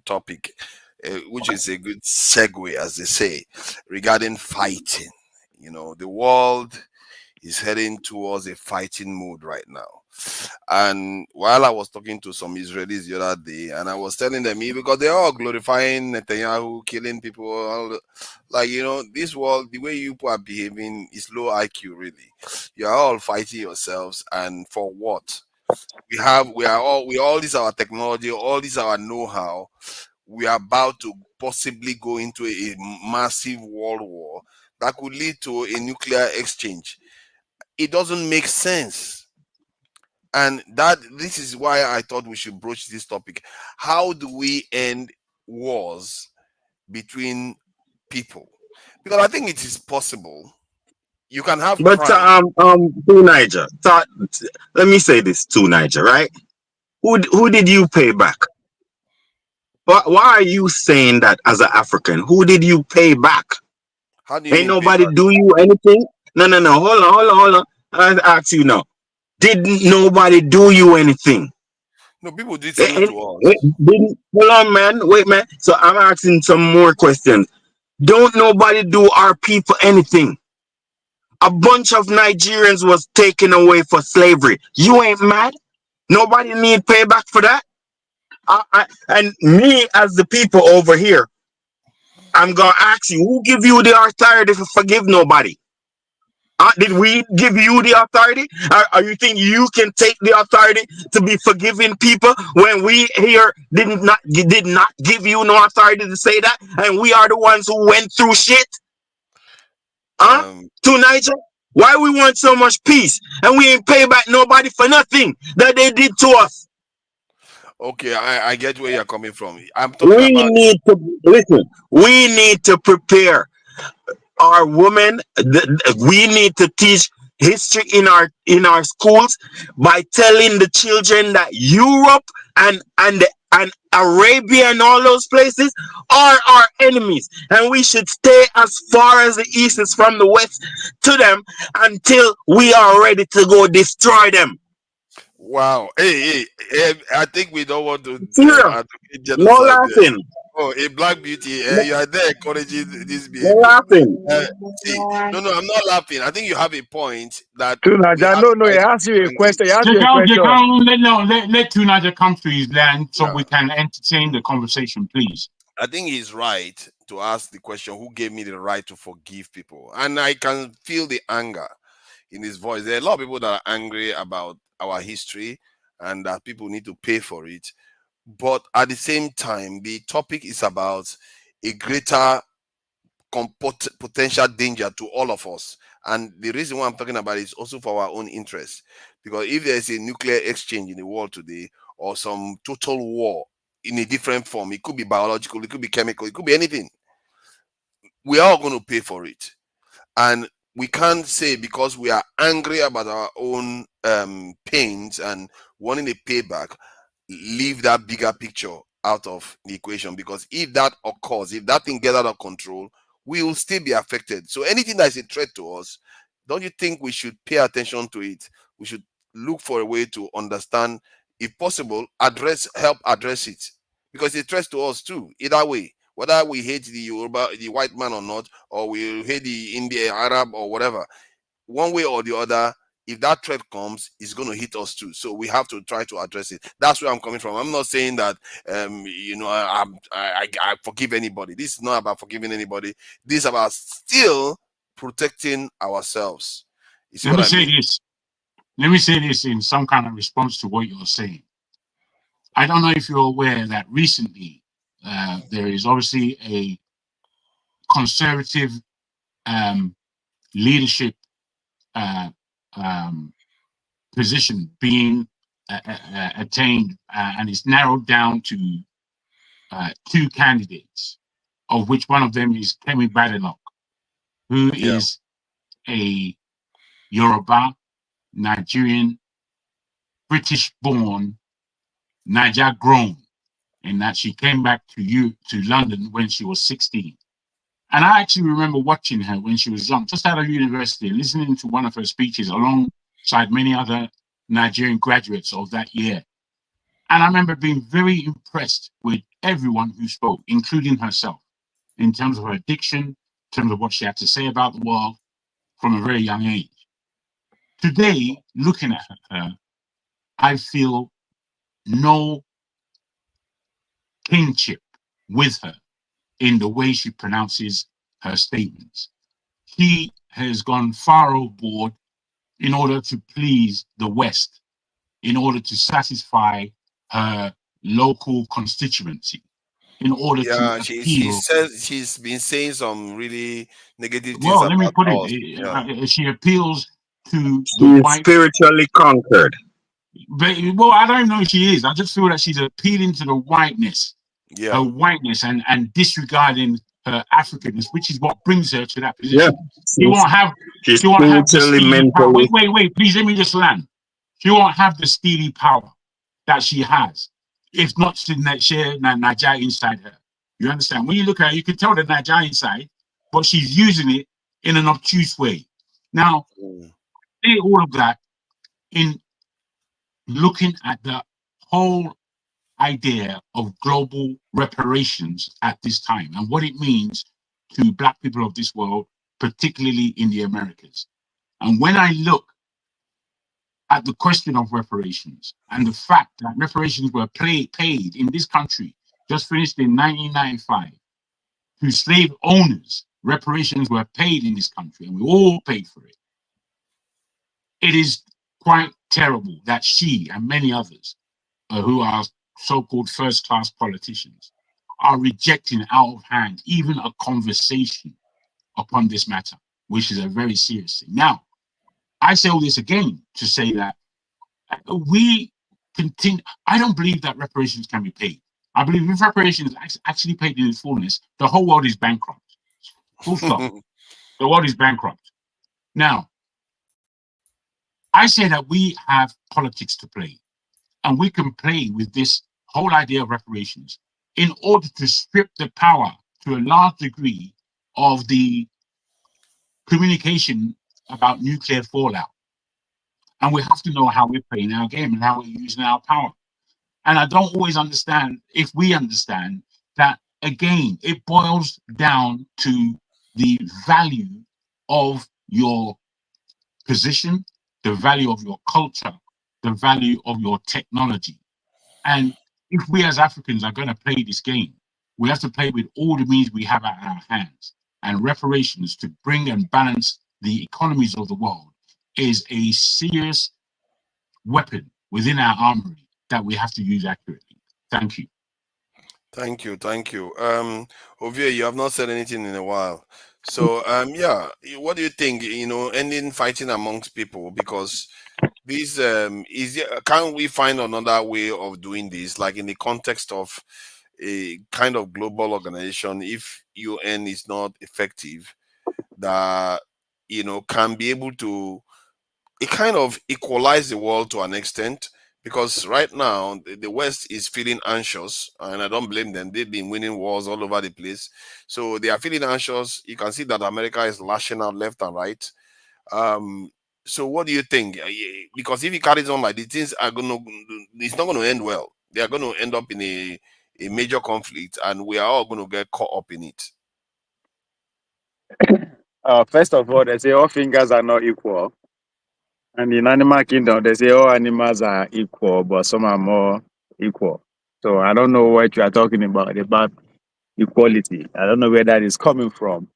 topic, which is a good segue, as they say, regarding fighting. You know, the world is heading towards a fighting mode right now. And while I was talking to some Israelis the other day, and I was telling them, because they're all glorifying Netanyahu, killing people, like, you know, this world, the way you people are behaving is low IQ, really. You are all fighting yourselves, and for what? All this our technology, all this our know-how. We are about to possibly go into a massive world war that could lead to a nuclear exchange. It doesn't make sense. And that this is why I thought we should broach this topic. How do we end wars between people? Because I think it is possible. You can have But crime. to Niger, let me say this to Niger, right? Who did you pay back? Why are you saying that as an African? Who did you pay back? How do you Ain't mean pay nobody back? do you anything? No. Hold on. I ask you now. Didn't nobody do you anything? No, people did Eh, something eh, to us. hold on, man. Wait, man. So I'm asking some more questions. Don't nobody do our people anything? A bunch of Nigerians was taken away for slavery. You ain't mad? Nobody need payback for that? And me as the people over here, I'm gonna ask you, who give you the authority to forgive nobody? Did we give you the authority? Or you think you can take the authority to be forgiving people when we here did not give you no authority to say that, and we are the ones who went through shit? Um, To Niger? Why we want so much peace and we ain't pay back nobody for nothing that they did to us? okay, I get where you're coming from. I'm talking We about need to listen. We need to prepare our women. We need to teach history in our schools by telling the children that Europe and Arabia and all those places are our enemies, and we should stay as far as the east is from the west to them until we are ready to go destroy them. wow. Hey, I think we don't want to Here, advocate no genocide there. laughing, Oh, a black beauty, no, you are there encouraging this no behavior. laughing. See, no, I'm not laughing. I think you have a point that To we Naja, have to no, he try to asked you a question. He engage. asked you a They question. can't let Tunaja come to his land so Yeah. we can entertain the conversation, please. I think he's right to ask the question, who gave me the right to forgive people? And I can feel the anger in his voice. There are a lot of people that are angry about our history and that people need to pay for it. But at the same time, the topic is about a greater potential danger to all of us. And the reason why I'm talking about it is also for our own interest. Because if there's a nuclear exchange in the world today, or some total war in a different form, it could be biological, it could be chemical, it could be anything, we are all going to pay for it. And we can't say because we are angry about our own pains and wanting a payback, leave that bigger picture out of the equation. Because if that occurs, if that thing gets out of control, we will still be affected. So anything that is a threat to us, don't you think we should pay attention to it? We should look for a way to understand, if possible, help address it, because it's a threat to us too. Either way, whether we hate the Yoruba, the white man or not, or we hate the Indian, Arab or whatever, one way or the other, if that threat comes, it's going to hit us too. So we have to try to address it. That's where I'm coming from. I'm not saying that I forgive anybody. This is not about forgiving anybody. This is about still protecting ourselves. You see Let what me I say mean? this. Let me say this in some kind of response to what you're saying. I don't know if you're aware that recently there is obviously a conservative leadership position being attained, and it's narrowed down to two candidates, of which one of them is Kemi Badenoch, who is a Yoruba, Nigerian, British-born, Niger-grown, in that she came back to London when she was 16. And I actually remember watching her when she was young, just out of university, listening to one of her speeches alongside many other Nigerian graduates of that year. And I remember being very impressed with everyone who spoke, including herself, in terms of her diction, in terms of what she had to say about the world from a very young age. Today, looking at her, I feel no kinship with her in the way she pronounces her statements. She has gone far overboard in order to please the West, in order to satisfy her local constituency, in order to she appeal. says she's been saying some really negative things Well, let me about put us. it, she appeals to She the is white. spiritually conquered. But well, I don't know if she is. I just feel that she's appealing to the whiteness, Yeah. her whiteness, and disregarding her Africanness, which is what brings her to that Yeah. position. She won't have. She's She won't have the spiritually, steely power. mentally. Wait. Please let me just land. She won't have the steely power that she has if not sitting that share Niger inside her. You understand? When you look at her, you can tell the Niger inside, but she's using it in an obtuse way. Now, say all of that in looking at the whole idea of global reparations at this time and what it means to Black people of this world, particularly in the Americas. And when I look at the question of reparations and the fact that reparations were paid in this country, just finished in 1995, to slave owners, reparations were paid in this country and we all paid for it. It is quite terrible that she and many others who are so-called first-class politicians are rejecting out of hand even a conversation upon this matter, which is a very serious thing. Now, I say all this again to say that we continue. I don't believe that reparations can be paid. I believe if reparations is actually paid in its fullness, the whole world is bankrupt. Full stop. The world is bankrupt. Now, I say that we have politics to play, and we can play with this whole idea of reparations in order to strip the power to a large degree of the communication about nuclear fallout. And we have to know how we're playing our game and how we're using our power. And I don't always understand, if we understand that, again, it boils down to the value of your position, the value of your culture, the value of your technology. And if we as Africans are going to play this game, we have to play with all the means we have at our hands. And reparations to bring and balance the economies of the world is a serious weapon within our armory that we have to use accurately. Thank you. Thank you. Ovie, you have not said anything in a while. So yeah, what do you think, ending fighting amongst people? Because this can we find another way of doing this, like in the context of a kind of global organization, if UN is not effective, that can be able to kind of equalize the world to an extent? Because right now the West is feeling anxious, and I don't blame them. They've been winning wars all over the place, so they are feeling anxious. You can see that America is lashing out left and right. So what do you think? Because if it carries on like this, things are it's not going to end well. They are going to end up in a major conflict, and we are all going to get caught up in it. First of all, they say all fingers are not equal. And in animal kingdom, they say all animals are equal, but some are more equal. So I don't know what you are talking about equality. I don't know where that is coming from.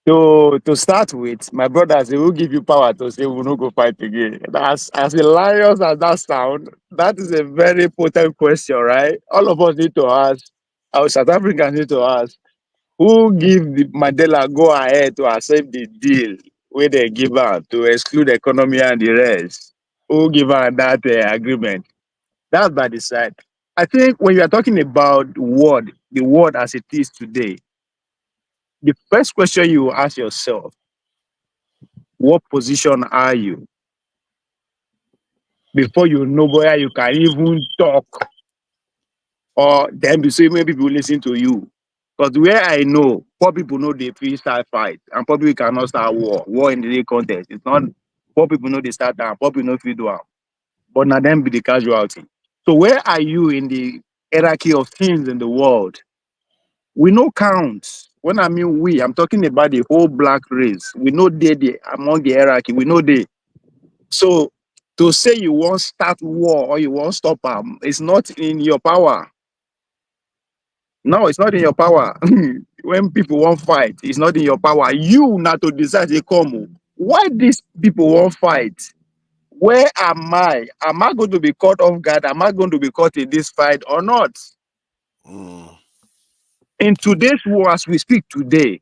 So to start with, my brothers, they will give you power to say we will not go fight again. That's as hilarious as that sound. That is a very potent question, right? All of us need to ask. Our South Africans need to ask. Who give the Mandela go ahead to accept the deal where they give out to exclude economy and the rest? Who give out that agreement? That's by the side. I think when you are talking about the world as it is today, the first question you ask yourself, what position are you? Before you know whether you can even talk, or then be so many people listen to you. Because where I know, poor people know they feel start fight, and poor people cannot start war. War in the day contest. It's not poor people know they start down, poor people know feel do am. But now them be the casualty. So where are you in the hierarchy of things in the world? We know counts. When I mean we, I'm talking about the whole black race. We know they among the hierarchy. We know they. So to say you won't start war or you won't stop them, it's not in your power. No, it's not in your power. When people won't fight, it's not in your power. You not to decide they come. Why these people won't fight? Where am I? Am I going to be caught off guard? Am I going to be caught in this fight or not? In today's war, as we speak today,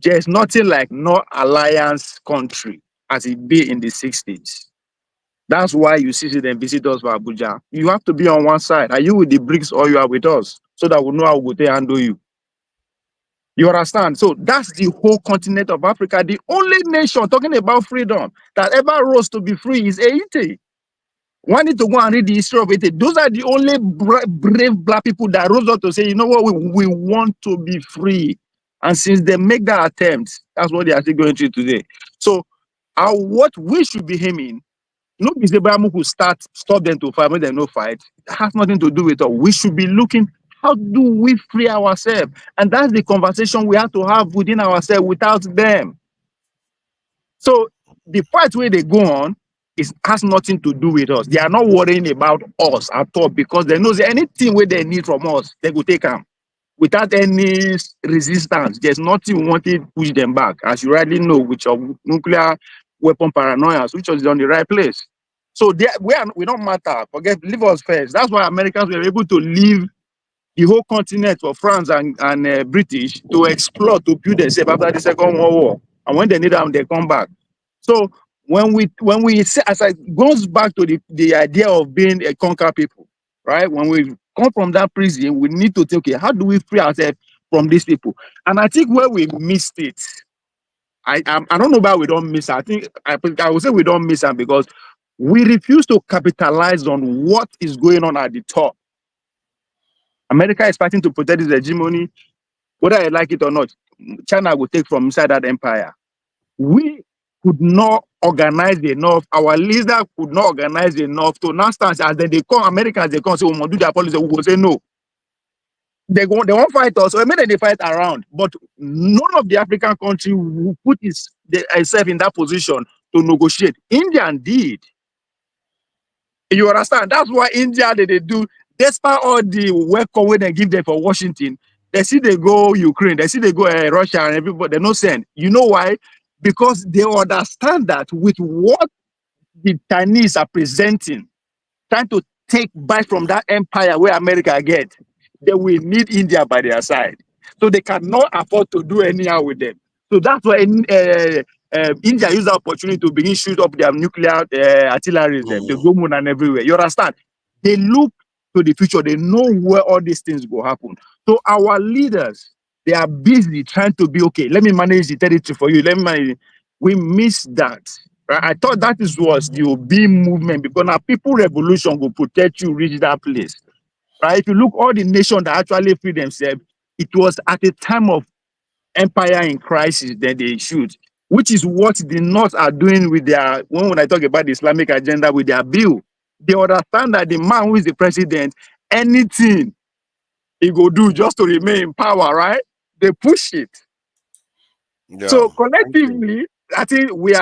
there's nothing like no alliance country as it be in the 60s. That's why you see them visit us for Abuja. You have to be on one side. Are you with the BRICS or you are with us? So that we know how we go handle you. You understand? So that's the whole continent of Africa. The only nation talking about freedom that ever rose to be free is Haiti. One need to go and read the history of Haiti. Those are the only brave black people that rose up to say, you know what, we want to be free. And since they make that attempt, that's what they are still going through today. So what we should be aiming, no Bizebamu who stop them to fight when they no fight. It has nothing to do with it. We should be looking, how do we free ourselves? And that's the conversation we have to have within ourselves without them. So the fight where they go on has nothing to do with us. They are not worrying about us at all because they know that anything where they need from us, they will take them without any resistance. There's nothing we wanted to push them back. As you rightly know, with your nuclear weapon paranoia, which was on the right place. So we don't matter. Leave us first. That's why Americans were able to leave the whole continent for France and British to explore, to build themselves after the Second World War. And when they need them, they come back. So when we say, as it goes back to the idea of being a conquer people, right? When we come from that prison, we need to think, okay, how do we free ourselves from these people? And I think where we missed it, I don't know why we don't miss it. I would say we don't miss it because we refuse to capitalize on what is going on at the top. America is fighting to protect its hegemony, whether I like it or not. China will take from inside that empire. We could not organize enough. Our leader could not organize enough to now stand as they come. Americans, they come say, we must do their policy. We will say no. They won't fight us, or maybe they fight around. But none of the African country will put itself in that position to negotiate. India did. You understand? That's why India they do, despite all the welcome when they give them for Washington, they see they go Ukraine, they see they go Russia, and everybody, they no send. You know why? Because they understand that with what the Chinese are presenting, trying to take back from that empire where America get, they will need India by their side. So they cannot afford to do anyhow with them. So that's why India used the opportunity to begin shoot up their nuclear artillery, the go moon and everywhere. You understand? They look to the future. They know where all these things will happen. So our leaders, they are busy trying to be, okay, let me manage the territory for you. We miss that. Right? I thought that was the OB movement because now people revolution will protect you, reach that place. Right? If you look all the nations that actually free themselves, it was at a time of empire in crisis that they shoot, which is what the North are doing with their, when I talk about the Islamic agenda with their bill, they understand that the man who is the president, anything he go do just to remain in power, right? They push it. Yeah, so collectively, I think we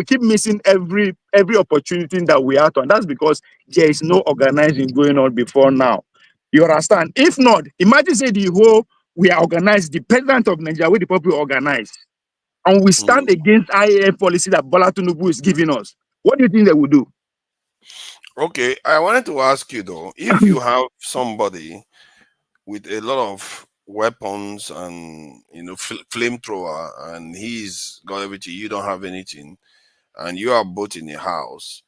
keep missing every opportunity that we have to, and that's because there is no organizing going on before now. You understand? If not, imagine say the whole we are organized, the president of Nigeria, where the people organize, and we stand against IAF policy that Bola Tinubu is giving us. What do you think they will do? Okay, I wanted to ask you though, if you have somebody with a lot of weapons and flamethrower, and he's got everything, you don't have anything, and you are both in a house,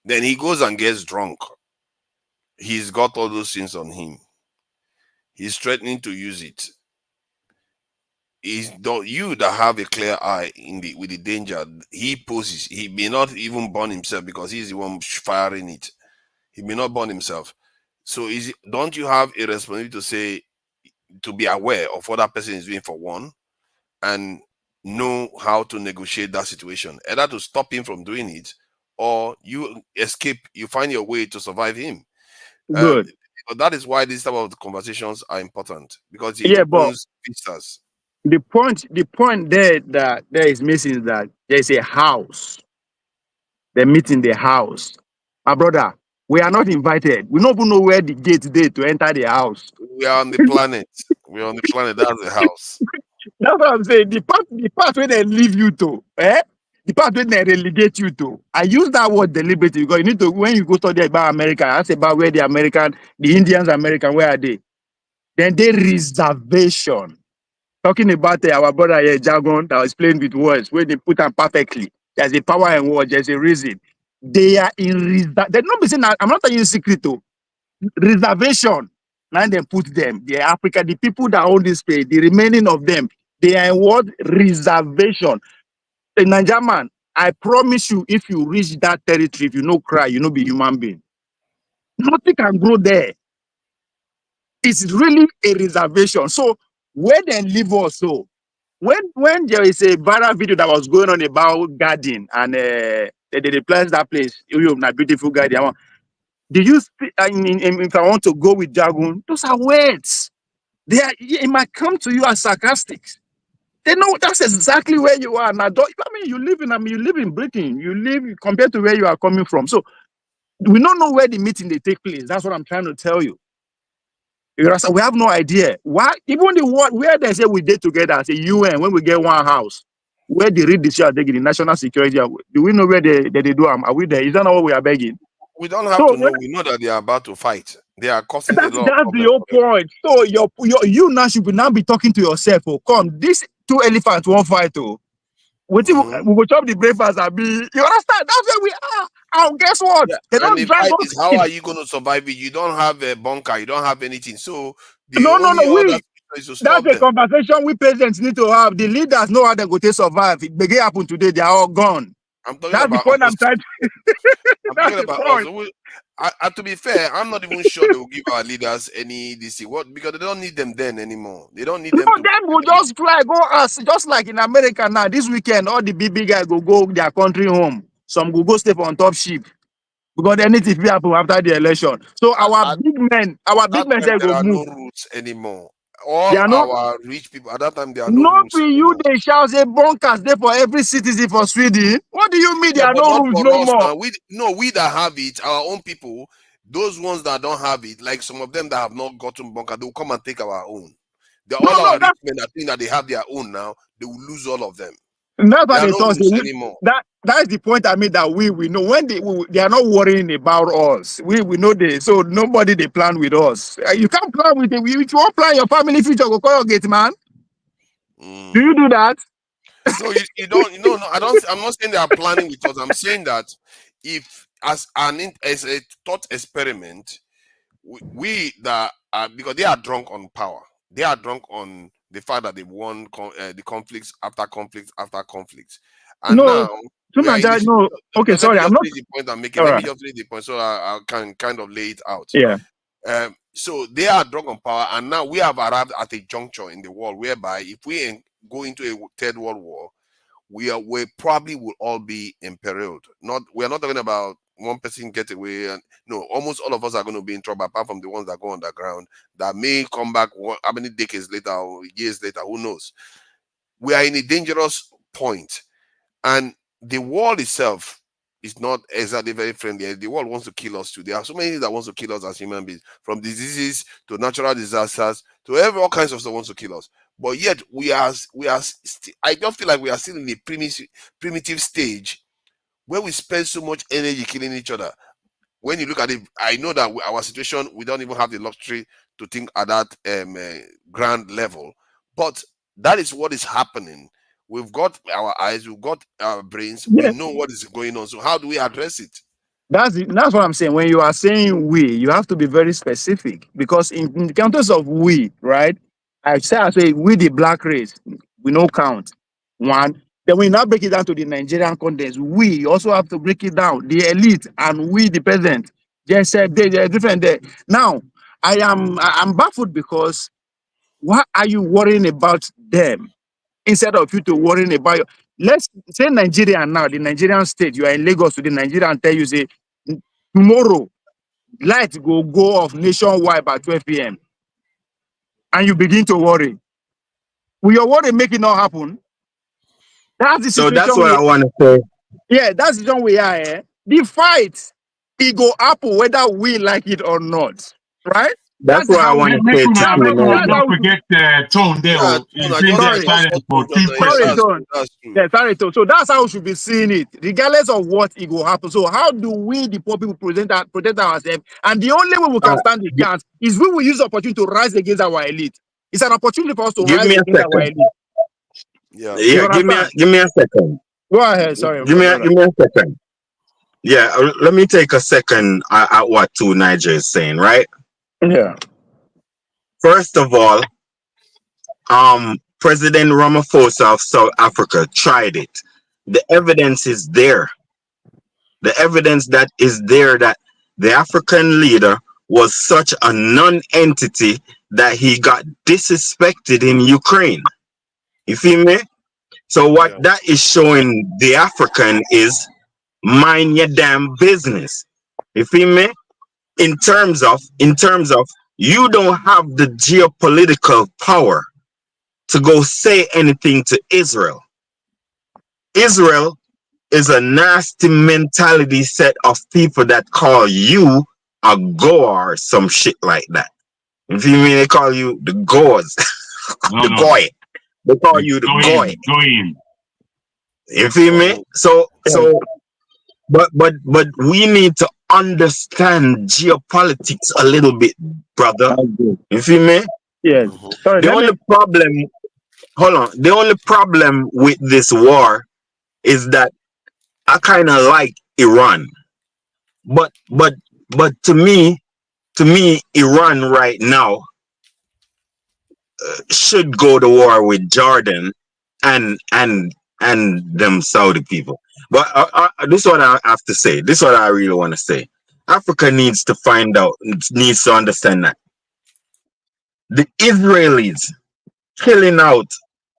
then he goes and gets drunk. He's got all those things on him. He's threatening to use it. Is you that have a clear eye with the danger he poses. He may not even burn himself because he's the one firing it. He may not burn himself. So don't you have a responsibility to be aware of what that person is doing for one, and know how to negotiate that situation, either to stop him from doing it, or you escape, you find your way to survive him. Good. That is why these type of conversations are important, because it opens vistas. The point there that there is missing is that there is a house. They meet in the house. My brother, we are not invited. We don't even know where the gate is to enter the house. We are on the planet. We're on the planet. That's the house. That's what I'm saying. The part where they leave you to, the part where they relegate you to. I use that word deliberately because you need to, when you go study about America, ask about where the Indians American, where are they? Then they reservation. Talking about our brother here, Jargon, that was playing with words, where they put them perfectly. There's a power in words, there's a reason. They are in they're not be saying I'm not telling you secret to reservation. Now they put them. The Africa, the people that own this place, the remaining of them, they are in what reservation. The Nigerian man, I promise you, if you reach that territory, if you no cry, you no be human being. Nothing can grow there. It's really a reservation. So where they live also, when there is a viral video that was going on about garden and they place that place, you know, beautiful garden. Did you if I want to go with Jagun, those are words. They are, it might come to you as sarcastic. They know that's exactly where you are now. You live in Britain. You live compared to where you are coming from. So we don't know where the meeting they take place. That's what I'm trying to tell you. We have no idea. Why? Even where they say we did together as a UN when we get one house, where they read the shit, they get the national security. Do we know where they do? Are we there? Is that not what we are begging? We don't have to know. We know that they are about to fight. They are causing a lot. That's the whole point. So you now should now be talking to yourself. Oh, come, these two elephants won't fight. Oh, we will chop the breakfast and be. You understand? That's where we are. Oh, guess what? Yeah. They don't drive us. How are you going to survive it? You don't have a bunker. You don't have anything. So no. That's a conversation we presidents need to have. The leaders know how they go to survive. It begin happen today. They are all gone. I'm talking That's about the point I'm trying to. I'm talking about us. To be fair, I'm not even sure they will give our leaders any DC. What? Because they don't need them then anymore. They don't need them. No, them will just fly, go us, just like in America now. This weekend, all the big guys go their country home. Some will go stay on top ship because anything will happen after the election. So our big men say go move. No roots anymore. All our rich people at that time, there are no roots. You they shall say bunkers there for every citizen for Sweden. What do you mean there are no roots no more? We that have it, our own people, those ones that don't have it, like some of them that have not gotten bunker, they will come and take our own. Our rich men that think that they have their own now, they will lose all of them. That's what they thought anymore. That is the point I made that we know when they are not worrying about us. We know so nobody they plan with us. You can't plan with it. If you want to plan your family future, go call your gate man. Do you do that? No, you don't. No, I don't. I'm not saying they are planning with us. I'm saying that if as a thought experiment, we that because they are drunk on power, they are drunk on the fact that they won the conflicts after conflicts after conflicts, and now. No. Okay, sorry. I'm not. The point I'm making. Let me just read the point so I can kind of lay it out. Yeah. So they are drunk on power, and now we have arrived at a juncture in the world whereby if we go into a third world war, we probably will all be imperiled. We are not talking about one person get away, and no, almost all of us are going to be in trouble, apart from the ones that go underground that may come back. How many decades later or years later? Who knows? We are in a dangerous point, and the world itself is not exactly very friendly. The world wants to kill us too. There are so many things that wants to kill us as human beings, from diseases to natural disasters to all kinds of stuff wants to kill us. But yet I don't feel like we are still in a primitive stage where we spend so much energy killing each other. When you look at it, I know that our situation, we don't even have the luxury to think at that grand level. But that is what is happening. We've got our eyes, we've got our brains, we know what is going on. So how do we address it? That's what I'm saying. When you are saying we, you have to be very specific, because in the context of we, right? I say we the black race, we no count. One. Then we now break it down to the Nigerian context. We also have to break it down. The elite and we the peasant. Just said they're different there. Now, I'm baffled because why are you worrying about them? Instead of you to worrying about let's say Nigeria now, the Nigerian state, you are in Lagos to the Nigerian tell you say tomorrow light go off nationwide by 12 p.m. and you begin to worry. Will your worry make it not happen? That's the situation. So that's what I want to say. Yeah, that's the situation we are. Eh? The fight, it go happen whether we like it or not. Right? That's what I want to say. Don't forget Tone there. Sorry, Tone. So that's how we should be seeing it, regardless of what it will happen. So how do we, the poor people, protect ourselves? And the only way we can stand the chance is we will use the opportunity to rise against our elite. It's an opportunity for us to rise against our elite. Yeah, give me a second. Go ahead. Sorry. Give me a second. Yeah, let me take a second at what Two Niger is saying, right? Yeah. First of all, President Ramaphosa of South Africa tried it. The evidence is there. The evidence that is there that the African leader was such a non-entity that he got disrespected in Ukraine. You feel me? So what Yeah. that is showing the African is mind your damn business. You feel me? In terms of you don't have the geopolitical power to go say anything to Israel. Israel is a nasty mentality set of people that call you a Goa or some shit like that. You feel me? They call you the Goas, No, the no. Goy. They call The you the Goy. going. You feel me? So but we need to understand geopolitics a little bit, brother. You feel me? Yes. Mhm. Sorry, The only problem, hold on. The only problem with this war is that I kind of like Iran, but to me, Iran right now should go to war with Jordan and them Saudi people. But this is what I have to say. This is what I really want to say. Africa needs to find out, needs to understand that the Israelis killing out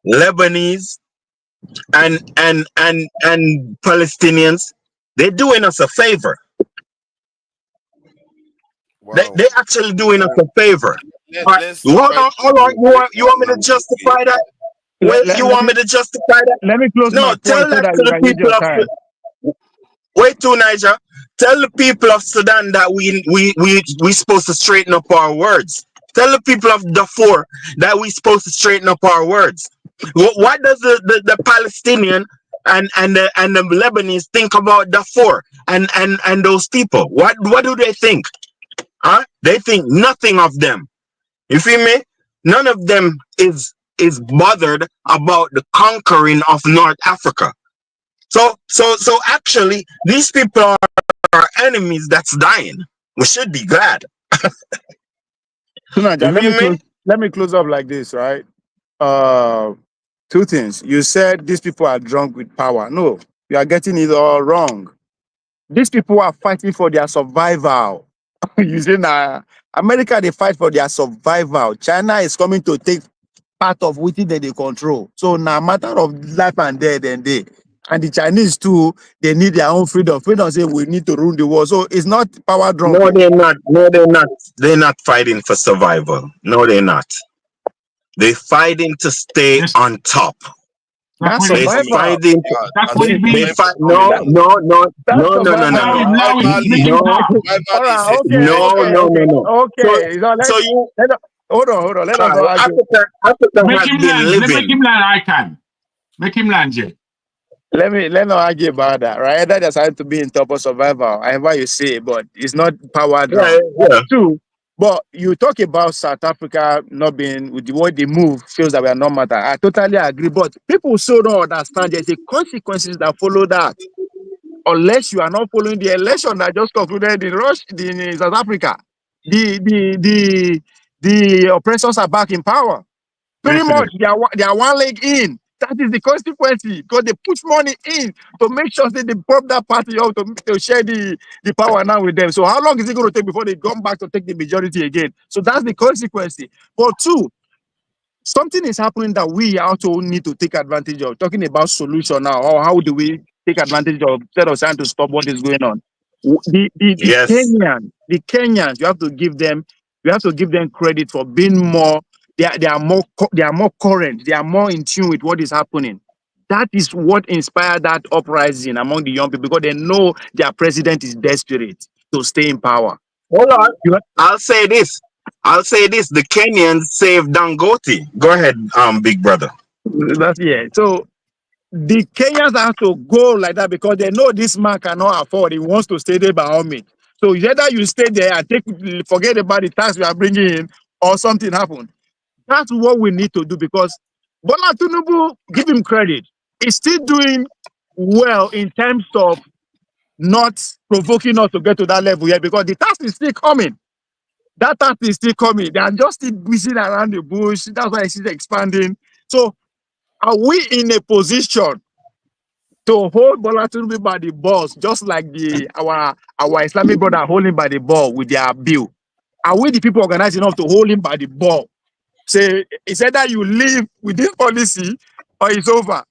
Lebanese and Palestinians, they're doing us a favor. Wow. They actually doing us a favor. Let's Hold try on, to hold on. break You want me down to now. justify that? You want me to justify that? let me close No, my tell point so that that to you the can use people your of time. wait to Niger. Tell the people of Sudan that we supposed to straighten up our words. Tell the people of Darfur that we supposed to straighten up our words. What does the Palestinian and the Lebanese think about Darfur and those people? What do they think? Huh? They think nothing of them. You feel me? None of them is bothered about the conquering of North Africa. So actually, these people are enemies that's dying. We should be glad. Tunaja, You feel me? let me close up like this, right? Two things. You said these people are drunk with power. No, you are getting it all wrong. These people are fighting for their survival. You see now, America, they fight for their survival. China is coming to take part of what they control. So now matter of life and death and day. And the Chinese too, they need their own freedom. Freedom say we need to rule the world. So it's not power drunk. No, they're not. No, they're not. They're not fighting for survival. No, they're not. They're fighting to stay on top. That's They're survival. fighting. That's what it They means. fight. No. That's No. survival. Now it's breaking down. All right, okay, No. okay. So you hold on. Let us not argue. Africa Make has him been land. living. Make him land. I can. Make him land, Jay. Let not argue about that, right? That just has to be in top of survival, however you say it, but it's not power drunk. Yeah. Two, but you talk about South Africa not being with the way they move shows that we are not matter. I totally agree, but people so don't understand there's the consequences that follow that. Unless you are not following the election that just concluded in South Africa, the oppressors are back in power. Pretty much, they are one leg in. That is the consequence because they push money in to make sure that they prop that party out to share the power now with them. So how long is it going to take before they come back to take the majority again? So that's the consequence. But two, something is happening that we also need to take advantage of. Talking about solution now, or how do we take advantage of instead of trying to stop what is going on? The Kenyans, you have to give them credit for being more. They are more current. They are more in tune with what is happening. That is what inspired that uprising among the young people because they know their president is desperate to stay in power. Hold on. I'll say this. The Kenyans saved Dangote. Go ahead, big brother. That's So the Kenyans have to go like that because they know this man cannot afford. He wants to stay there by all means. So either you stay there and forget about the tax we are bringing in, or something happen. That's what we need to do because Bola Tinubu, give him credit, is still doing well in terms of not provoking us to get to that level yet, because the task is still coming. That task is still coming. They are just still whizzing around the bush. That's why it's expanding. So are we in a position to hold Bola Tinubu by the balls, just like our Islamic brother holding by the ball with their bill? Are we the people organized enough to hold him by the ball? Say it's either you live with this policy or it's over,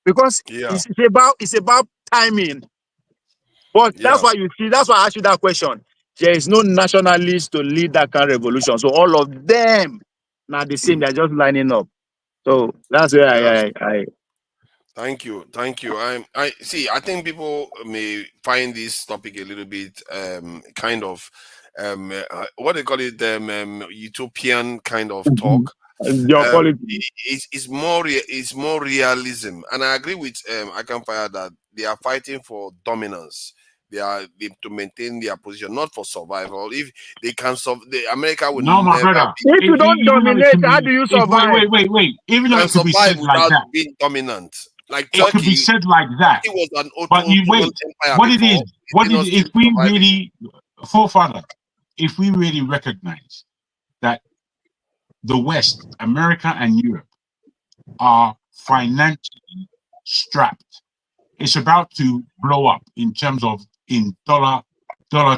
because it's about timing. But that's why you see, that's why I asked you that question. There is no nationalist to lead that kind of revolution. So all of them now the same, they're just lining up. So that's where I Thank you. I see. I think people may find this topic a little bit kind of what they call it, utopian kind of talk. It's more realism, and I agree with Akanfire that they are fighting for dominance. They to maintain their position, not for survival. If they can America will no, my brother. If you don't dominate, how do you survive? Wait. Even though it could be said like that, being dominant. Like it could be said like that. It was an but you wait. If we really, forefather, if we really recognize that the West, America and Europe, are financially strapped, it's about to blow up in terms of dollar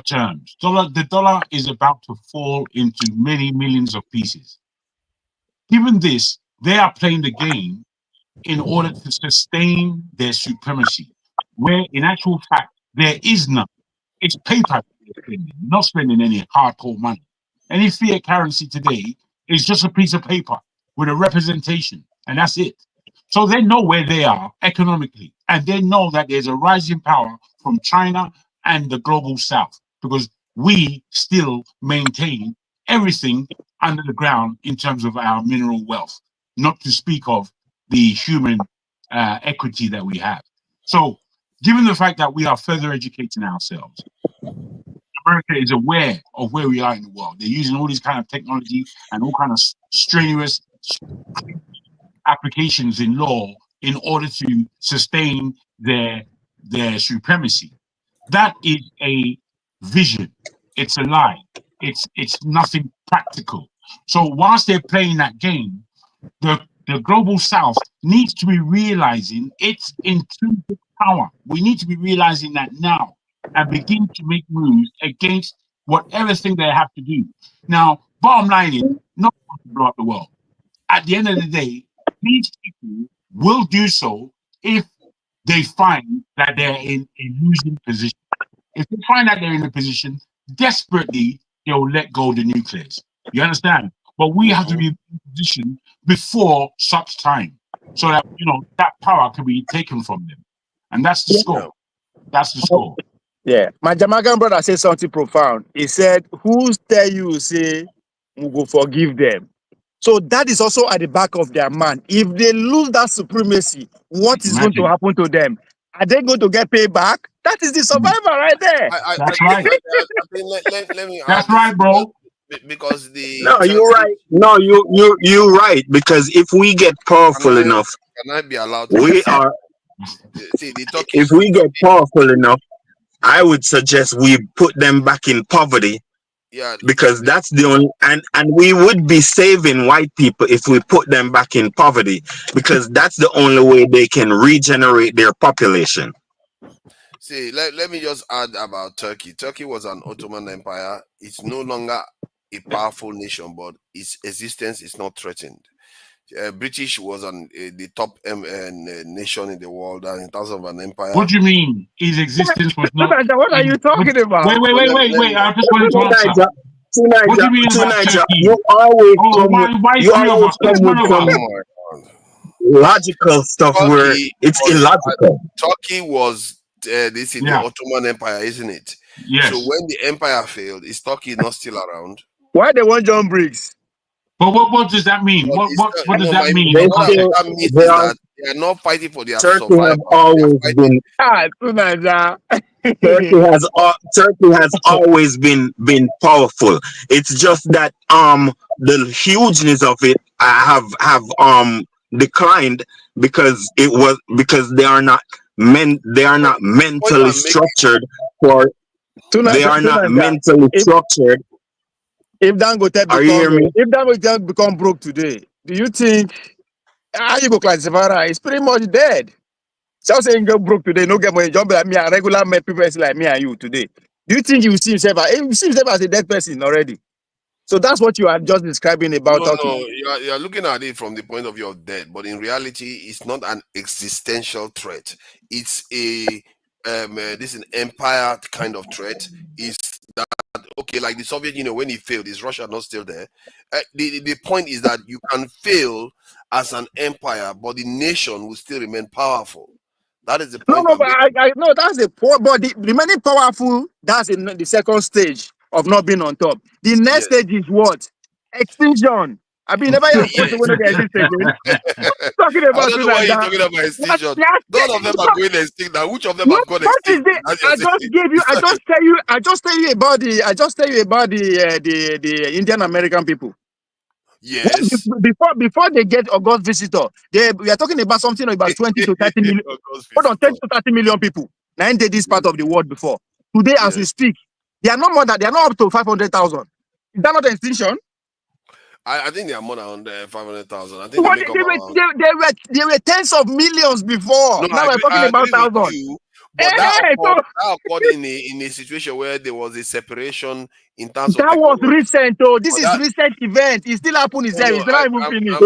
terms. The dollar is about to fall into many millions of pieces. Given this, they are playing the game in order to sustain their supremacy, where in actual fact there is none. It's paper they're spending, not spending any hardcore money. Any fiat currency today is just a piece of paper with a representation, and that's it. So they know where they are economically, and they know that there's a rising power from China and the global south, because we still maintain everything under the ground in terms of our mineral wealth, not to speak of the human equity that we have. So given the fact that we are further educating ourselves, America is aware of where we are in the world. They're using all these kind of technology and all kind of strenuous applications in law in order to sustain their supremacy. That is a vision. It's a lie. It's nothing practical. So whilst they're playing that game, the global south needs to be realizing its intrinsic power. We need to be realizing that now and begin to make moves against whatever thing they have to do. Now, bottom line is not to blow up the world. At the end of the day, these people will do so if they find that they're in a losing position. If they find that they're in a position, desperately, they'll let go of the nuclears. You understand? But we have to be in a position before such time, so that that power can be taken from them. And that's the score. That's the score. Yeah. My Jamaican brother said something profound. He said, "Who's tell you say we go forgive them?" So that is also at the back of their mind. If they lose that supremacy, what is going to happen to them? Are they going to get paid back? That is the survivor right there. That's right. Let me That's right, bro. Because you're right. No, you're right. Because if we get powerful enough, can I be allowed? If we get powerful enough, I would suggest we put them back in poverty. Yeah, because that's the only, and we would be saving white people if we put them back in poverty, because that's the only way they can regenerate their population. See, let me just add about Turkey. Turkey was an Ottoman Empire. It's no longer a powerful nation, but its existence is not threatened. British was the top nation in the world, and in terms of an empire. What do you mean? His existence was not. What are you talking about? Wait! I just wanted to answer. What do you mean about Turkey? You always come with some logical stuff where it's illogical. Turkey was this is the Ottoman Empire, isn't it? Yes. So when the empire failed, is Turkey not still around? Why they want John Briggs? But what does that mean? What does that mean? That means that they are not fighting for their Turkey survival. Have always been. Turkey has always been powerful. It's just that the hugeness of it have declined because they are not They are not mentally structured for. They are not mentally structured. If Dangote Are you hearing me? if Dangote become broke today, do you think how you go classify that? It's pretty much dead. So saying go broke today, no get money, job like me, a regular people like me and you today. Do you think you see himself? You see himself as a dead person already. So that's what you are just describing about No, Turkey. no, you're looking at it from the point of view of death, but in reality, it's not an existential threat. It's this is an empire kind of threat. Is that okay? Like the Soviet Union, when it failed, is Russia not still there? The point is that you can fail as an empire, but the nation will still remain powerful. That is the point. No, but I know that's a poor, but the remaining powerful, that's in the second stage of not being on top. The next stage is what? Extinction. I mean, never heard of when they exist again. Talking about I don't know why you're talking about extinction. None of them are going extinct now. Which of them have gone extinct? I just tell you about the Indian American people. Yes. Before they get August visitor, we are talking about something about 20 to 30 million. Hold on, 10 to 30 million people. Now in this part of the world before. Today, as we speak, they are not up to 500,000. Is that not extinction? I think they are more than 500,000. I think they were tens of millions before. No, now we're talking about thousands. But that occurred in a situation where there was a separation in terms that of was recent. Oh, this is recent event. It still happened. It's not even finished.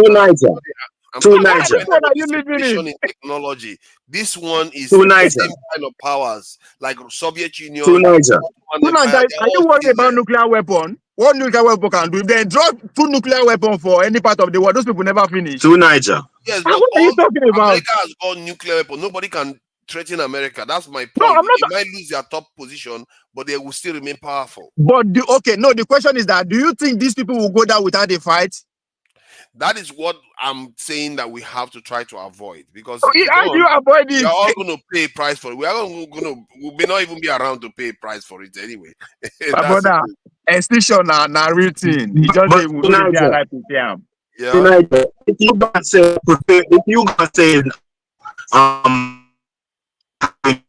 Separation in technology. This one is the same kind of powers like Soviet Union. Are you worried about nuclear weapon? What nuclear weapon can do? If they drop 2 nuclear weapons for any part of the world, those people never finish. Yes, but what are you talking about? America has got nuclear weapon. Nobody can threaten America. That's my point. No, they might lose their top position, but they will still remain powerful. But the question is that do you think these people will go down without a fight? That is what I'm saying that we have to try to avoid, because how do you avoid this? We are all going to pay a price for it. We may not even be around to pay a price for it anyway. Brother, extinction na real thing. You just say we will be alive to them. Yeah. If you gonna say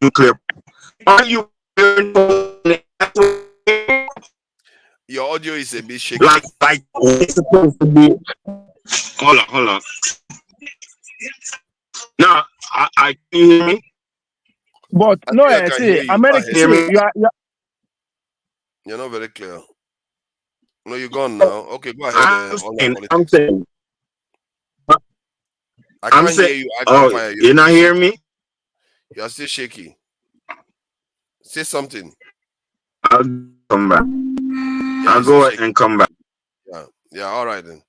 nuclear, are you? Your audio is a bit shaky. Like it's supposed to be. Hold on. Now, I can you hear me? But no, I see, America, you're not very clear. No, you're gone now. Okay, go ahead. I'm saying. I can't hear you. I can't hear you. You're not hearing me? You're still shaky. Say something. I'll come back. I'll go and come back. Yeah, all right then.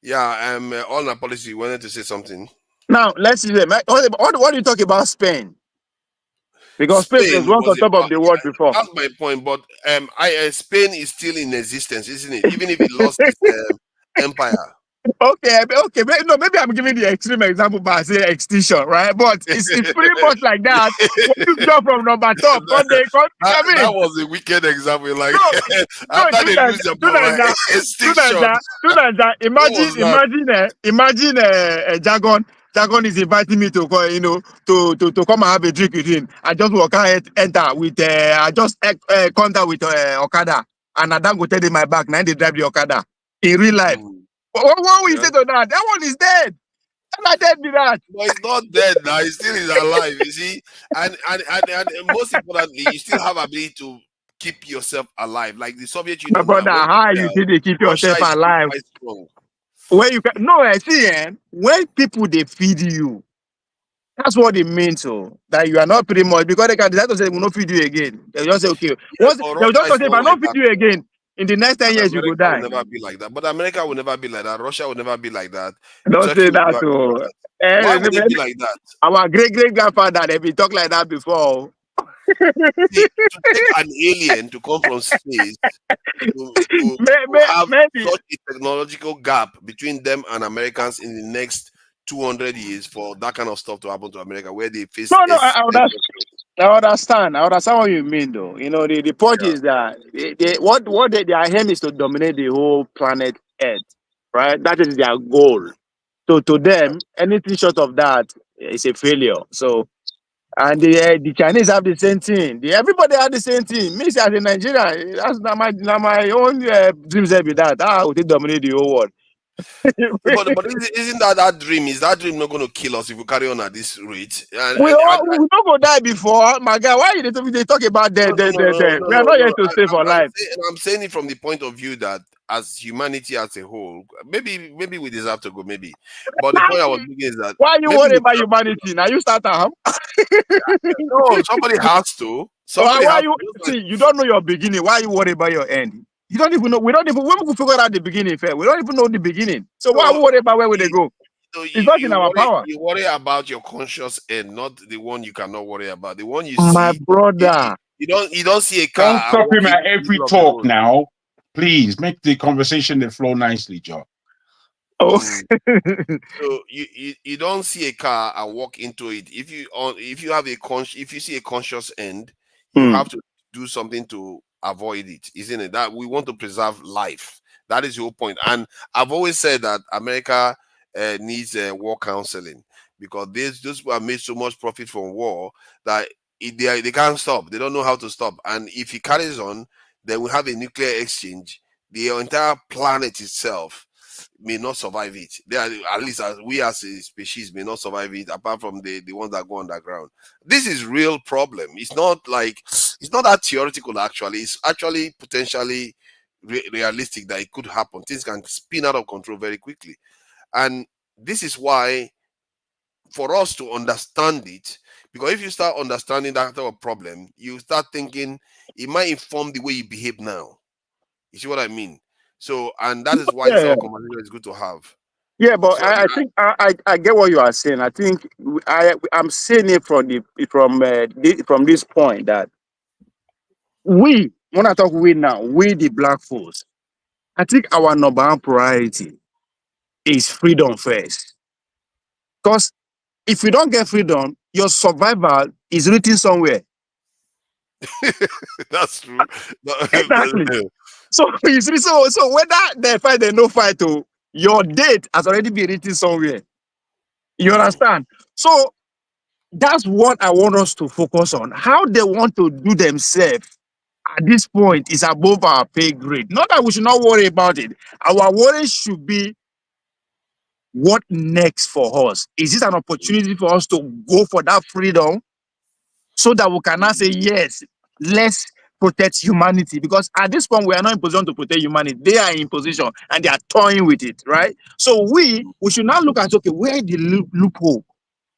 Yeah, on our policy, you wanted to say something. Now, let's see. What do you talk about Spain? Because Spain was on top of the world before. That's my point. But Spain is still in existence, isn't it? Even if it lost its empire. Okay. No, maybe I'm giving the extreme example by saying extinction, right? But it's pretty much like that. When you jump from number top, that was a wicked example. Like after they lose their power, extinction. Imagine Jagon is inviting me to to come and have a drink with him. I just walk out, enter with I just contact with Okada, and I don't go tell in my back. Now they drive the Okada in real life. What will you say to that? That one is dead. I'm not dead with that. But it's not dead now. He still is alive. You see, and most importantly, you still have ability to keep yourself alive, like the Soviet Union. My brother, how you think they keep yourself alive? Where you can I see, when people they feed you, that's what it means. So that you are not pretty much because they can decide to say we will not feed you again. They just say okay. They'll just say if I not feed you again. In the next 10 years, you will die. Will never be like that. But America will never be like that. Russia will never be like that. Don't say that. Why would they be like that? Our great-great-grandfather, they been talk like that before. See, to take an alien to come from space to have such a technological gap between them and Americans in the next 200 years for that kind of stuff to happen to America, where they face. I understand what you mean, though. You know, the point is that their aim is to dominate the whole planet Earth, right? That is their goal. So to them, anything short of that is a failure. So And the Chinese have the same thing. Everybody have the same thing. Me, as a Nigerian, that's not my own dreams every that. I would dominate the whole world. But isn't that dream? Is that dream not going to kill us if we carry on at this rate? We don't go die before, my guy. Why they talk about that? We are not here to stay for life. I'm saying it from the point of view that as humanity as a whole, maybe we deserve to go, maybe. But the point I was making is that why you worry about humanity? Now you start out. No, somebody has to. You don't know your beginning. Why you worry about your end? You don't even know. We don't even when we figure out the beginning fair. We don't even know the beginning. So why worry about where will they go? It's not in our power. You worry about your conscious end, not the one you cannot worry about. The one you my see, brother. You don't see a car. Don't stop him at every talk now. Please make the conversation flow nicely, Joe. Oh, so you don't see a car and walk into it. If you have if you see a conscious end, you have to do something to avoid it, isn't it? That we want to preserve life. That is your point. And I've always said that America needs war counseling, because those who have made so much profit from war that they can't stop. They don't know how to stop. And if it carries on, then we have a nuclear exchange. The entire planet itself may not survive it. At least we as a species may not survive it, apart from the ones that go underground. This is real problem. It's not that theoretical. Actually, it's actually potentially realistic that it could happen. Things can spin out of control very quickly, and this is why, for us to understand it, because if you start understanding that type of problem, you start thinking it might inform the way you behave now. You see what I mean? So, and that is why this conversation is good to have. Yeah, but so, I think I get what you are saying. I think I'm saying it from this point that when I talk we now, we the black folks, I think our number one priority is freedom first. Because if you don't get freedom, your survival is written somewhere. That's true. Exactly. So you see, so whether they fight or no fight, your date has already been written somewhere. You understand? So that's what I want us to focus on. How they want to do themselves at this point is above our pay grade. Not that we should not worry about it. Our worry should be what next for us. Is this an opportunity for us to go for that freedom so that we can now say, yes, let's protect humanity? Because at this point, we are not in position to protect humanity. They are in position and they are toying with it, right? So we should now look at, okay, where is the loophole?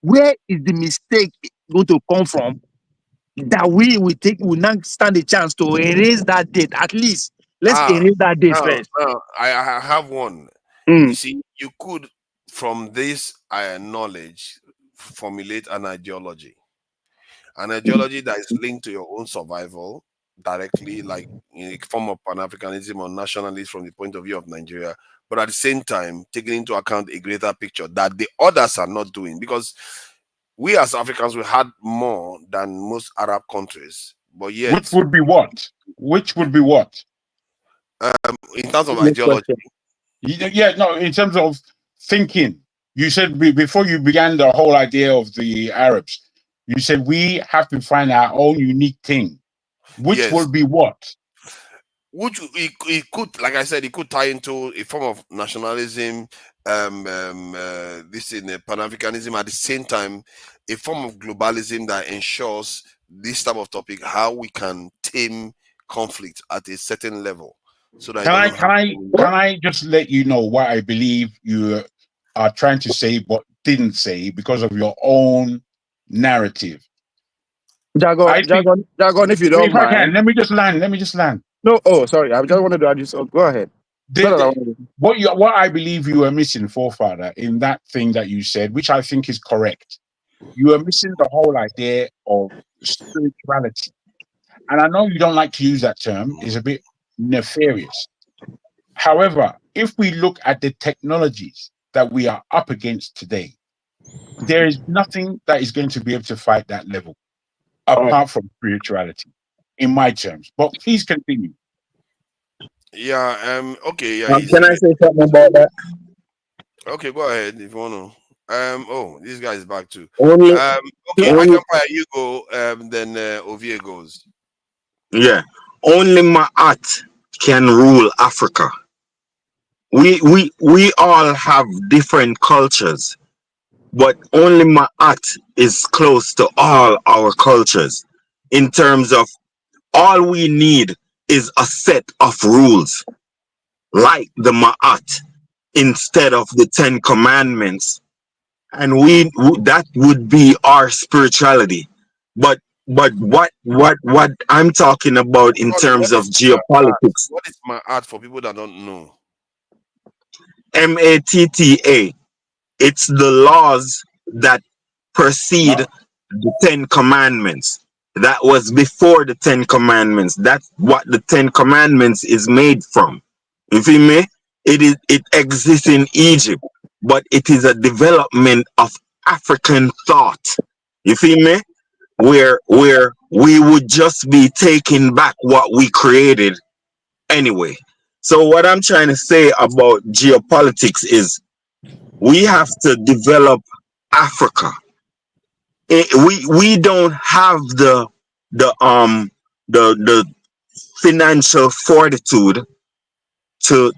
Where is the mistake going to come from that we will now stand a chance to erase that date? At least let's erase that date first. I have one. You see, you could, from this knowledge, formulate an ideology. An ideology that is linked to your own survival directly, like in a form of Pan-Africanism or nationalism from the point of view of Nigeria, but at the same time taking into account a greater picture that the others are not doing. Because we as Africans, we had more than most Arab countries, but yet... Which would be what? In terms of ideology? Yeah, no, in terms of thinking. You said before you began the whole idea of the Arabs, you said we have to find our own unique thing. Which would be what? Which it could, like I said, it could tie into a form of nationalism, this in Pan-Africanism, at the same time, a form of globalism that ensures this type of topic, how we can tame conflict at a certain level. So that can I just let you know what I believe you are trying to say but didn't say because of your own narrative? Jagon, if you don't mind. Let me just land. No, sorry. I just wanted to add this. Go ahead. What I believe you are missing, forefather, in that thing that you said, which I think is correct. You are missing the whole idea of spirituality. And I know you don't like to use that term. It's a bit nefarious. However, if we look at the technologies that we are up against today, there is nothing that is going to be able to fight that level apart from spirituality, in my terms. But please continue. Yeah, okay. Yeah. Can I say something about that? Okay, go ahead if you want to. Oh, this guy is back too. Only, Okay, only, Empire, you go. Then Ovie goes. yeah, only Ma'at can rule Africa. We all have different cultures, but only Ma'at is close to all our cultures in terms of all we need is a set of rules like the Ma'at instead of the Ten Commandments, and that would be our spirituality. But what I'm talking about in terms of geopolitics, What is my art for people that don't know? MATTA, it's the laws that precede the Ten Commandments. That was before the Ten Commandments. That's what the Ten Commandments is made from. You feel me? It exists in Egypt, but it is a development of African thought. You feel me? Where we would just be taking back what we created anyway. So what I'm trying to say about geopolitics is we have to develop Africa. We don't have the financial fortitude to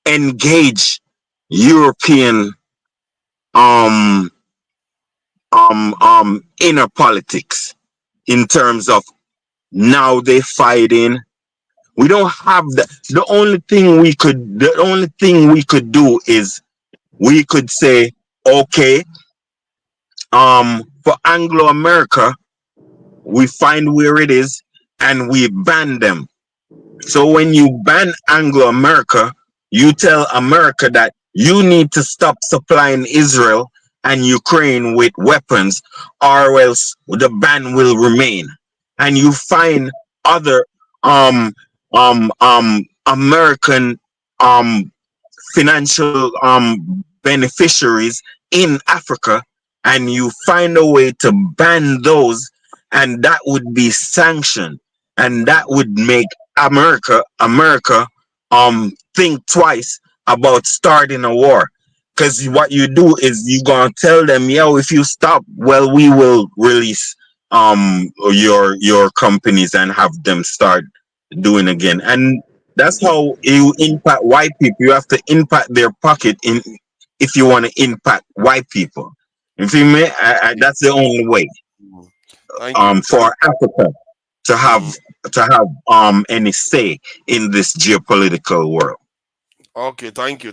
engage European inner politics in terms of now they fighting. We don't have that. The only thing we could do is we could say, okay, for Anglo America, we find where it is and we ban them. So when you ban Anglo America, you tell America that you need to stop supplying Israel and Ukraine with weapons, or else the ban will remain. And you find other American financial beneficiaries in Africa, and you find a way to ban those, and that would be sanctioned, and that would make America think twice about starting a war. Because what you do is you gonna tell them, yo, if you stop, well, we will release your companies and have them start doing again. And that's how you impact white people. You have to impact their pocket in if you want to impact white people. You feel me? That's the only way for Africa to have any say in this geopolitical world. Okay, thank you.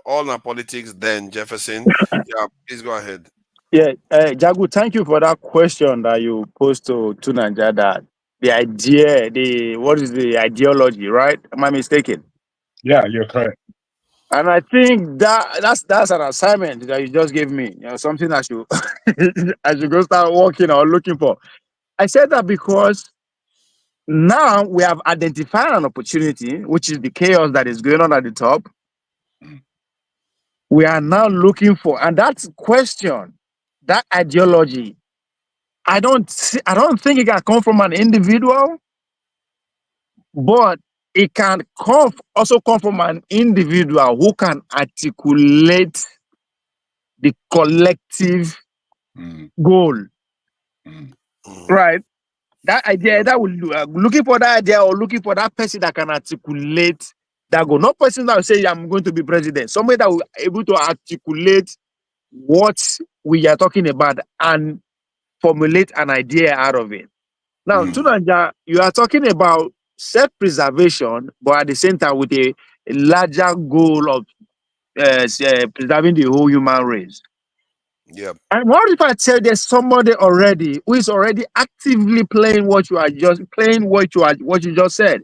All our politics then, Jefferson. Yeah, please go ahead. Yeah, Jagu, thank you for that question that you posed to Tunanja, that the idea, what is the ideology, right? Am I mistaken? Yeah, you're correct. And I think that's an assignment that you just gave me. Something I should I should go start working or looking for. I said that because now we have identified an opportunity, which is the chaos that is going on at the top. We are now looking for, and that question, that ideology, I don't think it can come from an individual, but it can also come from an individual who can articulate the collective goal. Right? That idea, that will looking for that idea, or looking for that person that can articulate that goal. Not person that will say, I'm going to be president. Somebody that will be able to articulate what we are talking about and formulate an idea out of it. Now, Tunanja, you are talking about self-preservation, but at the same time with a larger goal of preserving the whole human race. Yeah. And what if I tell there's somebody already who is already actively playing what you just said,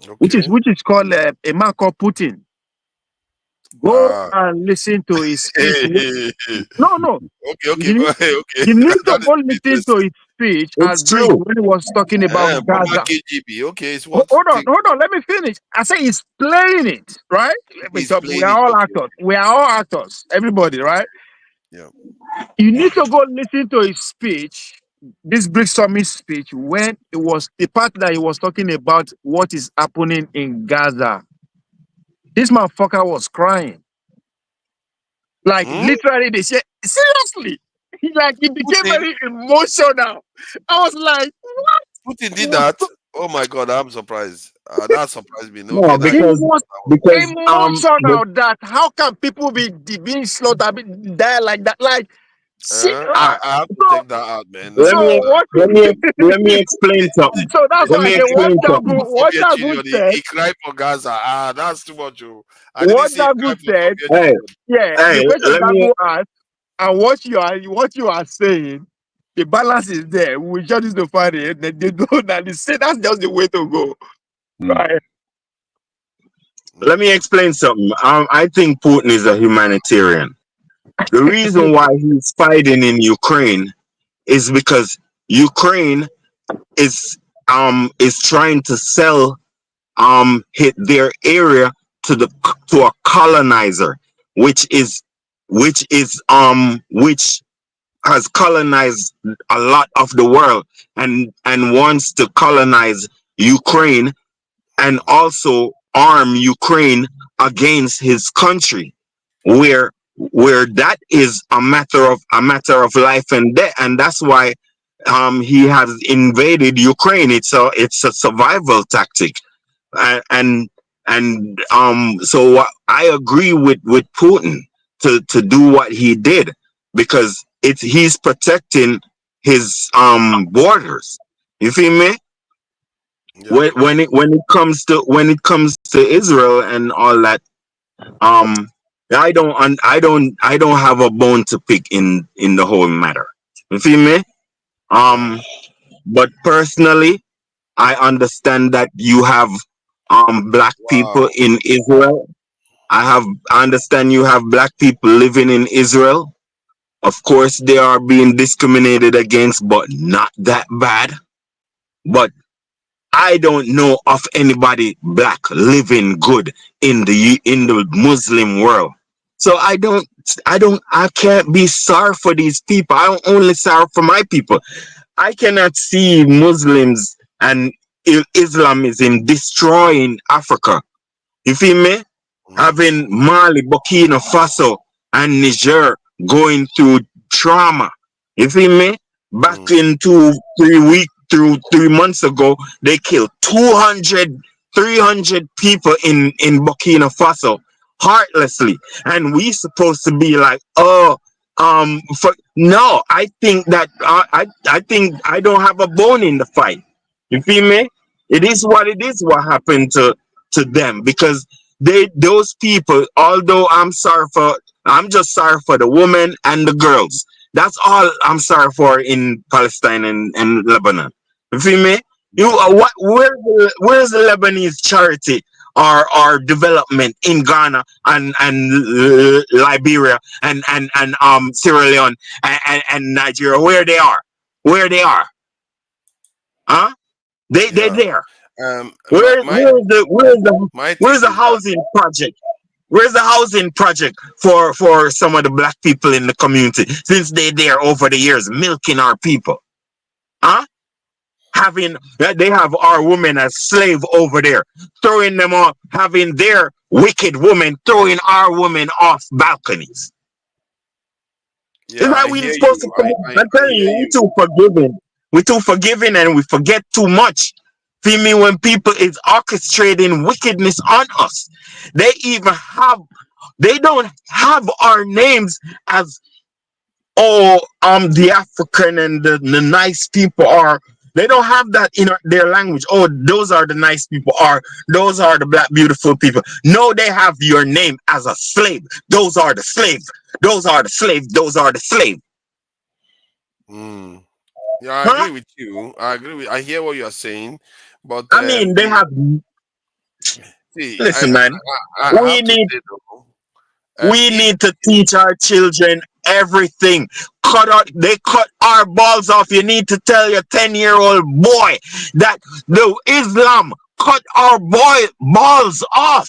okay. which is called a man called Putin. Go and listen to his speech. No. Okay, go ahead. Okay. You need to go listen to his speech when he was talking about Gaza. KGB. Okay, it's what? Hold on. Let me finish. I say he's playing it, right? We are all actors. We are all actors. Everybody, right? Yeah. You need to go listen to his speech, this BRICS Summit speech, when it was the part that he was talking about what is happening in Gaza. This motherfucker was crying. Like Hmm? literally, they said seriously. Like it became Putin, very emotional. I was like, Putin did what? that. Oh my God, I'm surprised. That surprised me. Okay, No, that It gives because was because the, emotional that how can people be being slaughtered, die like that? Like, see, I have to so check that out, man. let Let me so me go. what? let me explain something. So that's Let why I me say explain something. What Soviet Dagu Union, said. he cried for Gaza. That's too much. Oh. I didn't What see him cry Dagu for said. Soviet Hey, Union. Yeah, the hey, question let me Dagu asked and what you are saying. The balance is there. We just need to find it. They know that that's just the way to go. Right. let me explain something. I think Putin is a humanitarian. The reason why he's fighting in Ukraine is because Ukraine is trying to sell hit their area to a colonizer, which is which has colonized a lot of the world and wants to colonize Ukraine and also arm Ukraine against his country, where that is a matter of life and death, and that's why he has invaded Ukraine. It's a survival tactic, and so I agree with Putin to do what he did because he's protecting his borders. You feel me? Yeah. When it comes to Israel and all that, um, I don't have a bone to pick in the whole matter. You feel me? Yeah. But personally, I understand that you have black people Wow. in Israel. I understand you have black people living in Israel. Of course, they are being discriminated against, but not that bad. But I don't know of anybody black living good in the Muslim world. So I can't be sorry for these people. I'm only sorry for my people. I cannot see Muslims and Islamism destroying Africa. You feel me? Having Mali, Burkina Faso, and Niger going through trauma. You feel me? Back in 3 months ago, they killed 200, 300 people in Burkina Faso heartlessly. And we supposed to be like, oh, no, I think that I think I don't have a bone in the fight. You feel me? It is what it is. What happened to them because those people. Although I'm just sorry for the women and the girls. That's all I'm sorry for in Palestine and Lebanon. You feel me? You what? Where's the Lebanese charity or development in Ghana and Liberia and Sierra Leone and Nigeria? Where they are? Huh? They Yeah. there. My my my Where's take the is that. housing project? Where's the housing project for some of the black people in the community since they there over the years milking our people? Huh? They have our women as slave over there, throwing them off, having their wicked women throwing our women off balconies. It's Yeah, like I we hear supposed to you. forget. I'm I telling hear you, we you. too forgiving. We too forgiving and we forget too much. Feel me? When people is orchestrating wickedness on us, they even have they don't have our names as the African and the nice people are. They don't have that in their language. Oh, those are the nice people, or those are the black beautiful people. No, they have your name as a slave. Those are the slave. Those are the slave. Those are the slave. Mm. Yeah, I Huh? agree with you. I hear what you are saying, but I mean, they have. see, Listen, man. I We have to need say though, we if need to teach our children everything. They cut our balls off. You need to tell your 10-year-old boy that the Islam cut our balls off.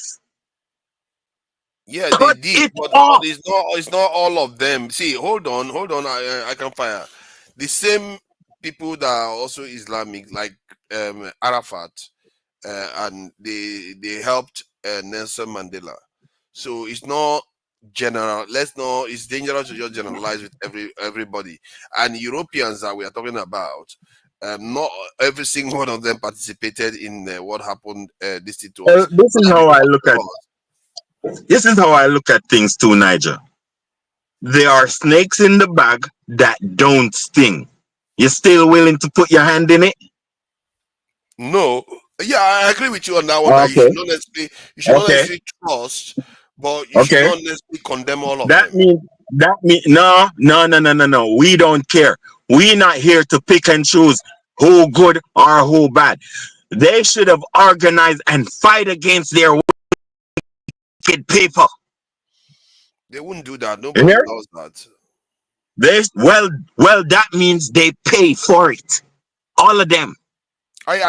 yeah, they Cut did, it but off. it's not all of them. See, hold on. I can fire the same people that are also Islamic, like Arafat, and they helped Nelson Mandela. So it's not general. Let's know it's dangerous to just generalize with everybody. And Europeans that we are talking about, not every single one of them participated in what happened. This to us. This is how I look at. This is how I look at things too, Niger. There are snakes in the bag that don't sting. You're still willing to put your hand in it? No. Yeah, I agree with you on that one. Okay. You should not necessarily trust, but you should not necessarily condemn all of them. No. We don't care. We're not here to pick and choose who good or who bad. They should have organized and fight against their wicked people. They wouldn't do that. Nobody does that. Well, that means they pay for it. All of them.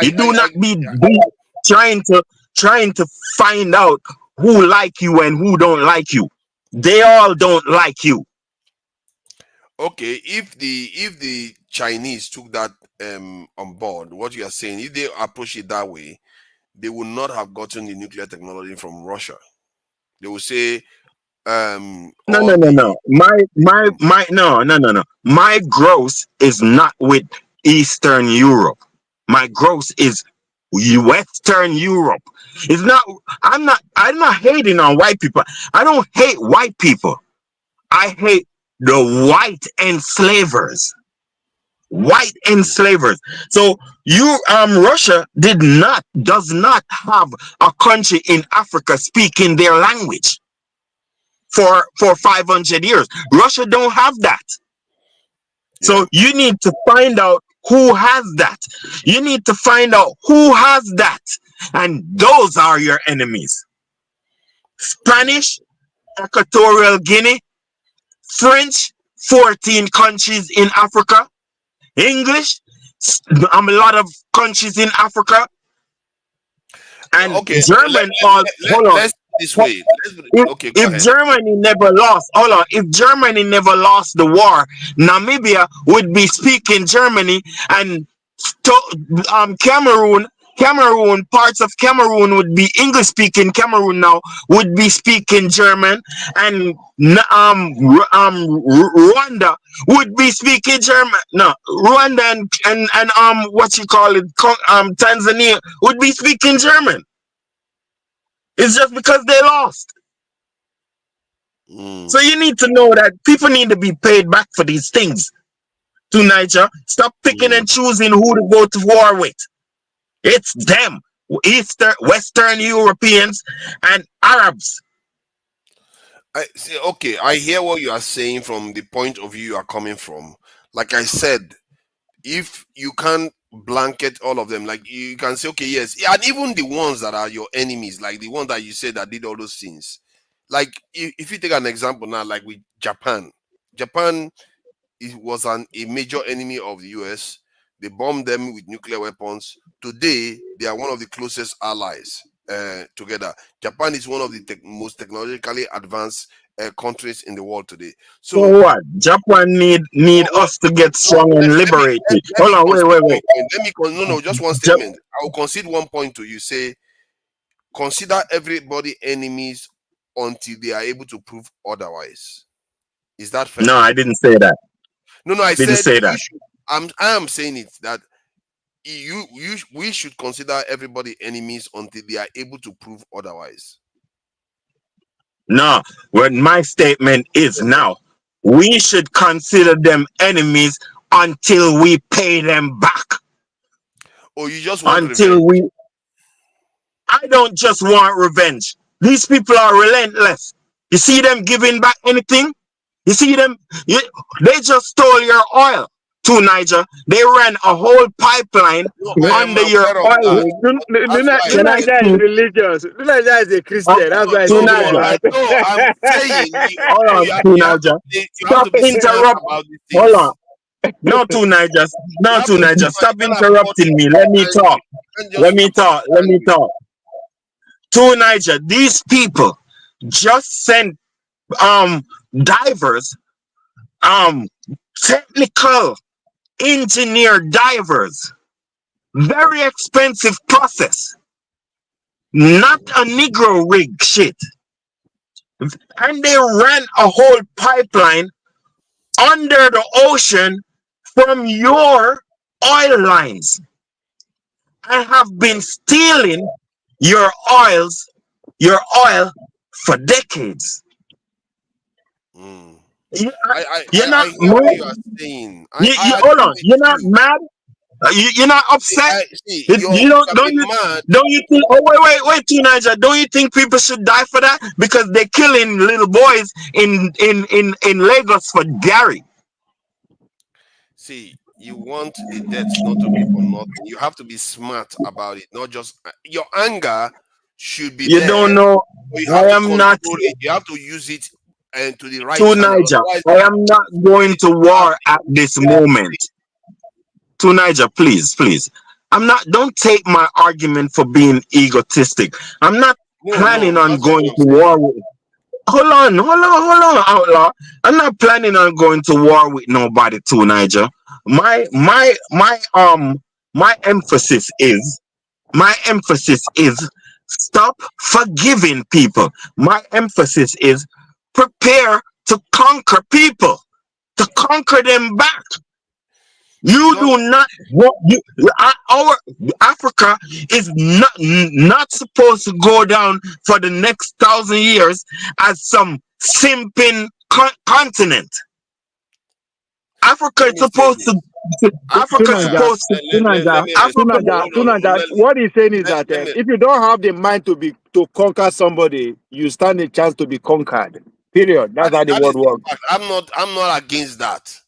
You do not be trying to find out who like you and who don't like you. They all don't like you. Okay, if the Chinese took that on board, what you are saying, if they approach it that way, they would not have gotten the nuclear technology from Russia. They would say, no. My growth is not with Eastern Europe. My growth is Western Europe. It's not. I'm not hating on white people. I don't hate white people. I hate the white enslavers. White enslavers. So Russia does not have a country in Africa speaking their language for 500 years. Russia don't have that. Yeah. So you need to find out who has that. You need to find out who has that. And those are your enemies. Spanish, Equatorial Guinea, French, 14 countries in Africa, English, a lot of countries in Africa, and German. If Germany never lost, if Germany never lost the war, Namibia would be speaking Germany, and Cameroon, parts of Cameroon would be English speaking. Cameroon now would be speaking German, and Rwanda would be speaking German. No, Rwanda and Tanzania would be speaking German. It's just because they lost. So you need to know that people need to be paid back for these things. To Niger, stop picking and choosing who to go to war with. It's them, Western Europeans and Arabs. I hear what you are saying from the point of view you are coming from. Like I said, if you can't blanket all of them, like you can say, okay, yes, and even the ones that are your enemies, like the ones that you said that did all those things. Like if you take an example now, like with Japan, it was a major enemy of the US. They bombed them with nuclear weapons. Today, they are one of the closest allies together. Japan is one of the most technologically advanced countries in the world today. So what? Japan need us to get strong and liberated. Hold on, wait. Just one statement. I will concede one point to you. Say, consider everybody enemies until they are able to prove otherwise. Is that fair? No, I didn't say that. No, I didn't say that. I am saying it that we should consider everybody enemies until they are able to prove otherwise. No, what my statement is now, we should consider them enemies until we pay them back. Oh, you just want revenge? I don't just want revenge. These people are relentless. You see them giving back anything? You see them? They just stole your oil. To Niger, they ran a whole pipeline under your oil. Niger is religious. Niger is a Christian. That's why to Niger. No, I'm saying. Hold on, to Niger. Stop interrupting. Hold on. No, to Niger. Stop interrupting me. Let me talk. To Niger, these people just sent divers, technical engineer divers, very expensive process, not a Negro rig shit. and they ran a whole pipeline under the ocean from your oil lines and have been stealing your oil for decades. Mm. You're I not hear what mad. you are saying. Hold on. Agree You're with not you. mad. You're not upset. See, You don't can be mad. don't you think? Oh wait, teenager. Don't you think people should die for that because they're killing little boys in Lagos for Gary? See, you want the death not to be for nothing. You have to be smart about it, not just your anger should be You there. don't know. But you I have to am control not it. You have to use it and to the right to channel. Niger. Otherwise, I am not going to war at this moment. To Niger, please. I'm not. Don't take my argument for being egotistic. I'm not planning on that's going what to I'm war with. Hold on, outlaw. I'm not planning on going to war with nobody. To Niger, my emphasis is stop forgiving people. My emphasis is prepare to conquer people, to conquer them back. You do not our Africa is not supposed to go down for the next 1,000 years as some simping continent. Africa is supposed to. Africa is supposed to. What he's saying is that if you don't have the mind to conquer somebody, you stand a chance to be conquered. Period. That's how the word works. I'm not against that.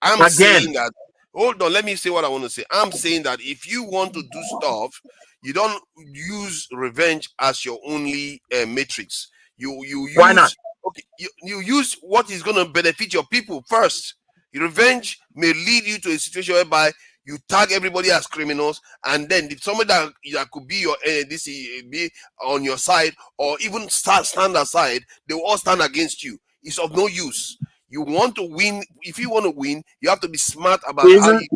I'm saying that. Hold on, let me say what I want to say. I'm saying that if you want to do stuff, you don't use revenge as your only matrix. You use, why not? Okay, you use what is going to benefit your people first. Your revenge may lead you to a situation whereby you tag everybody as criminals, and then if somebody that could be your be on your side or even stand aside, they will all stand against you. It's of no use. You want to win. If you want to win, you have to be smart about how you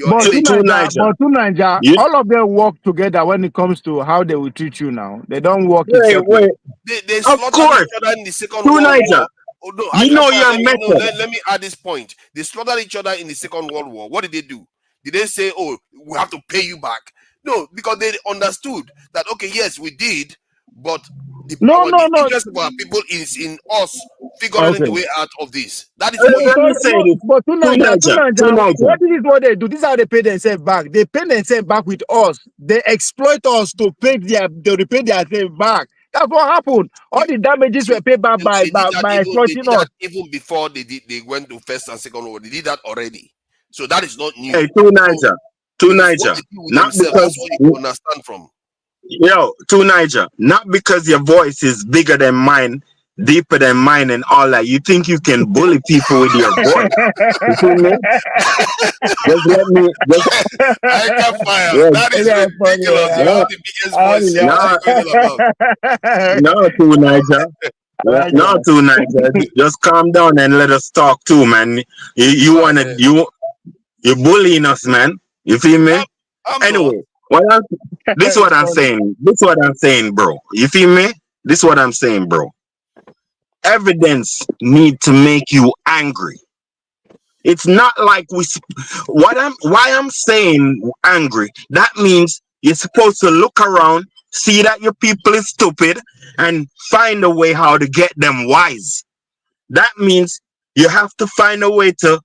get your Niger, all of them work together when it comes to how they will treat you now. They don't work Wait. They slaughtered each other in the Second World War. Oh, no, let me add this point. They slaughtered each other in the Second World War. What did they do? Did they say, "Oh, we have to pay you back"? No, because they understood that okay, yes, we did, but the interest of our people is in us figuring the way out of this. That is what this is what they do. This is how they pay themselves back. They pay themselves back with us. They exploit us to repay themselves back. That's what happened. All the damages were paid back by exploiting us. Even before they went to First and Second World, they did that already. So that is not new. Hey, to Niger. Not because that's what you understand from. To Niger, not because your voice is bigger than mine, deeper than mine, and all that. You think you can bully people with your voice? You see me? Just let me. I can fire. That is ridiculous. You have the biggest voice. No, to Niger. No, to Niger. Just calm down and let us talk too, man. You're bullying us, man. You feel me? Anyway. This is what I'm saying. Bro. You feel me? This is what I'm saying, bro. Evidence need to make you angry. It's not like why I'm saying angry. That means you're supposed to look around, see that your people is stupid, and find a way how to get them wise. That means you have to find a way to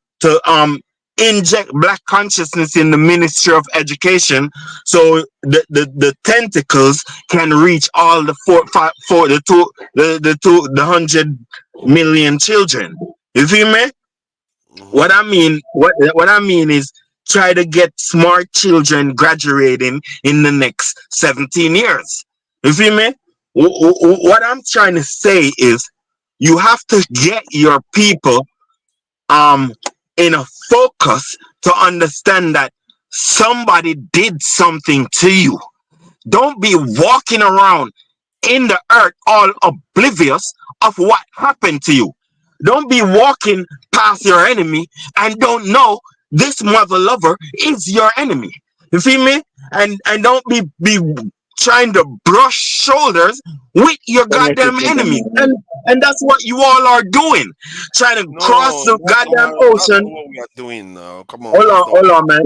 inject black consciousness in the Ministry of Education, so the tentacles can reach all the 100 million children. You feel me? What I mean is try to get smart children graduating in the next 17 years. You feel me? What I'm trying to say is you have to get your people in a focus to understand that somebody did something to you. Don't be walking around in the earth all oblivious of what happened to you. Don't be walking past your enemy and don't know this mother lover is your enemy. You feel me? And don't be trying to brush shoulders with your goddamn enemies. And that's what you all are doing. Trying to cross the goddamn ocean. What we are doing now. Come on. Hold on, man.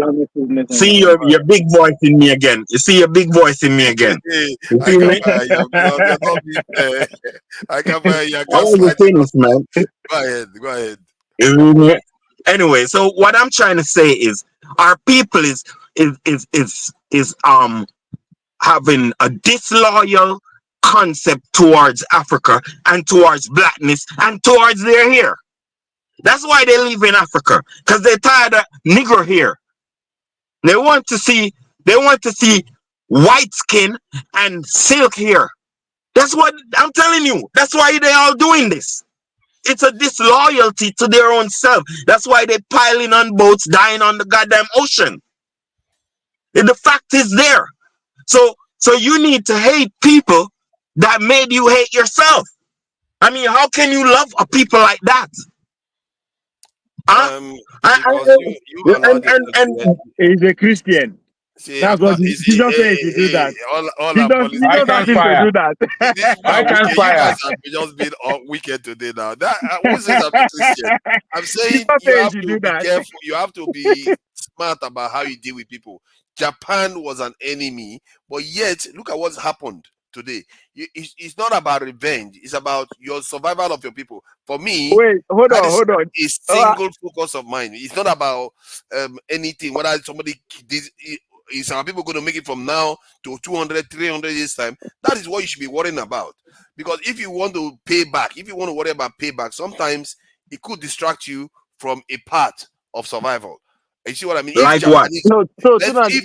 See your big voice in me again. You see your big voice in me again. You see me? I can fire you. I want to finish, man. Go ahead. Anyway, so what I'm trying to say is our people is having a disloyal concept towards Africa and towards blackness and towards their hair. That's why they live in Africa, because they're tired of Negro hair. They want to see white skin and silk hair. That's what I'm telling you. That's why they all doing this. It's a disloyalty to their own self. That's why they piling on boats, dying on the goddamn ocean. And the fact is there. So you need to hate people that made you hate yourself. I mean, how can you love a people like that? He's a Christian. See, that's what Jesus says to do that. I can't fire. I can't fire. You guys have just been wicked today now. Who says I'm a Christian? I'm saying you have to be careful. You have to be smart about how you deal with people. Japan was an enemy, but yet look at what's happened today. It's not about revenge. It's about your survival of your people. For me, hold on. A single focus of mine. It's not about anything. Whether somebody is our people going to make it from now to 200, 300 years time? That is what you should be worrying about. Because if you want to pay back, if you want to worry about payback, sometimes it could distract you from a part of survival. You see what I mean? Like if what? If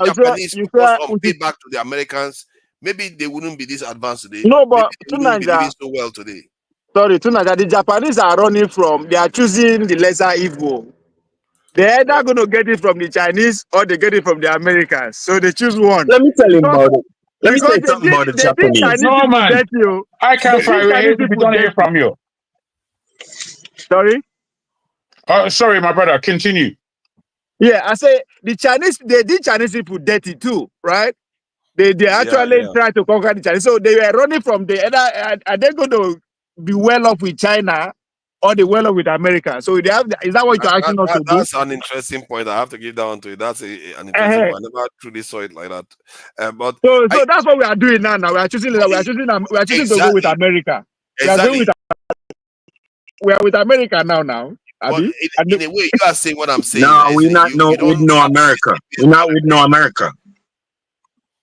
Japanese focus on payback to the Americans, maybe they wouldn't be this advanced today. No, but they wouldn't be living so well today. Sorry, Tunaja, the Japanese are running from, they are choosing the lesser evil. They're either going to get it from the Chinese or they get it from the Americans. So they choose one. Let me tell you about it. Let me say something about the Japanese. No, man. I can't fire you if we don't hear from you. Sorry? Sorry, my brother. Continue. Yeah, I say the Chinese, they did Chinese people dirty too, right? They actually try to conquer the Chinese. So they were running from the other. Are they going to be well off with China or they well off with America? So they have. Is that what you're asking us to do? That's an interesting point. I have to give that one to you. That's an interesting point. I never truly saw it like that. But so that's what we are doing now. We are choosing. We are choosing to go with America. Exactly. We are with America now. But in a way, you are saying what I'm saying. No, we're not with no America. We're not with no America.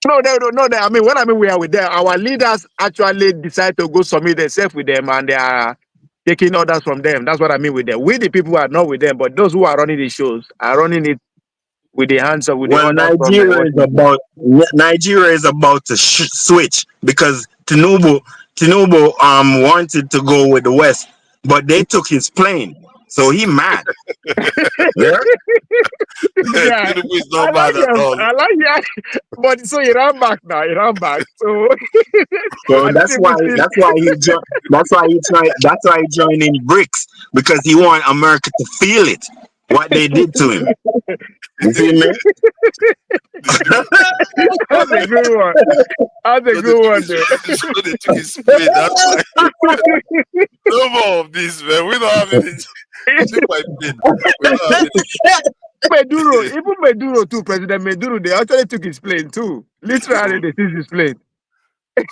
No. I mean, we are with them. Our leaders actually decide to go submit themselves with them, and they are taking orders from them. That's what I mean with them. We, the people, are not with them, but those who are running the shows are running it with the hands of. Nigeria is about to switch because Tinubu wanted to go with the West, but they took his plane. So he mad. Yeah. Is not bad at all. I like that. But so he ran back now. So that's why he joined in BRICS, because he want America to feel it. What they did to him. You see me? That's a good one. They took his plane. That's why. No more of this, man. We don't have any. Meduro too, President Meduro, they actually took his plane too. Literally, they took his plane.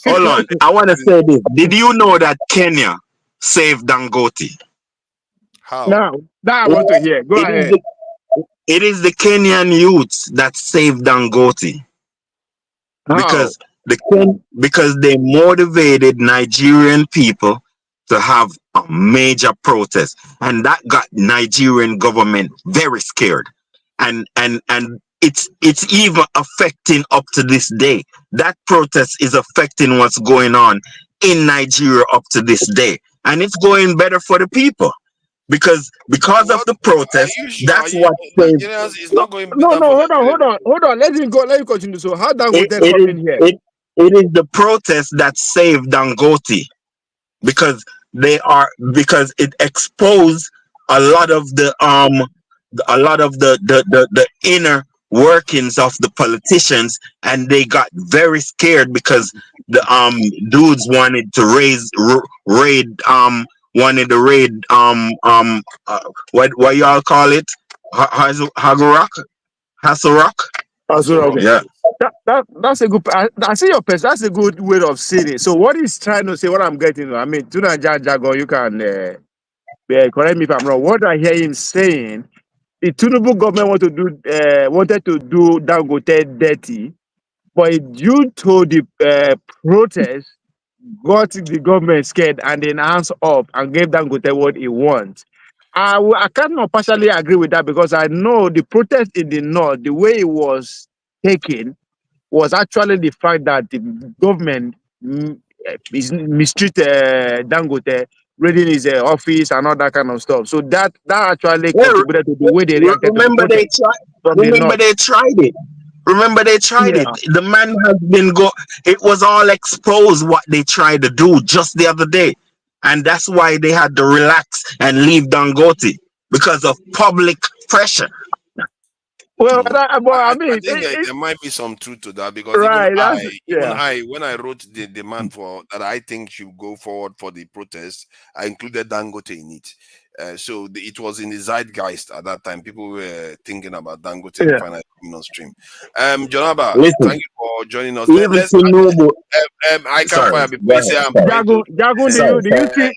Hold on, I want to say this. Did you know that Kenya saved Dangote? How? Now I want to hear. Go ahead. It is the Kenyan youths that saved Dangote. Because they motivated Nigerian people to have a major protest, and that got Nigerian government very scared, and it's even affecting up to this day. That protest is affecting what's going on in Nigeria up to this day, and it's going better for the people because of the protest. That's what saved. It's not going. No, hold on. Let him continue. So how Dangote come in here? It is the protest that saved Dangote, because it exposed a lot of the inner workings of the politicians, and they got very scared because the dudes wanted to what y'all call it, Hagerok, Hasselrock. Yeah. That's a good. I see your person. That's a good way of saying it. So what he's trying to say, what I'm getting, I mean, Tuna Jago, you can correct me if I'm wrong. What I hear him saying, the Tinubu government wanted to do Dangote dirty, but due to the protest, got the government scared and then hands up and gave Dangote what he wants. I cannot partially agree with that because I know the protest in the north, the way it was taken, was actually the fact that the government is mistreated Dangote, raiding his office and all that kind of stuff. So that actually contributed to the way they reacted. Remember they tried it. Remember they tried it. The man has been it was all exposed what they tried to do just the other day. And that's why they had to relax and leave Dangote, because of public pressure. Well, I mean, I think there might be some truth to that, because even I, when I wrote the demand for that, I think should go forward for the protest, I included Dangote in it. So it was in the zeitgeist at that time. People were thinking about Dangote finally coming on stream. Jonaba, thank you for joining us. I can't fire before you say Jago,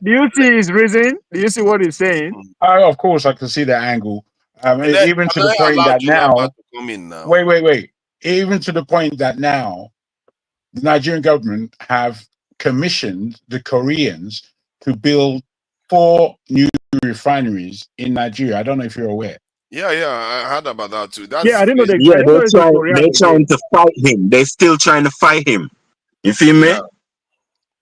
do you see his reason? Do you see what he's saying? Of course, I can see the angle. Even to the point that now, wait. Even to the point that now, the Nigerian government have commissioned the Koreans to build 4 new refineries in Nigeria. I don't know if you're aware. Yeah, I heard about that too. I didn't know they're trying to fight him. They're still trying to fight him. You feel me?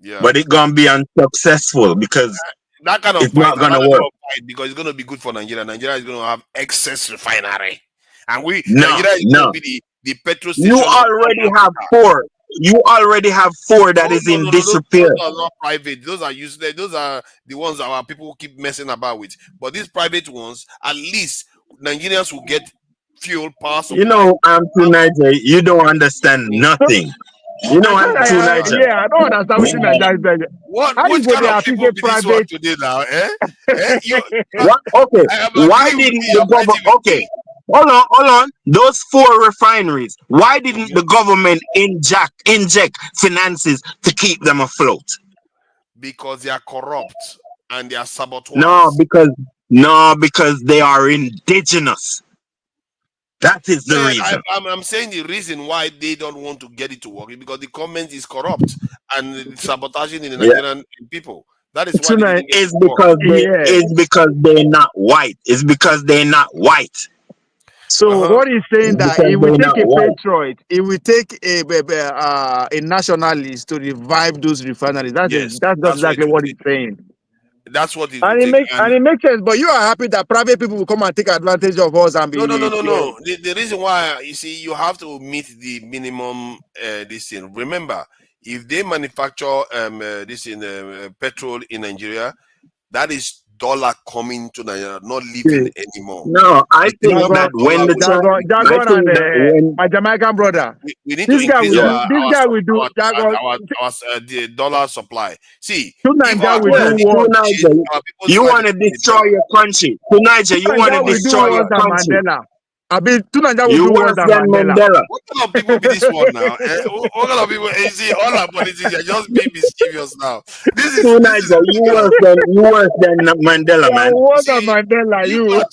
Yeah. But it's gonna be unsuccessful because that kind of it's not gonna work. Because it's gonna be good for Nigeria. Nigeria is gonna have excess refinery, and Nigeria is gonna be the petrol station. You already have 4. You already have 4 that is in disrepair. Those are not private. Those are useless. Those are the ones that our people keep messing about with. But these private ones, at least Nigerians will get fuel, power supply. You know, I'm to Nigeria. You don't understand nothing. You know, I'm to Nigeria. Yeah, I don't understand what Nigeria. What kind of people be this one today now? What? Okay. Why didn't the government? Okay. Hold on. Those 4 refineries. Why didn't the government inject finances to keep them afloat? Because they are corrupt and they are saboteurs. No, because they are indigenous. That is the reason. I'm saying the reason why they don't want to get it to work is because the government is corrupt and sabotaging in the Nigerian people. That is why it's because they're not white. It's because they're not white. So what he's saying that it will take a patriot, it will take a nationalist to revive those refineries. That's exactly what he's saying. That's what it makes sense. But you are happy that private people will come and take advantage of us and be no. The reason why, you see, you have to meet the minimum this thing. Remember, if they manufacture this in petrol in Nigeria, that is dollar coming to Nigeria, not leaving anymore. No, I think that when my Jamaican brother, we need to increase the dollar supply. See, you want to destroy your country. To Niger, you want to destroy your country. You worse than Mandela. What kind of people be this one now? What kind of people? You see, all our politicians are just being mischievous now. This is you worse than Mandela, man. Mandela, you are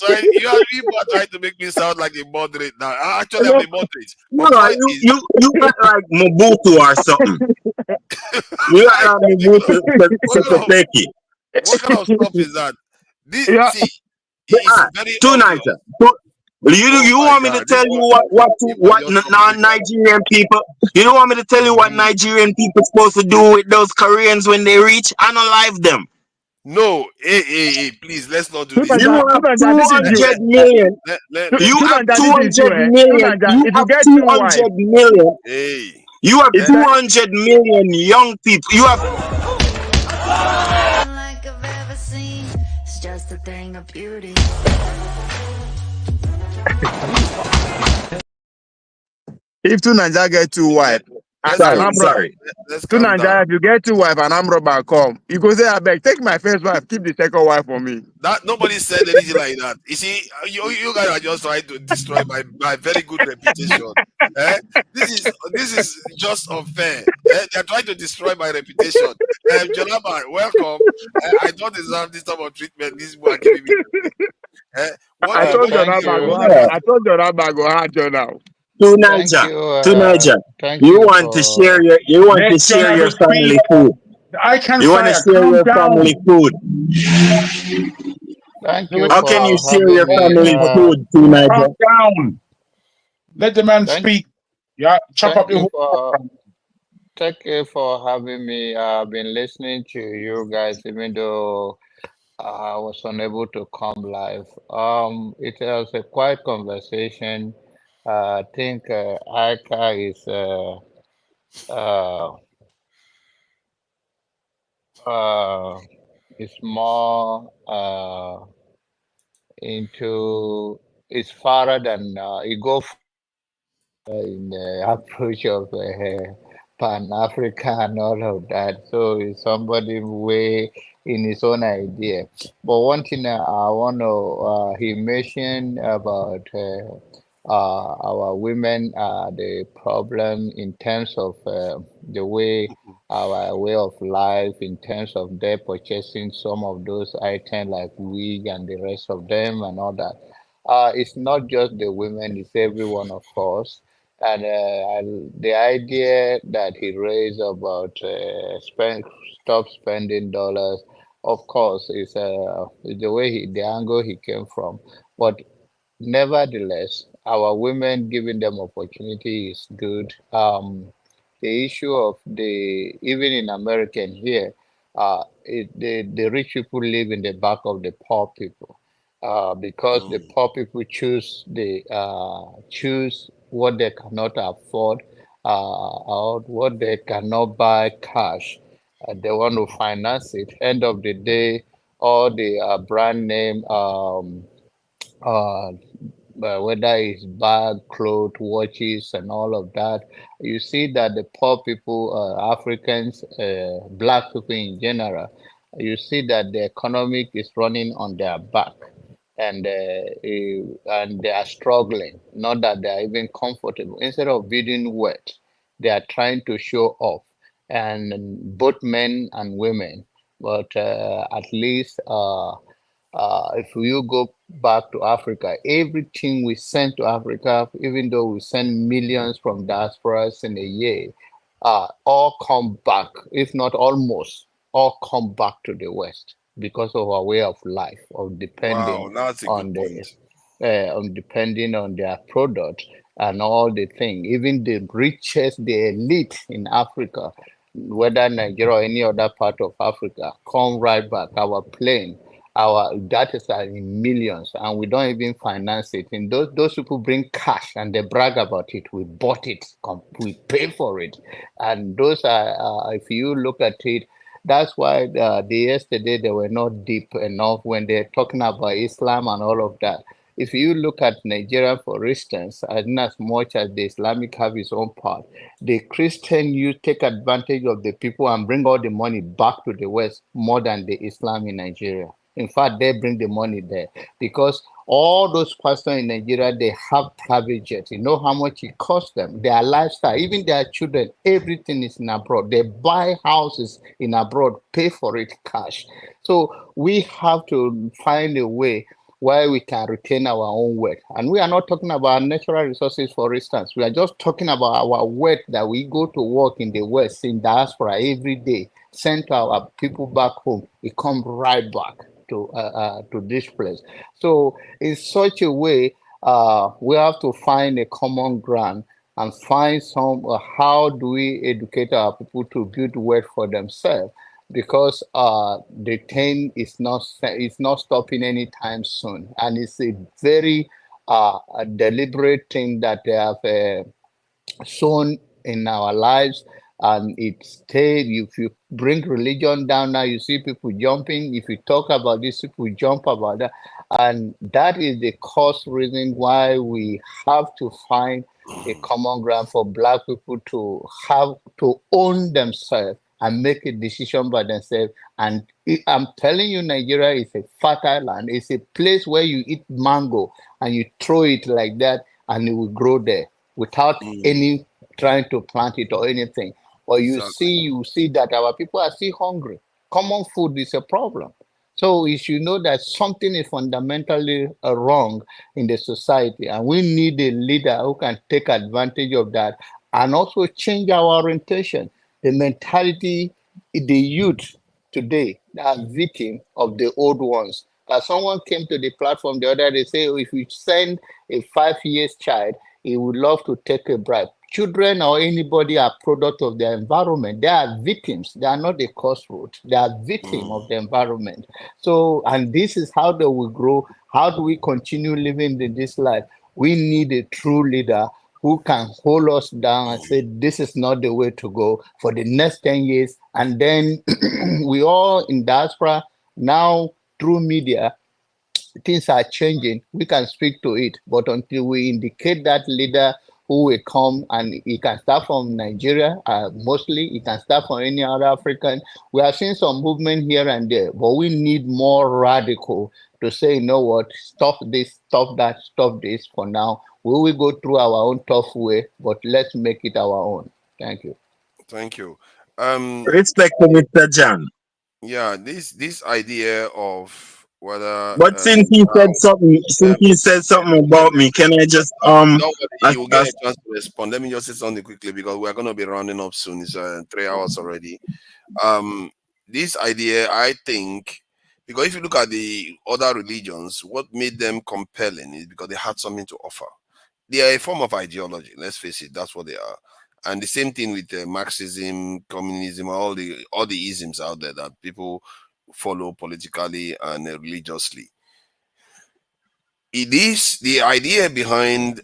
trying to make me sound like a moderate now. Actually, I'm a moderate. No, you act like Mobutu or something. You act like Mobutu. What kind of stuff is that? You want me to tell you what non-Nigerian people? You don't want me to tell you what Nigerian people supposed to do with those Koreans when they reach? Unalive them. No, hey, please, let's not do this. You have 200 million. You have 200 million. You have 200 million. Hey. You have 200 million young people. You have. Like I've ever seen. It's just a thing of beauty. if two Nigeria get two wife, Let's and calm I'm down. Sorry. Let's two calm down. Nigeria, if you get two wife and I'm rubber come, you go say, I beg, take my first wife, keep the second wife for me. That nobody said anything like that. You see, you guys are just trying to destroy my very good reputation. Eh? This is just unfair. They're trying to destroy my reputation. Jonathan, welcome. I don't deserve this type of treatment. These people are giving me. What I you told what you you Thank that do? man go you. hard. Yeah. I told you that man go hard you now. To Thank Niger. you. To Niger. Thank You you want to share for. Let Jonah your speak. family food. I can You want to fire. share Calm your family down. food. Thank No, you How can you for share your having me. family food, to Niger? calm down. Let the man Thank, speak. Yeah, chop thank up the you whole. for having me. I've been listening to you guys, even though I was unable to come live. It was a quiet conversation. I think Ika uh, uh, is more into it's farther than it go in the approach of Pan Africa and all of that. So it's somebody way in his own idea. But one thing I want to, he mentioned about our women, the problem in terms of the way our way of life, in terms of their purchasing some of those items like wig and the rest of them and all that. It's not just the women, it's everyone, of course. And the idea that he raised about stop spending dollars, of course, is the way the angle he came from. But nevertheless, our women giving them opportunity is good. The issue of even in American here, the rich people live in the back of the poor people, because the poor people choose what they cannot afford, or what they cannot buy cash. They want to finance it. End of the day, all the brand name. Uh, Whether it's bag, clothes, watches, and all of that, you see that the poor people, Africans, black people in general, you see that the economic is running on their back, and they are struggling. Not that they are even comfortable. Instead of building wealth, they are trying to show off, and both men and women. But at least. If you go back to Africa, everything we send to Africa, even though we send millions from diasporas in a year, all come back, if not almost, all come back to the West because of our way of life, of Wow, depending that's a on good point. their product and all the thing. Even the richest, the elite in Africa, whether Nigeria or any other part of Africa, come right back. Our plane, our that is in millions, and we don't even finance it. And those people bring cash and they brag about it. We bought it, we pay for it, and those are if you look at it. That's why yesterday they were not deep enough when they're talking about Islam and all of that. If you look at Nigeria, for instance, and as much as the Islamic have its own part, the Christian you take advantage of the people and bring all the money back to the West more than the Islam in Nigeria. In fact, they bring the money there because all those pastors in Nigeria, they have private jets. You know how much it costs them, their lifestyle, even their children, everything is in abroad. They buy houses in abroad, pay for it cash. So we have to find a way where we can retain our own wealth. And we are not talking about natural resources, for instance. We are just talking about our wealth that we go to work in the West, in diaspora every day, send to our people back home. It comes right back to this place. So in such a way, we have to find a common ground and find some how do we educate our people to build wealth for themselves, because the thing is not stopping anytime soon, and it's a very a deliberate thing that they have shown in our lives, and it stayed. If you bring religion down now, you see people jumping. If you talk about this, people jump about that, and that is the cause reason why we have to find a common ground for Black people to have to own themselves and make a decision by themselves. And I'm telling you, Nigeria is a fertile land. It's a place where you eat mango and you throw it like that and it will grow there without any trying to plant it or anything. But you see that our people are still hungry. Common food is a problem. So you should know that something is fundamentally wrong in the society, and we need a leader who can take advantage of that and also change our orientation. The mentality, the youth today are victim of the old ones. Someone came to the platform the other day, say, if you send a 5 years child, he would love to take a bribe. Children or anybody are product of their environment. They are victims. They are not the cause root. They are victim of the environment. So, and this is how they will grow. How do we continue living this life? We need a true leader who can hold us down and say, this is not the way to go for the next 10 years. And then we all in diaspora now through media, things are changing. We can speak to it, but until we indicate that leader who will come, and he can start from Nigeria, mostly, he can start from any other African. We have seen some movement here and there, but we need more radical to say, you know what, stop this, stop that, stop this for now. We will go through our own tough way, but let's make it our own. Thank you. Thank you. Respect to Mr. John. Yeah, this idea of whether But since he said something about me, can I just you will get a chance to respond. Let me just say something quickly because we're gonna be rounding up soon. It's 3 hours already. This idea, I think, because if you look at the other religions, what made them compelling is because they had something to offer. They are a form of ideology, let's face it, that's what they are. And the same thing with Marxism, communism, all the isms out there that people follow politically and religiously. It is the idea behind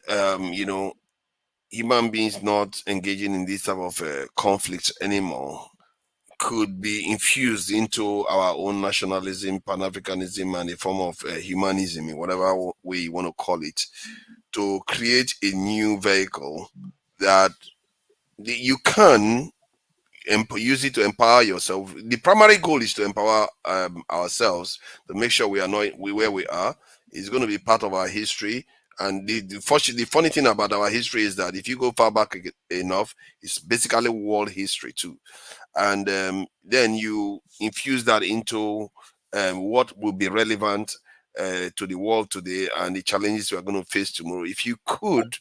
human beings not engaging in this type of conflicts anymore could be infused into our own nationalism, Pan-Africanism, and a form of humanism, in whatever way you want to call it, to create a new vehicle that you can use it to empower yourself. The primary goal is to empower ourselves, to make sure we are not where we are. It's going to be part of our history. And the funny thing about our history is that if you go far back enough, it's basically world history too. And then you infuse that into what will be relevant to the world today and the challenges we are going to face tomorrow. If you could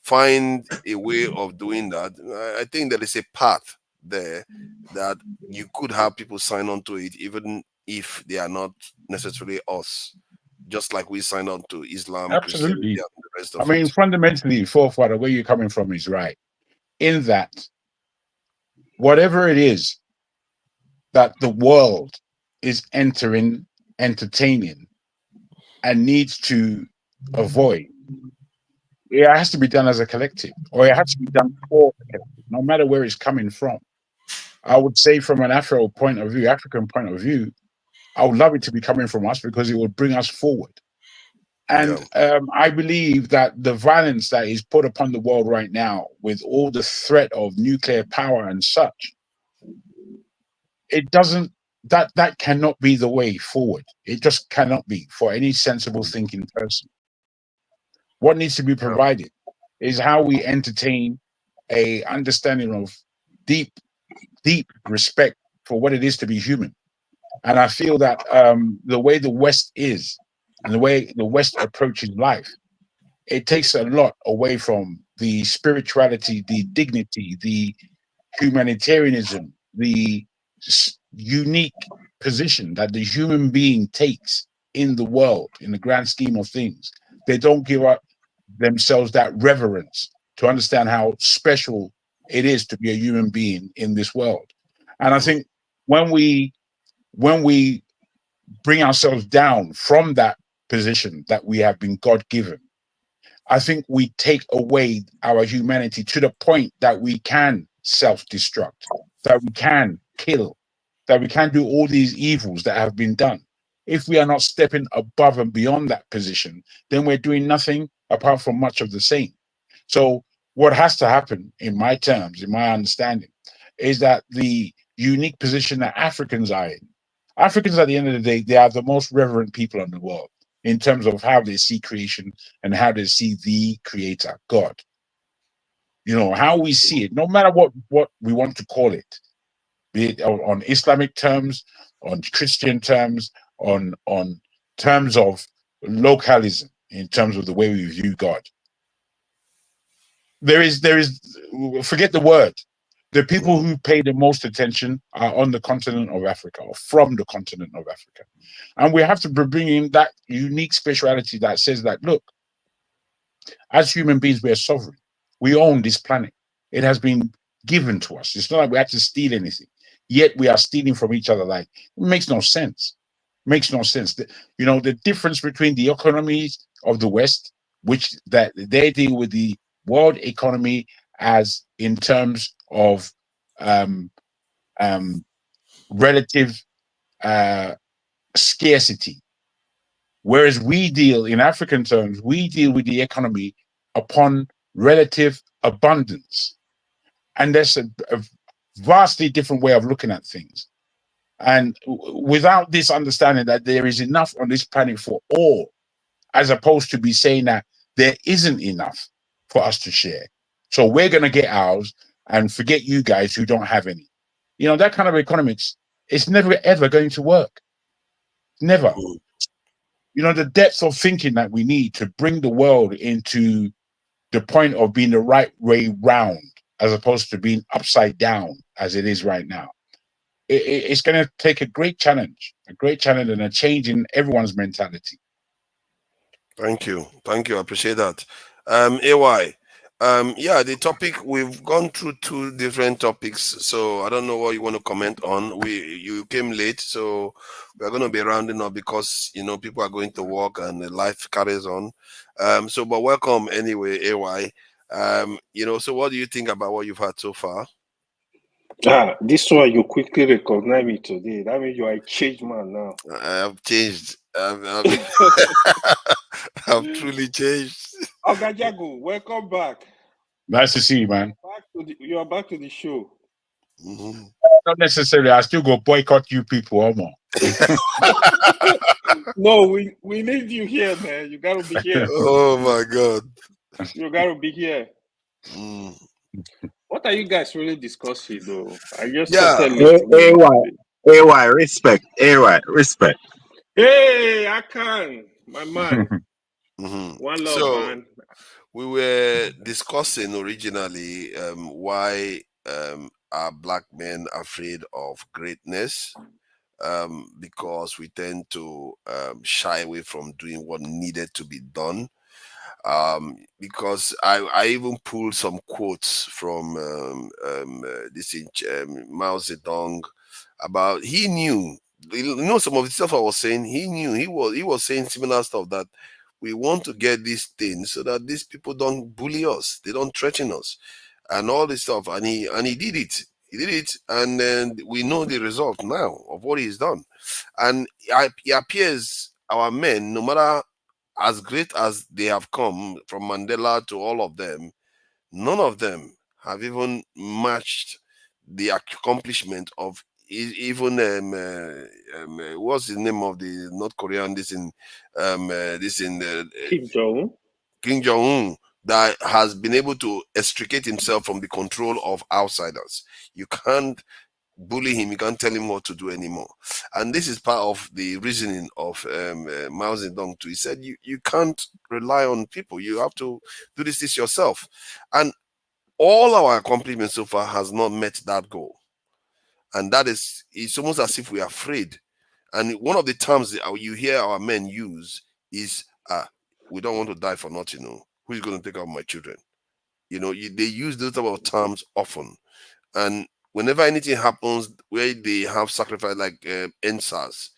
find a way of doing that, I think there is a path there that you could have people sign on to it, even if they are not necessarily us, just like we sign on to Islam. Absolutely. And the rest of I mean, fundamentally, Forefather, where you're coming from is right, in that whatever it is that the world is entertaining and needs to avoid, it has to be done as a collective, or it has to be done for the collective, no matter where it's coming from. I would say from an African point of view, I would love it to be coming from us because it would bring us forward. And I believe that the violence that is put upon the world right now, with all the threat of nuclear power and such, that cannot be the way forward. It just cannot be for any sensible thinking person. What needs to be provided is how we entertain a understanding of deep respect for what it is to be human. And I feel that the way the West is and the way the West approaches life, it takes a lot away from the spirituality, the dignity, the humanitarianism, the unique position that the human being takes in the world, in the grand scheme of things. They don't give up themselves that reverence to understand how special it is to be a human being in this world. And I think when we bring ourselves down from that position that we have been God-given, I think we take away our humanity to the point that we can self-destruct, that we can kill, that we can do all these evils that have been done. If we are not stepping above and beyond that position, then we're doing nothing apart from much of the same. So what has to happen, in my terms, in my understanding, is that the unique position that Africans are in. Africans, at the end of the day, they are the most reverent people in the world in terms of how they see creation and how they see the creator, God. You know, how we see it, no matter what we want to call it, be it on Islamic terms, on Christian terms, on terms of localism, in terms of the way we view God. There is, forget the word. The people who pay the most attention are on the continent of Africa, or from the continent of Africa. And we have to bring in that unique spirituality that says that, look, as human beings, we are sovereign. We own this planet. It has been given to us. It's not like we had to steal anything. Yet we are stealing from each other. Like, it makes no sense. Makes no sense. The difference between the economies of the West, which that they deal with the world economy as in terms of relative scarcity, whereas we deal in African terms, we deal with the economy upon relative abundance, and there's a vastly different way of looking at things. And without this understanding that there is enough on this planet for all, as opposed to be saying that there isn't enough for us to share, so we're going to get ours and forget you guys who don't have any. You know, that kind of economics, it's never ever going to work. Never. You know, the depth of thinking that we need to bring the world into the point of being the right way round, as opposed to being upside down as it is right now. It's going to take a great challenge and a change in everyone's mentality. Thank you. I appreciate that. AY, yeah, the topic, we've gone through 2 different topics, so I don't know what you want to comment on. You came late, so we're going to be rounding up because, you know, people are going to work and life carries on. But welcome anyway, AY. You know, so what do you think about what you've had so far? This one, you quickly recognize me today. That means you are a changed man now. I have changed. I've truly changed. Ogajagu, welcome back. Nice to see you, man. You are back to the show. Mm-hmm. Not necessarily. I still go boycott you people, Omo. No, we need you here, man. You gotta be here. Oh my God. You gotta be here. Mm. What are you guys really discussing, though? I just AY, respect. AY, respect. Hey, I can, my man. Mm-hmm. One love, man. We were discussing originally why are black men afraid of greatness? Because we tend to shy away from doing what needed to be done. Because I even pulled some quotes from Mao Zedong about, he knew, you know, some of the stuff I was saying, he knew, he was saying similar stuff, that we want to get these things so that these people don't bully us, they don't threaten us, and all this stuff. And he did it. He did it, and then we know the result now of what he's done. And it appears our men, no matter as great as they have come, from Mandela to all of them, none of them have even matched the accomplishment of even what's the name of the North Korean, Kim Jong-un. Kim Jong-un, that has been able to extricate himself from the control of outsiders. You can't bully him, you can't tell him what to do anymore. And this is part of the reasoning of Mao Zedong too. He said you can't rely on people, you have to do this yourself. And all our accomplishments so far has not met that goal. And that is, it's almost as if we are afraid. And one of the terms that you hear our men use is, we don't want to die for nothing. You know, who's going to take care of my children? You know, they use those type of terms often. And whenever anything happens where they have sacrifice, like NSAS,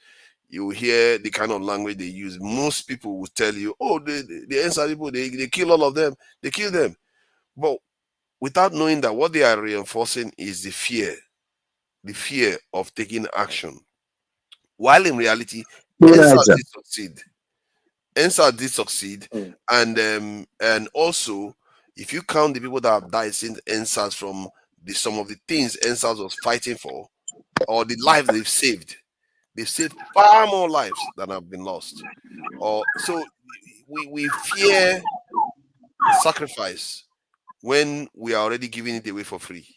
you hear the kind of language they use. Most people will tell you, oh, the NSAS people, they kill all of them. They kill them. But without knowing that what they are reinforcing is the fear of taking action. While in reality, NSAS did succeed. NSAS did succeed, and also If you count the people that have died since NSAS from some of the things NSAS was fighting for, or the life they've saved far more lives than have been lost. Or so we fear sacrifice when we are already giving it away for free.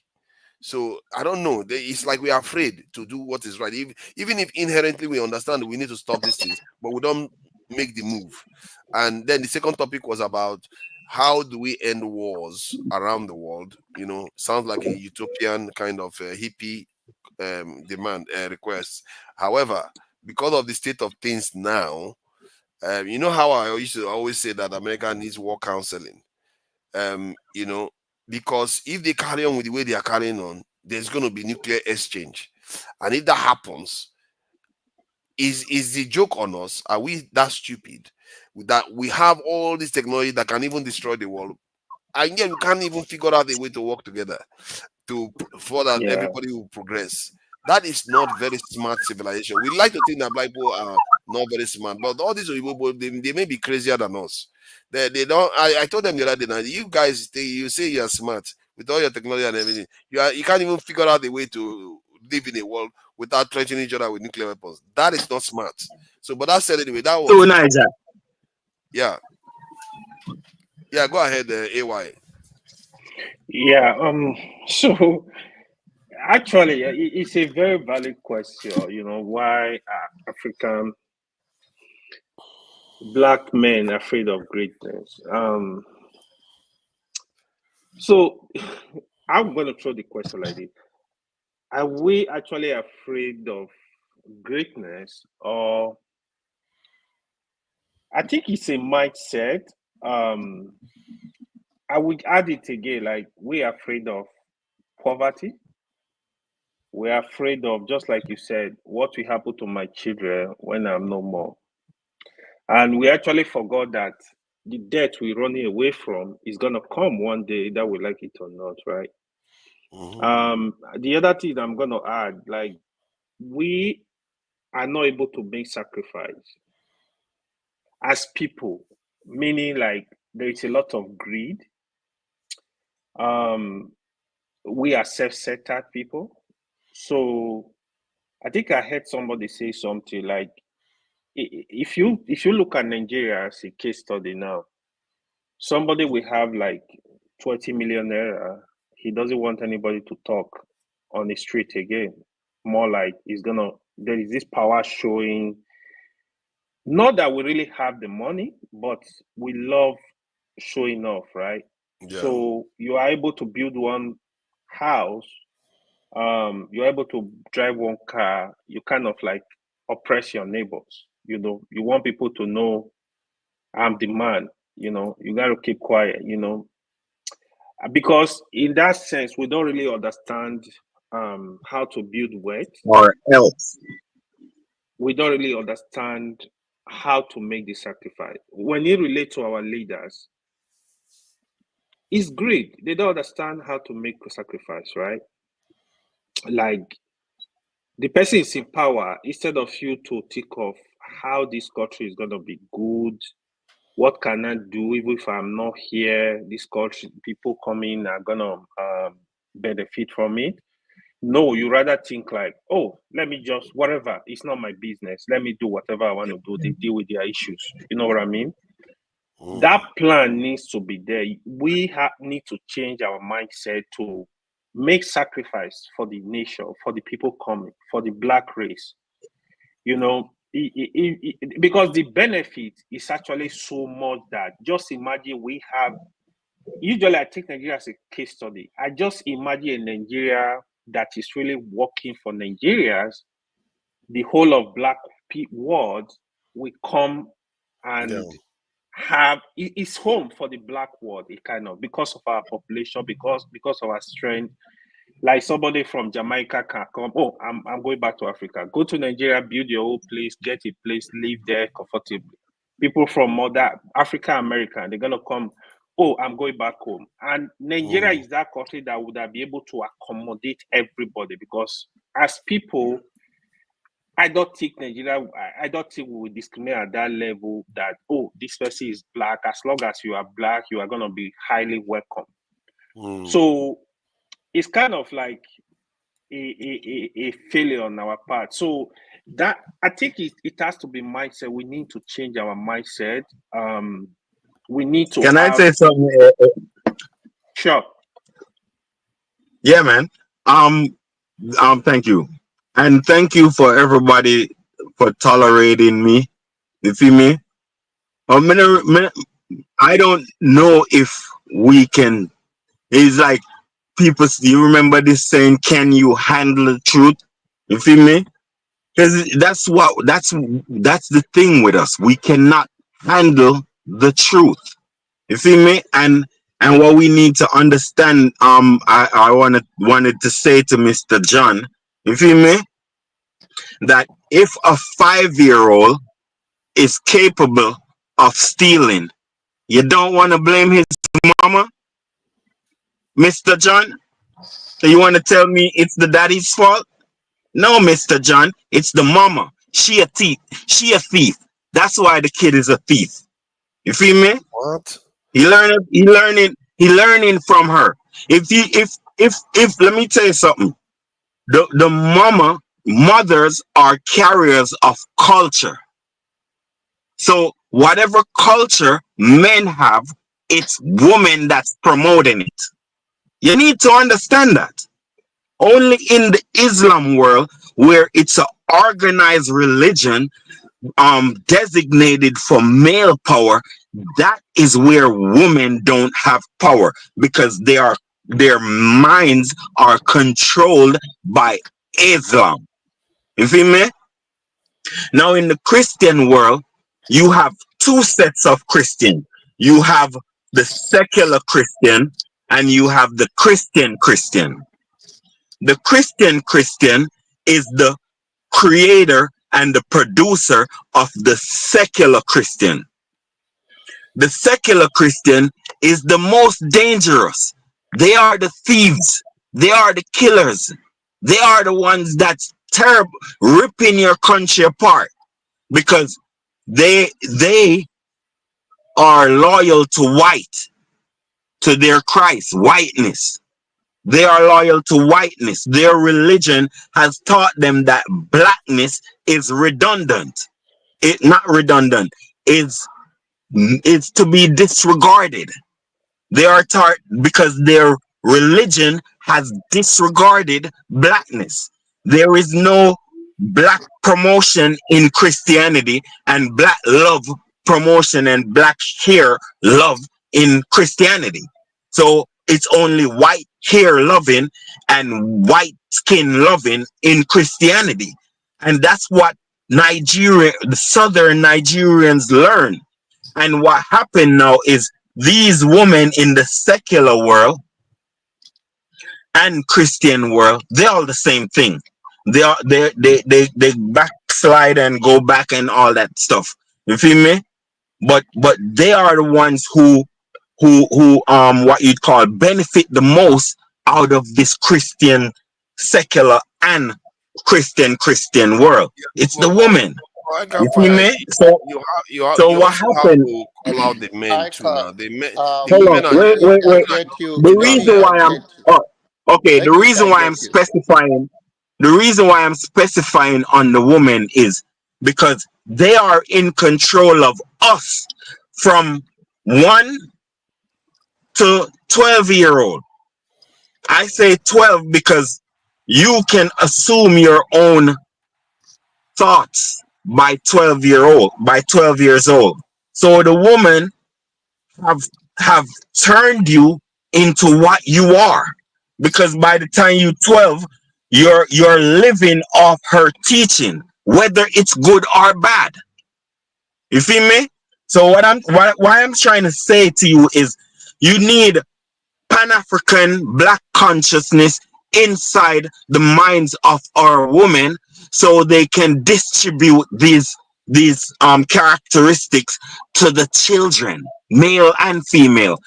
So I don't know. It's like we are afraid to do what is right, even if inherently we understand we need to stop these things, but we don't make the move. And then the second topic was about how do we end wars around the world? You know, sounds like a utopian kind of hippie demand request. However, because of the state of things now, you know how I used to always say that America needs war counseling. You know, because if they carry on with the way they are carrying on, there's going to be nuclear exchange, and if that happens, is the joke on us? Are we that stupid that we have all this technology that can even destroy the world, and yet we can't even figure out a way to work together for that Yeah. everybody will progress? That is not very smart civilization. We like to think that black people are not very smart, but all these people, they may be crazier than us. They don't. I told them the other day, now you guys you say you are smart with all your technology and everything. You can't even figure out a way to live in a world without threatening each other with nuclear weapons. That is not smart. So, but that said anyway, that So was Niger, yeah. Go ahead, AY. Yeah. So actually, it's a very valid question. You know, why are African black men afraid of greatness? So I'm going to throw the question like this: are we actually afraid of greatness, or I think it's a mindset? I would add it again, like we're afraid of poverty. We're afraid of, just like you said, what will happen to my children when I'm no more. And we actually forgot that the debt we're running away from is gonna come one day, that we like it or not, right? The other thing I'm gonna add, like we are not able to make sacrifice as people, meaning like there is a lot of greed. We are self-centered people. So I think I heard somebody say something like, if you look at Nigeria as a case study now, somebody will have like 20 million naira. He doesn't want anybody to talk on the street again. More like there is this power showing. Not that we really have the money, but we love showing off, right? Yeah. So you are able to build one house, you're able to drive one car, you kind of like oppress your neighbors. You know, you want people to know I'm the man, you know, you got to keep quiet, you know, because in that sense, we don't really understand how to build wealth. or else. We don't really understand how to make the sacrifice. When you relate to our leaders, it's great. They don't understand how to make a sacrifice, right? Like the person is in power, instead of you to think of how this country is going to be good, what can I do even if I'm not here, this country, people coming are going to benefit from it. No, you rather think like, oh, let me just, whatever, it's not my business. Let me do whatever I want to do. They deal with their issues. You know what I mean? That plan needs to be there. We need to change our mindset to make sacrifice for the nation, for the people coming, for the black race. You know, because the benefit is actually so much that just imagine we have. Usually, I take Nigeria as a case study. I just imagine a Nigeria that is really working for Nigerians. The whole of black world will come and have it's home for the black world, it kind of, because of our population, because of our strength. Like somebody from Jamaica can come, oh, I'm going back to Africa. Go to Nigeria, build your own place, get a place, live there comfortably. People from other Africa, America, they're gonna come, oh, I'm going back home. And Nigeria is that country that would be able to accommodate everybody, because as people, I don't think Nigeria. I don't think we will discriminate at that level. That this person is black. As long as you are black, you are gonna be highly welcome. So it's kind of like a failure on our part. So that I think it has to be mindset. We need to change our mindset. We need to. Can I say something? Sure. Yeah, man. Thank you, and thank you for everybody for tolerating me. You feel me? I don't know if we can. It's like people. You remember this saying? Can you handle the truth? You feel me? Because that's the thing with us. We cannot handle the truth. You feel me? And what we need to understand, I wanted to say to Mr. John, you feel me? That if a 5-year-old is capable of stealing, you don't want to blame his mama, Mr. John? So you want to tell me it's the daddy's fault? No, Mr. John, it's the mama. She a thief. She a thief. That's why the kid is a thief. You feel me? What? He learning from her. If let me tell you something. The mothers are carriers of culture. So whatever culture men have, it's women that's promoting it. You need to understand that. Only in the Islam world, where it's an organized religion, designated for male power, that is where women don't have power, because their minds are controlled by Islam. You feel me? Now in the Christian world, you have two sets of Christian. You have the secular Christian and you have the Christian Christian. The Christian Christian is the creator and the producer of the secular Christian. The secular Christian is the most dangerous. They are the thieves. They are the killers. They are the ones that's terrible, ripping your country apart, because they are loyal to white, to their Christ, whiteness. They are loyal to whiteness. Their religion has taught them that blackness is redundant. It's not redundant. It's to be disregarded. They are taught, because their religion has disregarded blackness. There is no black promotion in Christianity and black love promotion and black hair love in Christianity. So it's only white hair loving and white skin loving in Christianity. And that's what the southern Nigerians learn. And what happened now is these women in the secular world and Christian world, they're all the same thing. They backslide and go back and all that stuff. You feel me? But they are the ones who what you'd call benefit the most out of this Christian secular and Christian world. It's the women. You feel me? So what happened? Call out the men too now. Hold on, wait. The reason why I'm specifying on the women is because they are in control of us from 1 to 12-year-old. I say 12 because you can assume your own thoughts by 12 years old. So the woman have turned you into what you are, because by the time you're 12, you're living off her teaching, whether it's good or bad. You feel me? So what I'm trying to say to you is, you need Pan-African black consciousness inside the minds of our women, so they can distribute these characteristics to the children, male and female.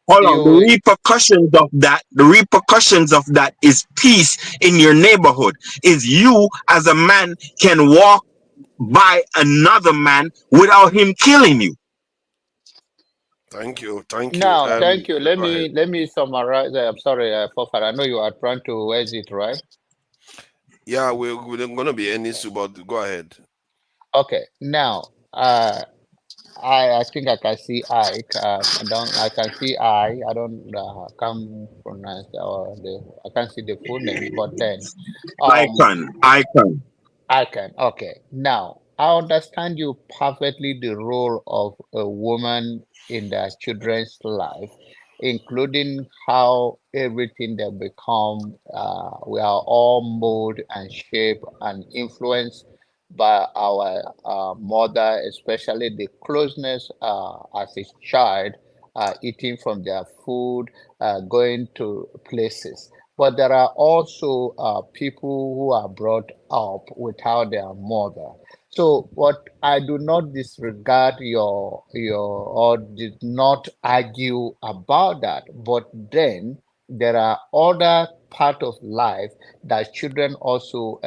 hold on. You The repercussions of that is peace in your neighborhood. Is you as a man can walk by another man without him killing you. Thank you. Thank you. now, thank you. Go ahead. Let me summarize. I'm sorry, Fofana. I know you are trying to exit, right? Yeah, we're going to be ending soon, but go ahead. Okay. Now, I think I can see Ike. I can see I don't can't pronounce I can't see the full name, but then Icon. I can. Okay. Now, I understand you perfectly the role of a woman in their children's life, including how everything they become, we are all molded and shaped and influenced by our mother, especially the closeness as a child, eating from their food, going to places. But there are also people who are brought up without their mother. So what I do not disregard your or did not argue about that, but then there are other part of life that children also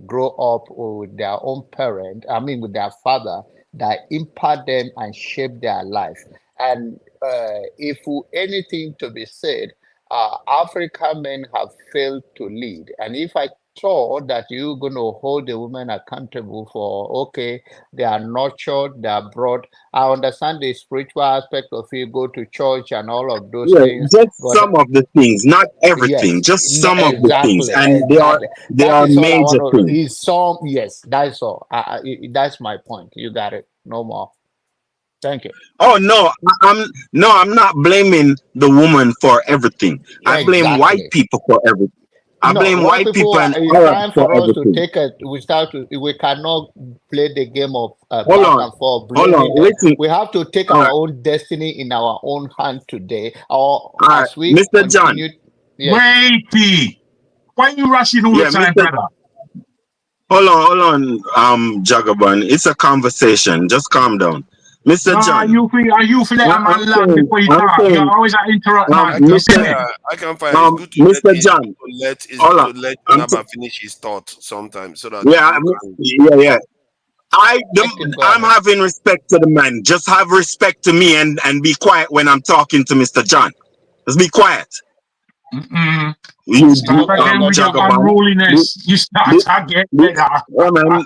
grow up with their own parent, I mean with their father, that impact them and shape their life. And if anything to be said, African men have failed to lead. And if I thought that you're going to hold the women accountable for, okay, they are nurtured, they are brought. I understand the spiritual aspect of it, go to church and all of those Yeah, things. just But some of the things, not everything, yes, just some of the things, exactly, and exactly. they That are is all I major want to. things. Is some yes, that's all. That's my point. You got it. No more. Thank you. Oh no, I'm not blaming the woman for everything. I blame white Exactly. people for everything. I No, blame white white people, people and it's Arabs time for for us to everything. take it. We cannot play the game of Hold back on, and forth, hold on, blaming them. listen. We have to take All our right, own destiny in our own hand today, or all right, as we Mr. John. continue. Yes, Wait, P. Why are you rushing all the Yeah, time, Mr. brother? Hold on, Jagaban. It's a conversation. Just calm down, Mr. No, John. are you for let a I'm man land saying, before you I'm talk? You're saying, always at interrupt man. I can Listen Mr. here. fire. I can fire. It's good to let Mr. it's John. good to let it's Hold good on. to let I'm Naba finish his thought sometimes so that yeah, you can. yeah. let him go I'm ahead. having respect to the man. Just have respect to me and be quiet when I'm talking to Mr. John. Just be quiet. Mm-mm. You, Stop Okay, again with your Jagaban. unruliness. You start again. Yeah, man.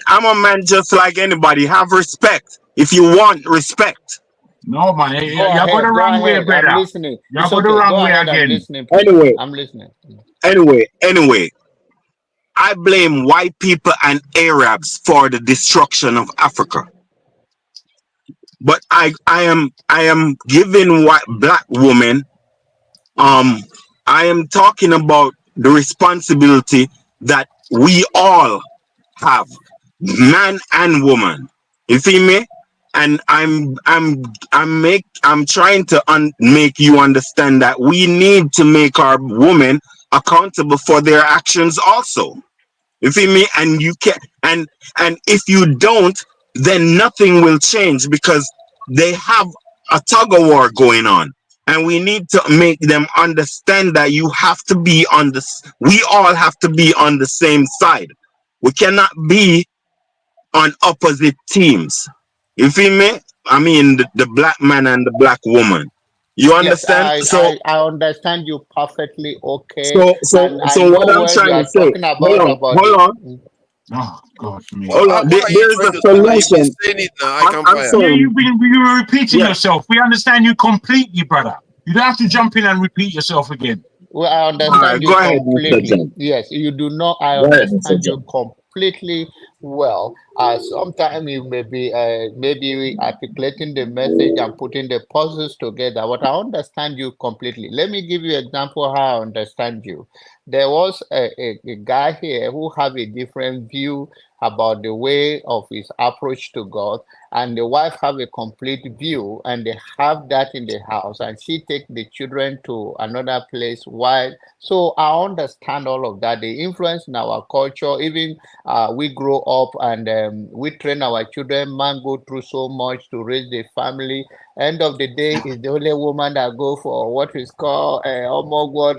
I'm a man just like anybody. Have respect. If you want respect. No, man. Go You go the ahead. Go wrong way, ahead. I'm brother. listening. You It's go the okay. Go wrong way ahead. I'm again. listening, please. Anyway, I'm listening. anyway, I blame white people and Arabs for the destruction of Africa. But I am giving white black women I am talking about the responsibility that we all have, man and woman. You feel me? And I'm trying to make you understand that we need to make our women accountable for their actions also. You feel me? And you can and if you don't, then nothing will change because they have a tug of war going on. And we need to make them understand that you have to be on we all have to be on the same side. We cannot be on opposite teams. You feel me? I mean the black man and the black woman. You Yes, understand? I understand you perfectly okay. So And I so what know I'm when you trying to are say, talking about hold the on. Oh, God, me. Hold on. Why are you There's trying a to sound like you've been solution. saying it now? I can I'm fire. Yeah, saying, you were repeating yeah. yourself. We understand you completely, brother. You don't have to jump in and repeat yourself again. well, I All right, understand you go ahead, Mr. completely. John. Yes, you do not. I Go ahead, Mr. understand you John. completely well. Sometimes you may be maybe articulating the message and putting the puzzles together, but I understand you completely. Let me give you an example how I understand you. There was a guy here who have a different view about the way of his approach to God, and the wife have a complete view, and they have that in the house, and she take the children to another place. While so I understand all of that. The influence in our culture, even we grow up and we train our children. Man go through so much to raise the family. End of the day, is the only woman that go for what is called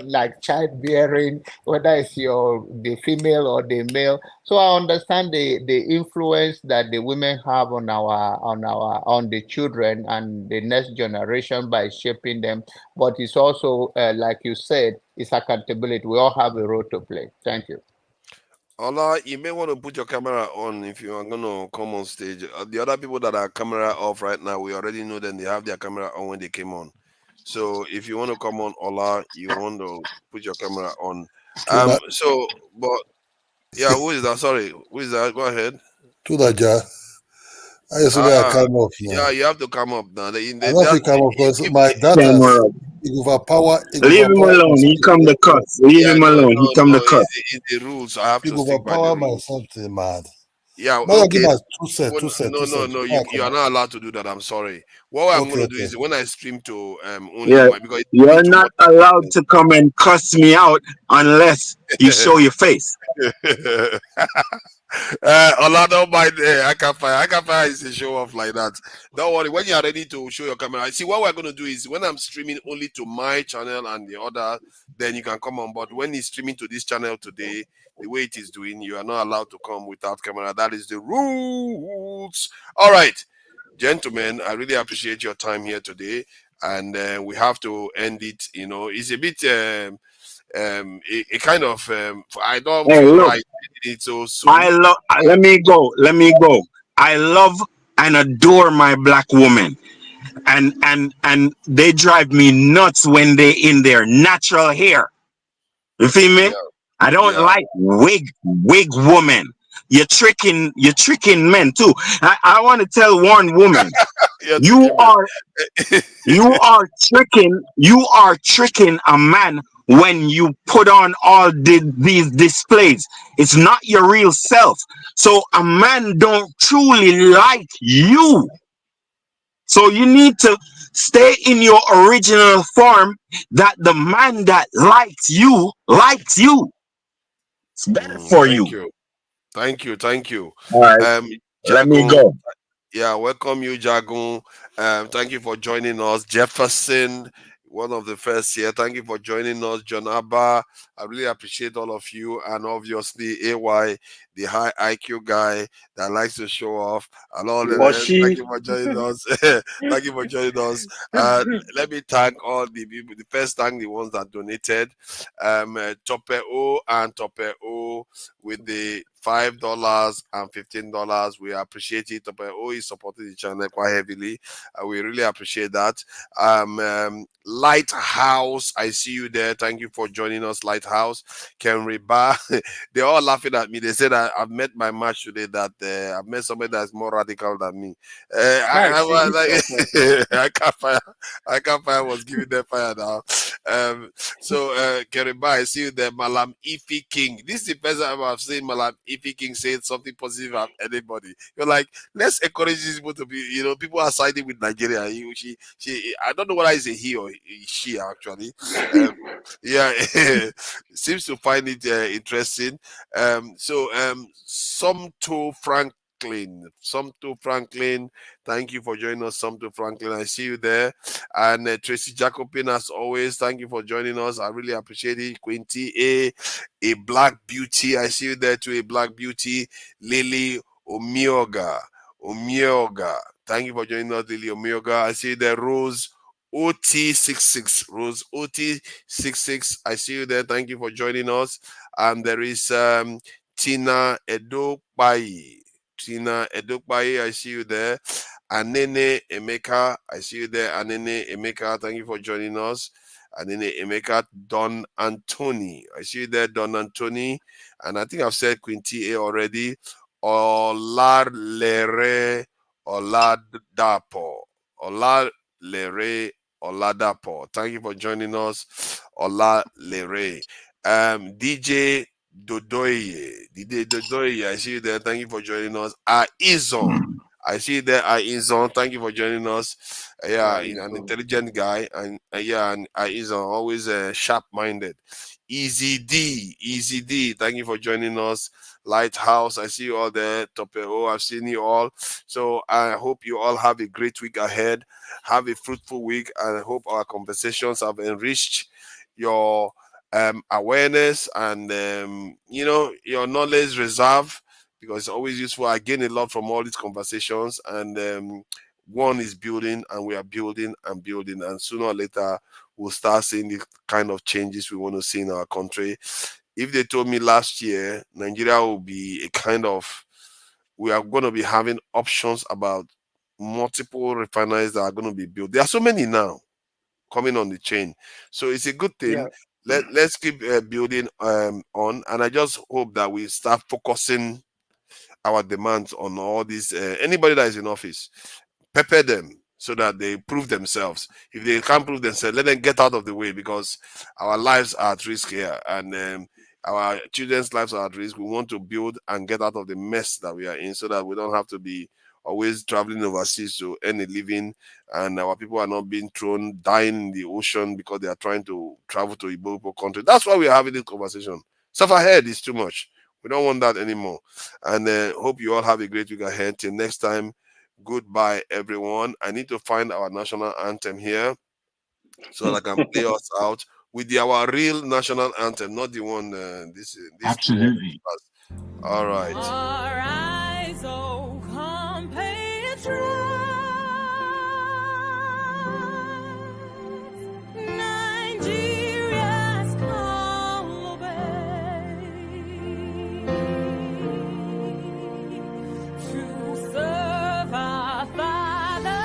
like childbearing, whether it's the female or the male. So I understand the influence that the women have on the children and the next generation by shaping them. But it's also like you said, it's accountability. We all have a role to play. Thank you. Ola, you may want to put your camera on if you are going to come on stage. The other people that are camera off right now, we already know them. They have their camera on when they came on. So if you want to come on, Ola, you want to put your camera on. So, but yeah, who is that? Sorry, who is that? Go ahead. Tudaja. I just I come up now. Yeah, you have to come up now. I don't come up because my data overpower. Leave him alone. He come the cut. Leave him alone. He come the cut. It's the rules. So I have to stick by the rules. Something mad. Yeah, okay. No, you are not allowed to do that. I'm sorry. What I'm going to do is when I stream to only because you're not allowed to come and cuss me out unless you show your face. Allah, don't mind. I can't fire is a show off like that. Don't worry. When you are ready to show your camera, see what we're going to do is when I'm streaming only to my channel and the other, then you can come on. But when he's streaming to this channel today, the way it is doing, you are not allowed to come without camera. That is the rules. All right, gentlemen, I really appreciate your time here today, and we have to end it. You know, it's a bit a kind of I don't feel like it so soon. Let me go. I love and adore my black woman, and they drive me nuts when they in their natural hair. You feel me? Yeah. I don't like wig woman. You're tricking men too. I want to tell one woman, you are tricking a man when you put on all these displays. It's not your real self. So a man don't truly like you. So you need to stay in your original form, that the man that likes you. It's better for you. Thank you. All right. Let me go. Yeah, welcome you, Jagun. Thank you for joining us. Jefferson, one of the first here. Thank you for joining us, John Abba. I really appreciate all of you, and obviously AY, the high IQ guy that likes to show off, and all the rest. Thank you for joining us. Thank you for joining us. Let me thank all the people. The first thank the ones that donated. Topeo and Topeo with the $5 and $15. We appreciate it. Topeo is supporting the channel quite heavily. We really appreciate that. Lighthouse, I see you there. Thank you for joining us, Lighthouse. Kenry Bar, they're all laughing at me. They said I've met my match today, that I've met somebody that's more radical than me. I can't fire. I was giving them fire now. So Kenry Bar, I see you there. Malam Ifi King. This is the first time I've seen Malam Ifi King saying something positive about anybody. You're like, let's encourage these people to be, people are siding with Nigeria. She I don't know whether it's a he or she actually. Seems to find it interesting. Somto Franklin, thank you for joining us, Somto Franklin. I see you there. And Tracy Jacobin, as always, thank you for joining us. I really appreciate it. Quinty a Black Beauty, I see you there too. A Black Beauty. Lily Omioga, thank you for joining us, Lily Omioga. I see you there. Rose OT66, I see you there. Thank you for joining us. And there is Tina Edokpai, I see you there. Anene Emeka, I see you there. Anene Emeka, thank you for joining us. Anene Emeka. Don Anthony, I see you there. Don Anthony. And I think I've said Quinty A already. Olalere Oladapo. Thank you for joining us, Olalere. DJ Dodoye, I see you there. Thank you for joining us. Izon, I see there Aizon. Thank you for joining us. Yeah, an intelligent guy, and and Aizon always sharp-minded. Easy D. Thank you for joining us. Lighthouse, I see you all there. Topeo, I've seen you all. So I hope you all have a great week ahead. Have a fruitful week, and I hope our conversations have enriched your awareness and your knowledge reserve, because it's always useful. I gain a lot from all these conversations, and one is building, and we are building, and sooner or later we'll start seeing the kind of changes we want to see in our country. If they told me last year Nigeria will be a kind of, we are going to be having options about multiple refineries that are going to be built. There are so many now coming on the chain, so it's a good thing. Yeah. Let's keep building on, and I just hope that we start focusing our demands on all these. Anybody that is in office, pepper them so that they prove themselves. If they can't prove themselves, let them get out of the way, because our lives are at risk here, and our children's lives are at risk. We want to build and get out of the mess that we are in, so that we don't have to be always traveling overseas to earn a living, and our people are not being dying in the ocean because they are trying to travel to Igbo country. That's why we are having this conversation. Stuff ahead is too much. We don't want that anymore. And hope you all have a great week ahead. Till next time, goodbye, everyone. I need to find our national anthem here so that I can play us out with our real national anthem, not the one this absolutely. All right. Our eyes, oh, compatriots, Nigeria's call obey, to serve our fatherland.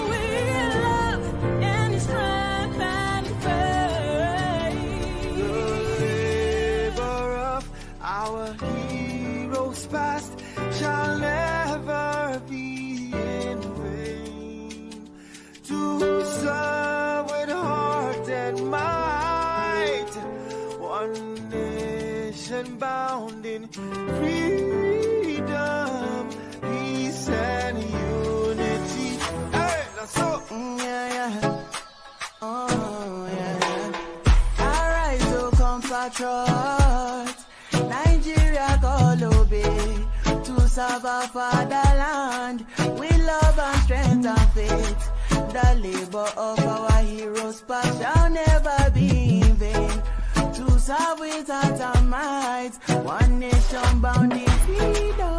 We love and strength and faith. The labor of our heroes past shall never be in vain. To serve with heart and might, one nation bound in freedom, peace and unity. Hey, that's so. Yeah. Oh, yeah. Arise, oh, compatriots, Nigeria call obey, to serve our fatherland with love and strength and faith. The labor of our heroes past shall never be in vain. To serve with heart and might, one nation bound in freedom.